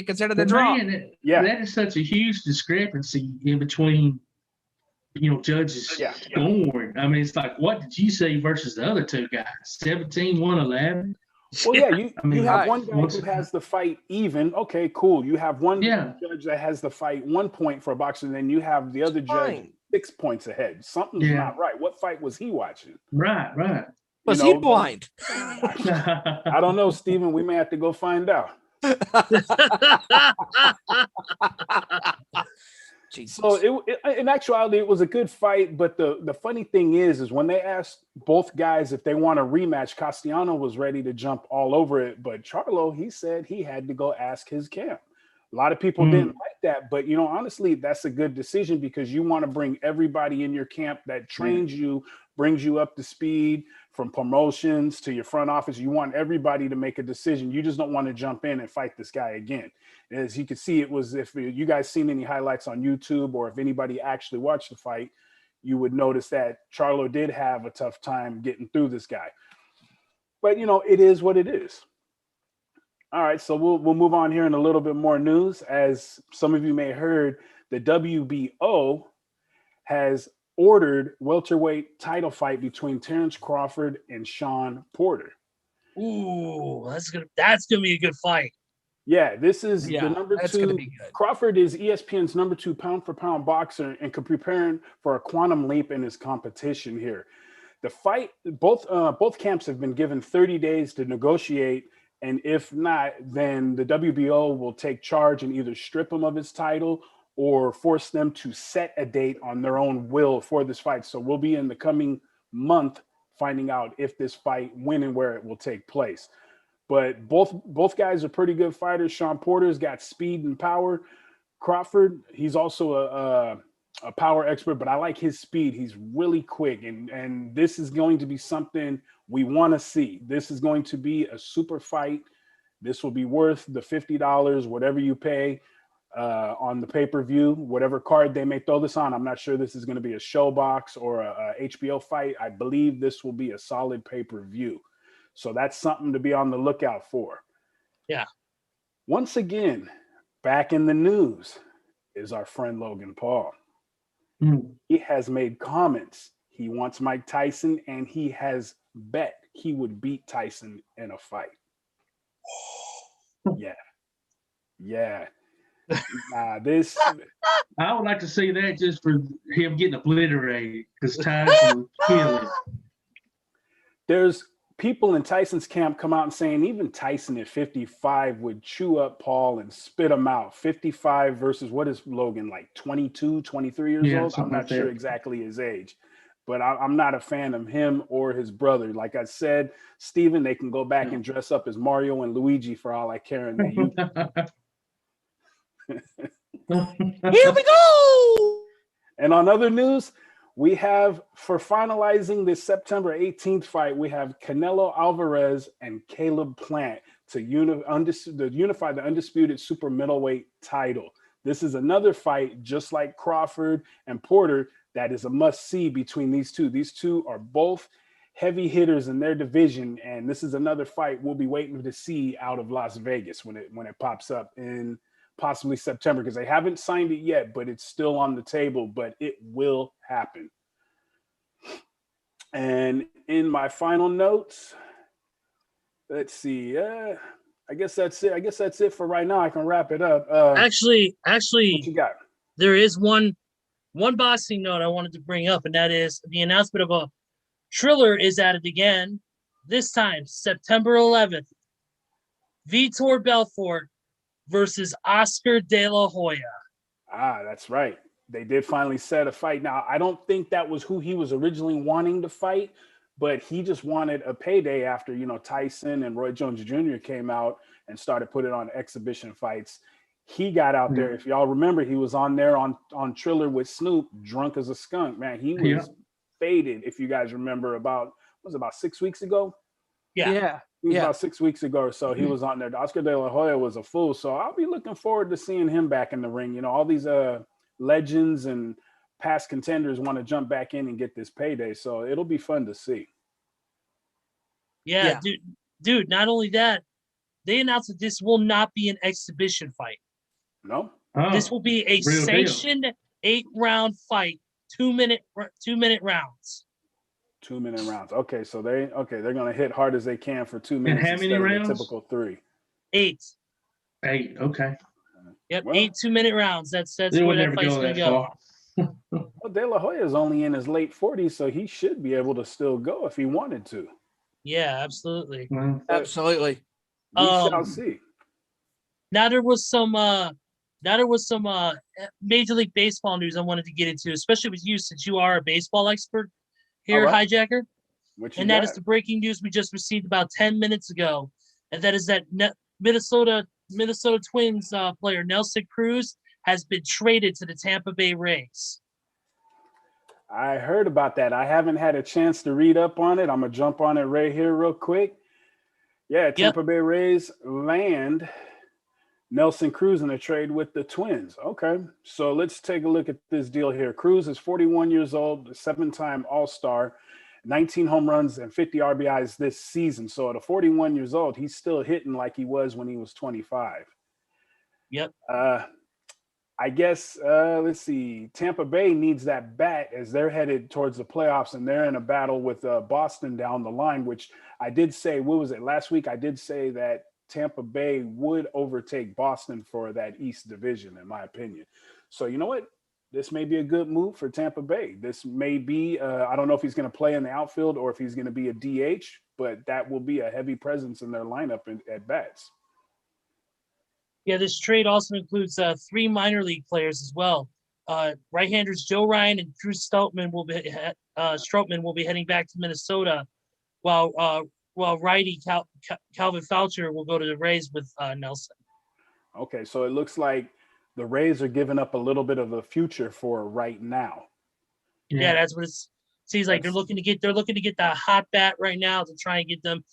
considered a draw. Man, that is such a huge discrepancy in between judges scoring. I mean, it's like, what did you say versus the other two guys? 17, 111? Well, you have one guy who has the fight even. Okay, cool. You have one judge that has the fight 1 point for a boxer, and then you have the other judge 6 points ahead. Something's not right. What fight was he watching? Right. Was he blind? I don't know, Steven. We may have to go find out. Jesus. So in actuality, it was a good fight. But the funny thing is when they asked both guys if they want a rematch, Castellano was ready to jump all over it. But Charlo, he said he had to go ask his camp. A lot of people didn't like that. But, honestly, that's a good decision because you want to bring everybody in your camp that trains you, brings you up to speed from promotions to your front office. You want everybody to make a decision. You just don't want to jump in and fight this guy again. As you can see, it was, if you guys seen any highlights on YouTube or if anybody actually watched the fight, you would notice that Charlo did have a tough time getting through this guy. But, it is what it is. All right, so we'll move on here in a little bit more news. As some of you may have heard, the WBO has ordered welterweight title fight between Terrence Crawford and Sean Porter. Ooh, that's gonna be a good fight. Yeah, this is the number 2. Crawford is ESPN's number 2 pound for pound boxer and preparing for a quantum leap in his competition here. The fight, both camps have been given 30 days to negotiate. And if not, then the WBO will take charge and either strip him of his title or force them to set a date on their own will for this fight. So we'll be in the coming month finding out if this fight, when and where it will take place. But both guys are pretty good fighters. Sean Porter's got speed and power. Crawford, he's also a power expert, but I like his speed. He's really quick, and this is going to be something we want to see. This is going to be a super fight. This will be worth the $50, whatever you pay on the pay-per-view, whatever card they may throw this on. I'm not sure this is going to be a show box or a HBO fight. I believe this will be a solid pay-per-view. So that's something to be on the lookout for. Yeah. Once again, back in the news is our friend Logan Paul. He has made comments. He wants Mike Tyson, and he has bet he would beat Tyson in a fight. Yeah. This. I would like to see that just for him getting obliterated because Tyson would kill him. There's people in Tyson's camp come out and saying even Tyson at 55 would chew up Paul and spit him out. 55 versus what is Logan, like 22, 23 years old? I'm not sure exactly his age, but I'm not a fan of him or his brother. Like I said, Steven, they can go back and dress up as Mario and Luigi for all I care. And Here we go. And on other news, we have, for finalizing this September 18th fight, we have Canelo Alvarez and Caleb Plant to unify the undisputed super middleweight title. This is another fight, just like Crawford and Porter, that is a must-see between these two. These two are both heavy hitters in their division, and this is another fight we'll be waiting to see out of Las Vegas when it pops up in possibly September, because they haven't signed it yet, but it's still on the table, but it will happen. And in my final notes, Let's see. I guess that's it. I guess that's it for right now. I can wrap it up. Actually, What you got? there is one boxing note I wanted to bring up, and that is the announcement of a Triller is at it again. This time, September 11th. Vitor Belfort versus Oscar De La Hoya. That's right. They did finally set a fight. Now, I don't think that was who he was originally wanting to fight, but he just wanted a payday after, Tyson and Roy Jones Jr. came out and started putting on exhibition fights. He got out there. If y'all remember, he was on there on Triller with Snoop, drunk as a skunk. Man, he was faded, if you guys remember, about 6 weeks ago? Yeah. It was about 6 weeks ago or so. He was on there. Oscar De La Hoya was a fool. So I'll be looking forward to seeing him back in the ring. All these legends and past contenders want to jump back in and get this payday. So it'll be fun to see. Yeah. Dude, not only that, they announced that this will not be an exhibition fight. No? This will be a sanctioned 8-round fight, 2-minute rounds. 2-minute rounds. Okay, so they're gonna hit hard as they can for 2 minutes. And how many rounds? The typical 3. 8. 8. Okay. Yep, 8 2-minute rounds. That's where that fight's gonna go. Well, De La Hoya is only in his late 40s, so he should be able to still go if he wanted to. Yeah, absolutely. Absolutely. We shall see. Now there was some Major League Baseball news I wanted to get into, especially with you since you are a baseball expert here, right. Hijacker. That is the breaking news we just received about 10 minutes ago. And that is that Minnesota Twins player Nelson Cruz has been traded to the Tampa Bay Rays. I heard about that. I haven't had a chance to read up on it. I'm going to jump on it right here real quick. Yeah, Tampa Bay Rays land Nelson Cruz in a trade with the Twins. Okay, so let's take a look at this deal here. Cruz is 41 years old, a 7-time All-Star, 19 home runs and 50 RBIs this season. So at 41 years old, he's still hitting like he was when he was 25. Yep. I guess, let's see, Tampa Bay needs that bat as they're headed towards the playoffs, and they're in a battle with Boston down the line, which I did say, what was it, last week? I did say that Tampa Bay would overtake Boston for that East division, in my opinion. So you know what? This may be a good move for Tampa Bay. This may be, I don't know if he's going to play in the outfield or if he's going to be a DH, but that will be a heavy presence in their lineup at bats. Yeah, this trade also includes 3 minor league players as well. Right-handers Joe Ryan and Drew Stroutman will be heading back to Minnesota, while righty Calvin Foucher will go to the Rays with Nelson. Okay, so it looks like the Rays are giving up a little bit of a future for right now. Yeah, that's what it seems like. They're looking to get the hot bat right now to try and get them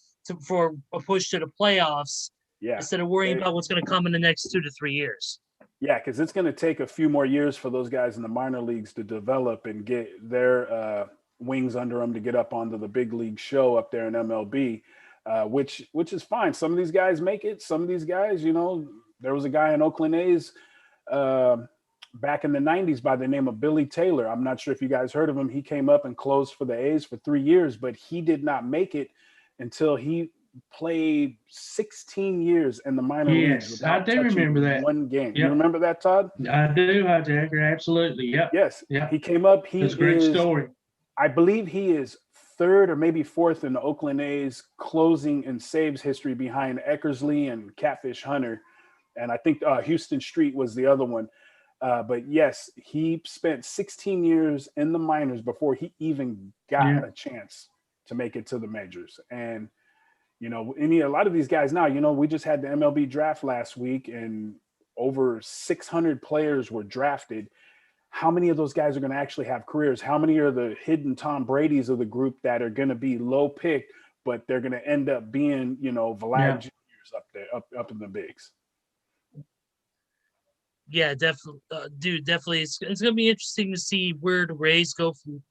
for a push to the playoffs. Yeah. Instead of worrying about what's going to come in the next 2 to 3 years. Yeah, because it's going to take a few more years for those guys in the minor leagues to develop and get their wings under them to get up onto the big league show up there in MLB, which is fine. Some of these guys make it. Some of these guys, there was a guy in Oakland A's back in the 90s by the name of Billy Taylor. I'm not sure if you guys heard of him. He came up and closed for the A's for 3 years, but he did not make it until he played 16 years in the minor leagues. Yes, I do remember that. One game. Yep. You remember that, Todd? I do, Hijacker. Absolutely. Yep. Yes. Yep. He came up. That's a great story. I believe he is 3rd or maybe 4th in the Oakland A's closing and saves history behind Eckersley and Catfish Hunter. And I think Houston Street was the other one. But yes, he spent 16 years in the minors before he even got a chance to make it to the majors. And a lot of these guys now, we just had the MLB draft last week and over 600 players were drafted. How many of those guys are going to actually have careers? How many are the hidden Tom Brady's of the group that are going to be low picked, but they're going to end up being, Vlad Juniors up there, up in the bigs? Yeah, definitely, dude. Definitely, it's going to be interesting to see where the Rays go from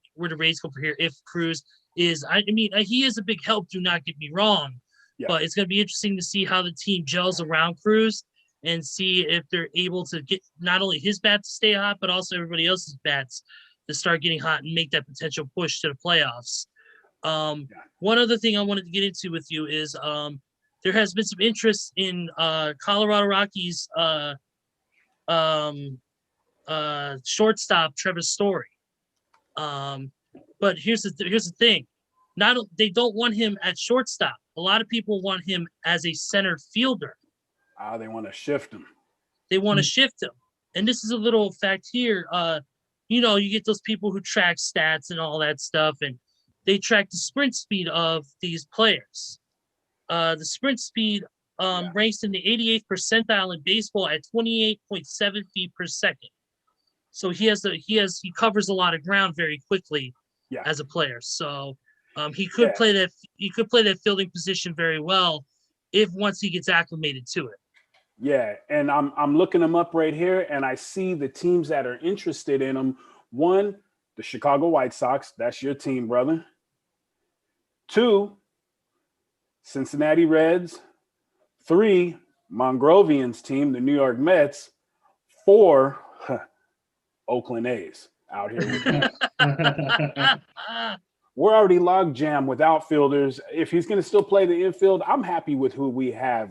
here. If Cruz is, he is a big help. Do not get me wrong, but it's going to be interesting to see how the team gels around Cruz and see if they're able to get not only his bat to stay hot, but also everybody else's bats to start getting hot and make that potential push to the playoffs. One other thing I wanted to get into with you is there has been some interest in Colorado Rockies shortstop Trevor Story. But here's the thing. They don't want him at shortstop. A lot of people want him as a center fielder. They want to shift him. They want to shift him. And this is a little fact here. You get those people who track stats and all that stuff, and they track the sprint speed of these players. The sprint speed ranks in the 88th percentile in baseball at 28.7 feet per second. So he covers a lot of ground very quickly as a player. So he could play that fielding position very well if once he gets acclimated to it. Yeah, and I'm looking him up right here, and I see the teams that are interested in him. One, the Chicago White Sox. That's your team, brother. 2, Cincinnati Reds. 3, Mongrovian's team, the New York Mets. 4, Oakland A's out here with him. We're already log jammed with outfielders. If he's going to still play the infield, I'm happy with who we have.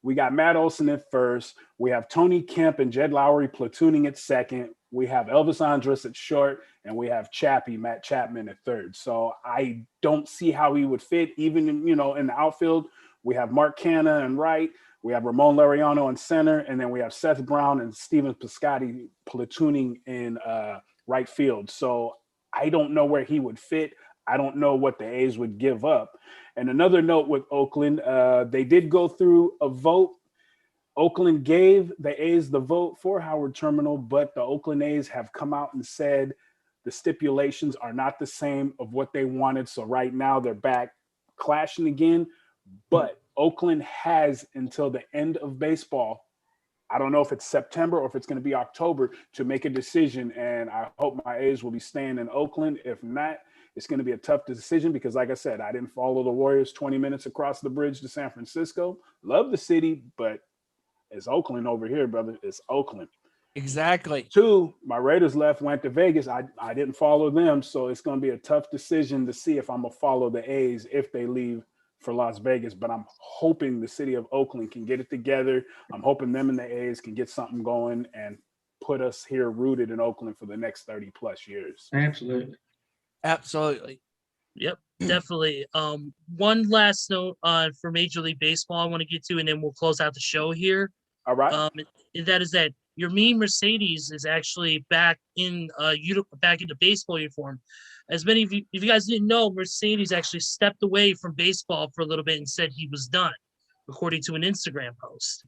We got Matt Olson at first. We have Tony Kemp and Jed Lowry platooning at second. We have Elvis Andrus at short, and we have Matt Chapman at third. So I don't see how he would fit even in the outfield. We have Mark Canha in right. We have Ramon Laureano in center, and then we have Seth Brown and Steven Piscotty platooning in right field. So I don't know where he would fit. I don't know what the A's would give up. And another note with Oakland, they did go through a vote. Oakland gave the A's the vote for Howard Terminal, but the Oakland A's have come out and said the stipulations are not the same of what they wanted. So right now they're back clashing again. But Oakland has until the end of baseball, I don't know if it's September or if it's going to be October, to make a decision. And I hope my A's will be staying in Oakland. If not, it's going to be a tough decision because, like I said, I didn't follow the Warriors 20 minutes across the bridge to San Francisco. Love the city, but it's Oakland over here, brother. It's Oakland. Exactly. 2, my Raiders went to Vegas. I didn't follow them, so it's going to be a tough decision to see if I'm going to follow the A's if they leave for Las Vegas. But I'm hoping the city of Oakland can get it together. I'm hoping them and the A's can get something going and put us here rooted in Oakland for the next 30-plus years. Absolutely. Yep, definitely. One last note for Major League Baseball I want to get to, and then we'll close out the show here. All right. And that is that your mean Mercedes is actually back in back into baseball uniform. As many of you, if you guys didn't know, Mercedes actually stepped away from baseball for a little bit and said he was done, according to an Instagram post.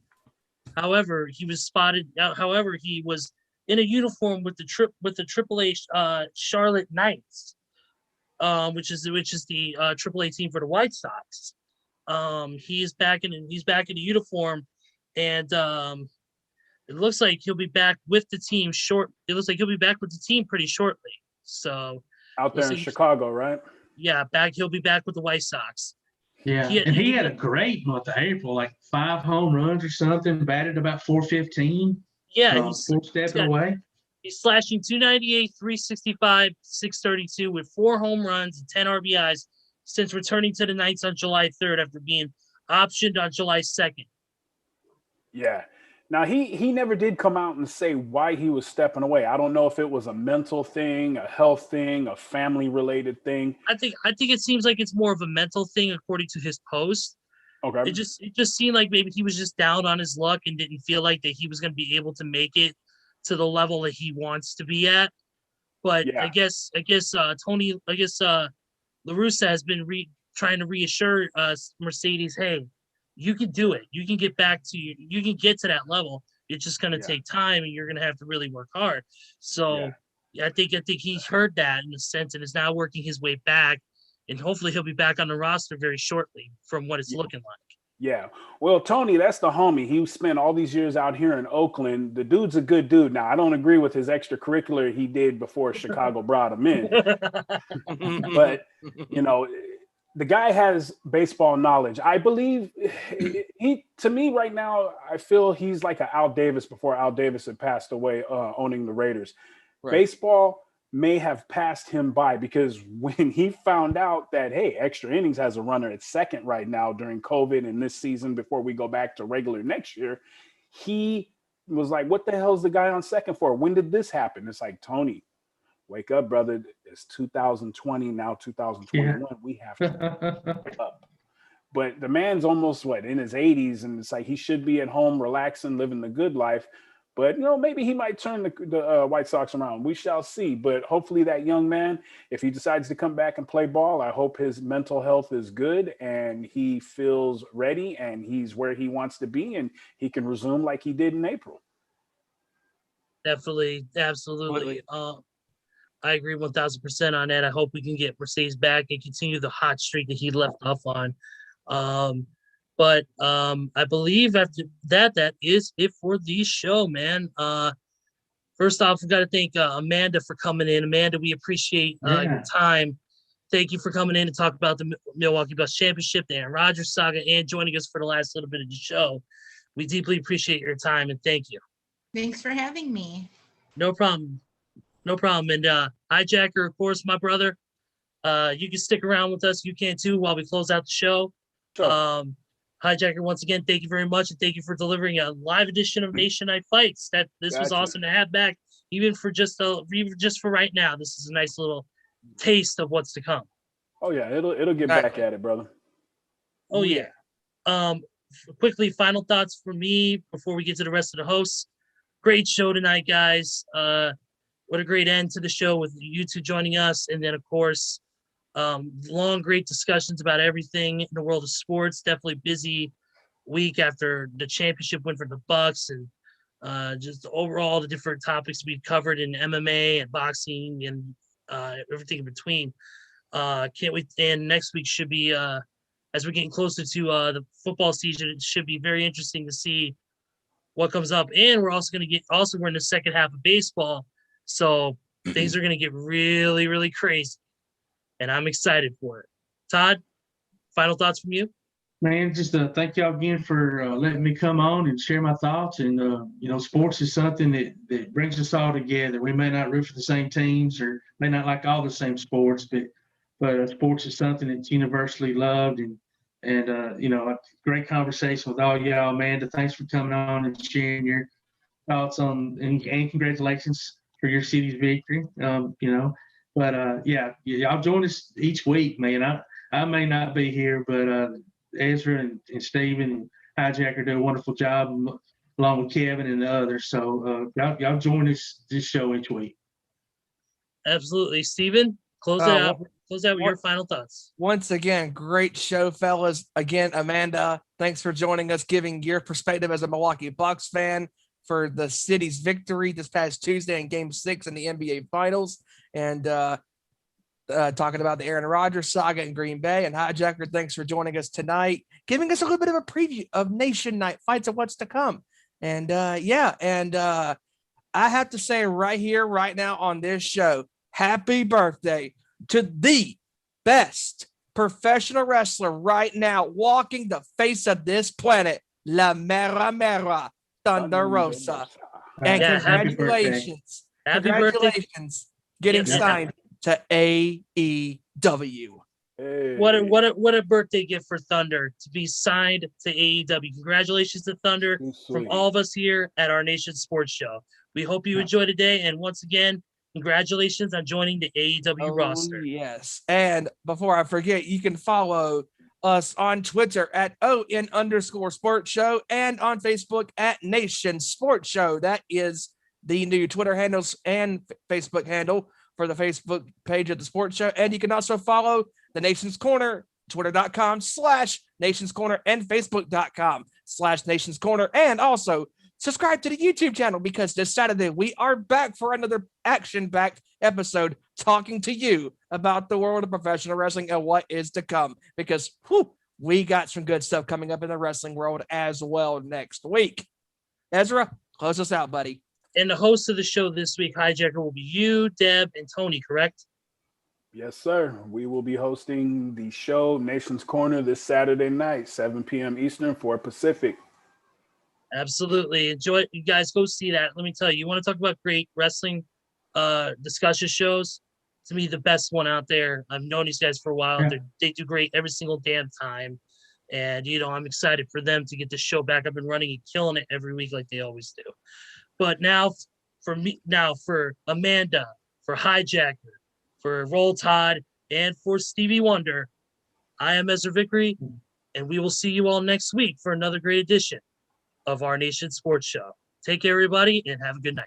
However, he was spotted. However, he was in a uniform with the AAA Charlotte Knights, which is the AAA team for the White Sox. He's back in the uniform, and it looks like he'll be back with the team pretty shortly. So out there in Chicago, right? Yeah, he'll be back with the White Sox. Yeah, he had a great month of April, like 5 home runs or something, batted about 415. Yeah, he's 4 steps away. He's slashing 298, 365, 632 with 4 home runs and 10 RBIs since returning to the Knights on July 3rd after being optioned on July 2nd. Yeah. Now, he never did come out and say why he was stepping away. I don't know if it was a mental thing, a health thing, a family-related thing. I think it seems like it's more of a mental thing according to his post. Okay. It just seemed like maybe he was just down on his luck and didn't feel like that he was going to be able to make it to the level that he wants to be at. But yeah. I guess La Russa has been trying to reassure Mercedes, hey, you can do it. You can get you can get to that level. It's just going to take time, and you're going to have to really work hard. So I think he heard that in a sense and is now working his way back, and hopefully he'll be back on the roster very shortly from what it's looking like. Yeah. Well, Tony, that's the homie. He spent all these years out here in Oakland. The dude's a good dude. Now, I don't agree with his extracurricular he did before Chicago brought him in. But, the guy has baseball knowledge. I believe to me right now, I feel he's like an Al Davis before Al Davis had passed away owning the Raiders. Right. Baseball, may have passed him by, because when he found out that, hey, Extra Innings has a runner at second right now during COVID and this season before we go back to regular next year, he was like, what the hell is the guy on second for? When did this happen? It's like, Tony, wake up, brother. It's 2020, now 2021. Yeah. We have to wake up. But the man's almost, in his 80s, and it's like he should be at home relaxing, living the good life. But, maybe he might turn the White Sox around. We shall see. But hopefully that young man, if he decides to come back and play ball, I hope his mental health is good and he feels ready and he's where he wants to be and he can resume like he did in April. Definitely. Absolutely. I agree 1,000% on that. I hope we can get Mercedes back and continue the hot streak that he left off on. But I believe after that is it for the show, man. First off, we've got to thank Amanda for coming in. Amanda, we appreciate your time. Thank you for coming in to talk about the Milwaukee Bucks championship, the Aaron Rodgers saga, and joining us for the last little bit of the show. We deeply appreciate your time, and thank you. Thanks for having me. No problem. No problem. And Hijacker, of course, my brother, you can stick around with us. You can too while we close out the show. Sure. Hijacker, once again, thank you very much, and thank you for delivering a live edition of Nation Night Fights. This was awesome to have back, even for right now. This is a nice little taste of what's to come. Oh yeah, it'll get back at it, brother. Oh yeah. Quickly, final thoughts for me before we get to the rest of the hosts. Great show tonight, guys. What a great end to the show with you two joining us, and then of course, long, great discussions about everything in the world of sports. Definitely busy week after the championship win for the Bucks, and just overall the different topics we covered in MMA and boxing and everything in between. Can't wait. And next week should be, as we're getting closer to the football season, it should be very interesting to see what comes up. And we're also going to we're in the second half of baseball, so things are going to get really, really crazy. And I'm excited for it. Todd, final thoughts from you? Man, just thank y'all again for letting me come on and share my thoughts. And, sports is something that brings us all together. We may not root for the same teams or may not like all the same sports, but sports is something that's universally loved. And a great conversation with all y'all. Amanda, thanks for coming on and sharing your thoughts on and congratulations for your city's victory. But y'all join us each week, man. I may not be here, but Ezra and Steven and Hijacker do a wonderful job along with Kevin and the others. So y'all join us this show each week. Absolutely. Steven, close it out. Close out with your final thoughts. Once again, great show, fellas. Again, Amanda, thanks for joining us, giving your perspective as a Milwaukee Bucks fan for the city's victory this past Tuesday in Game 6 in the NBA Finals. And talking about the Aaron Rodgers saga in Green Bay. And Hijacker, thanks for joining us tonight, giving us a little bit of a preview of Nation Night Fights and what's to come. And I have to say right here, right now on this show, happy birthday to the best professional wrestler right now walking the face of this planet, La Mera Mera, Thunder Rosa. And congratulations. Happy birthday. Getting signed to AEW. Hey. What a birthday gift for Thunder to be signed to AEW. Congratulations to Thunder from all of us here at our Nation Sports Show. We hope you enjoy today, and once again, congratulations on joining the AEW roster. Yes. And before I forget, you can follow us on Twitter at ON_sports show and on Facebook at Nation Sports Show. That is the new Twitter handles and Facebook handle for the Facebook page of the sports show. And you can also follow the Nation's Corner, twitter.com/Nation's Corner and facebook.com/Nation's Corner. And also subscribe to the YouTube channel, because this Saturday we are back for another action-packed episode talking to you about the world of professional wrestling and what is to come, because we got some good stuff coming up in the wrestling world as well next week. Ezra, close us out, buddy. And the host of the show this week, Hijacker, will be you, Deb, and Tony, correct? Yes, sir. We will be hosting the show Nation's Corner this Saturday night, 7 p.m. Eastern, 4 Pacific. Absolutely. Enjoy it. You guys go see that. Let me tell you, you want to talk about great wrestling discussion shows. To me, the best one out there. I've known these guys for a while. Yeah. They do great every single damn time. And, I'm excited for them to get the show back up and running and killing it every week like they always do. But now for Amanda, for Hijacker, for Roll Tide, and for Stevie Wonder, I am Ezra Vickery, and we will see you all next week for another great edition of our Nation Sports Show. Take care, everybody, and have a good night.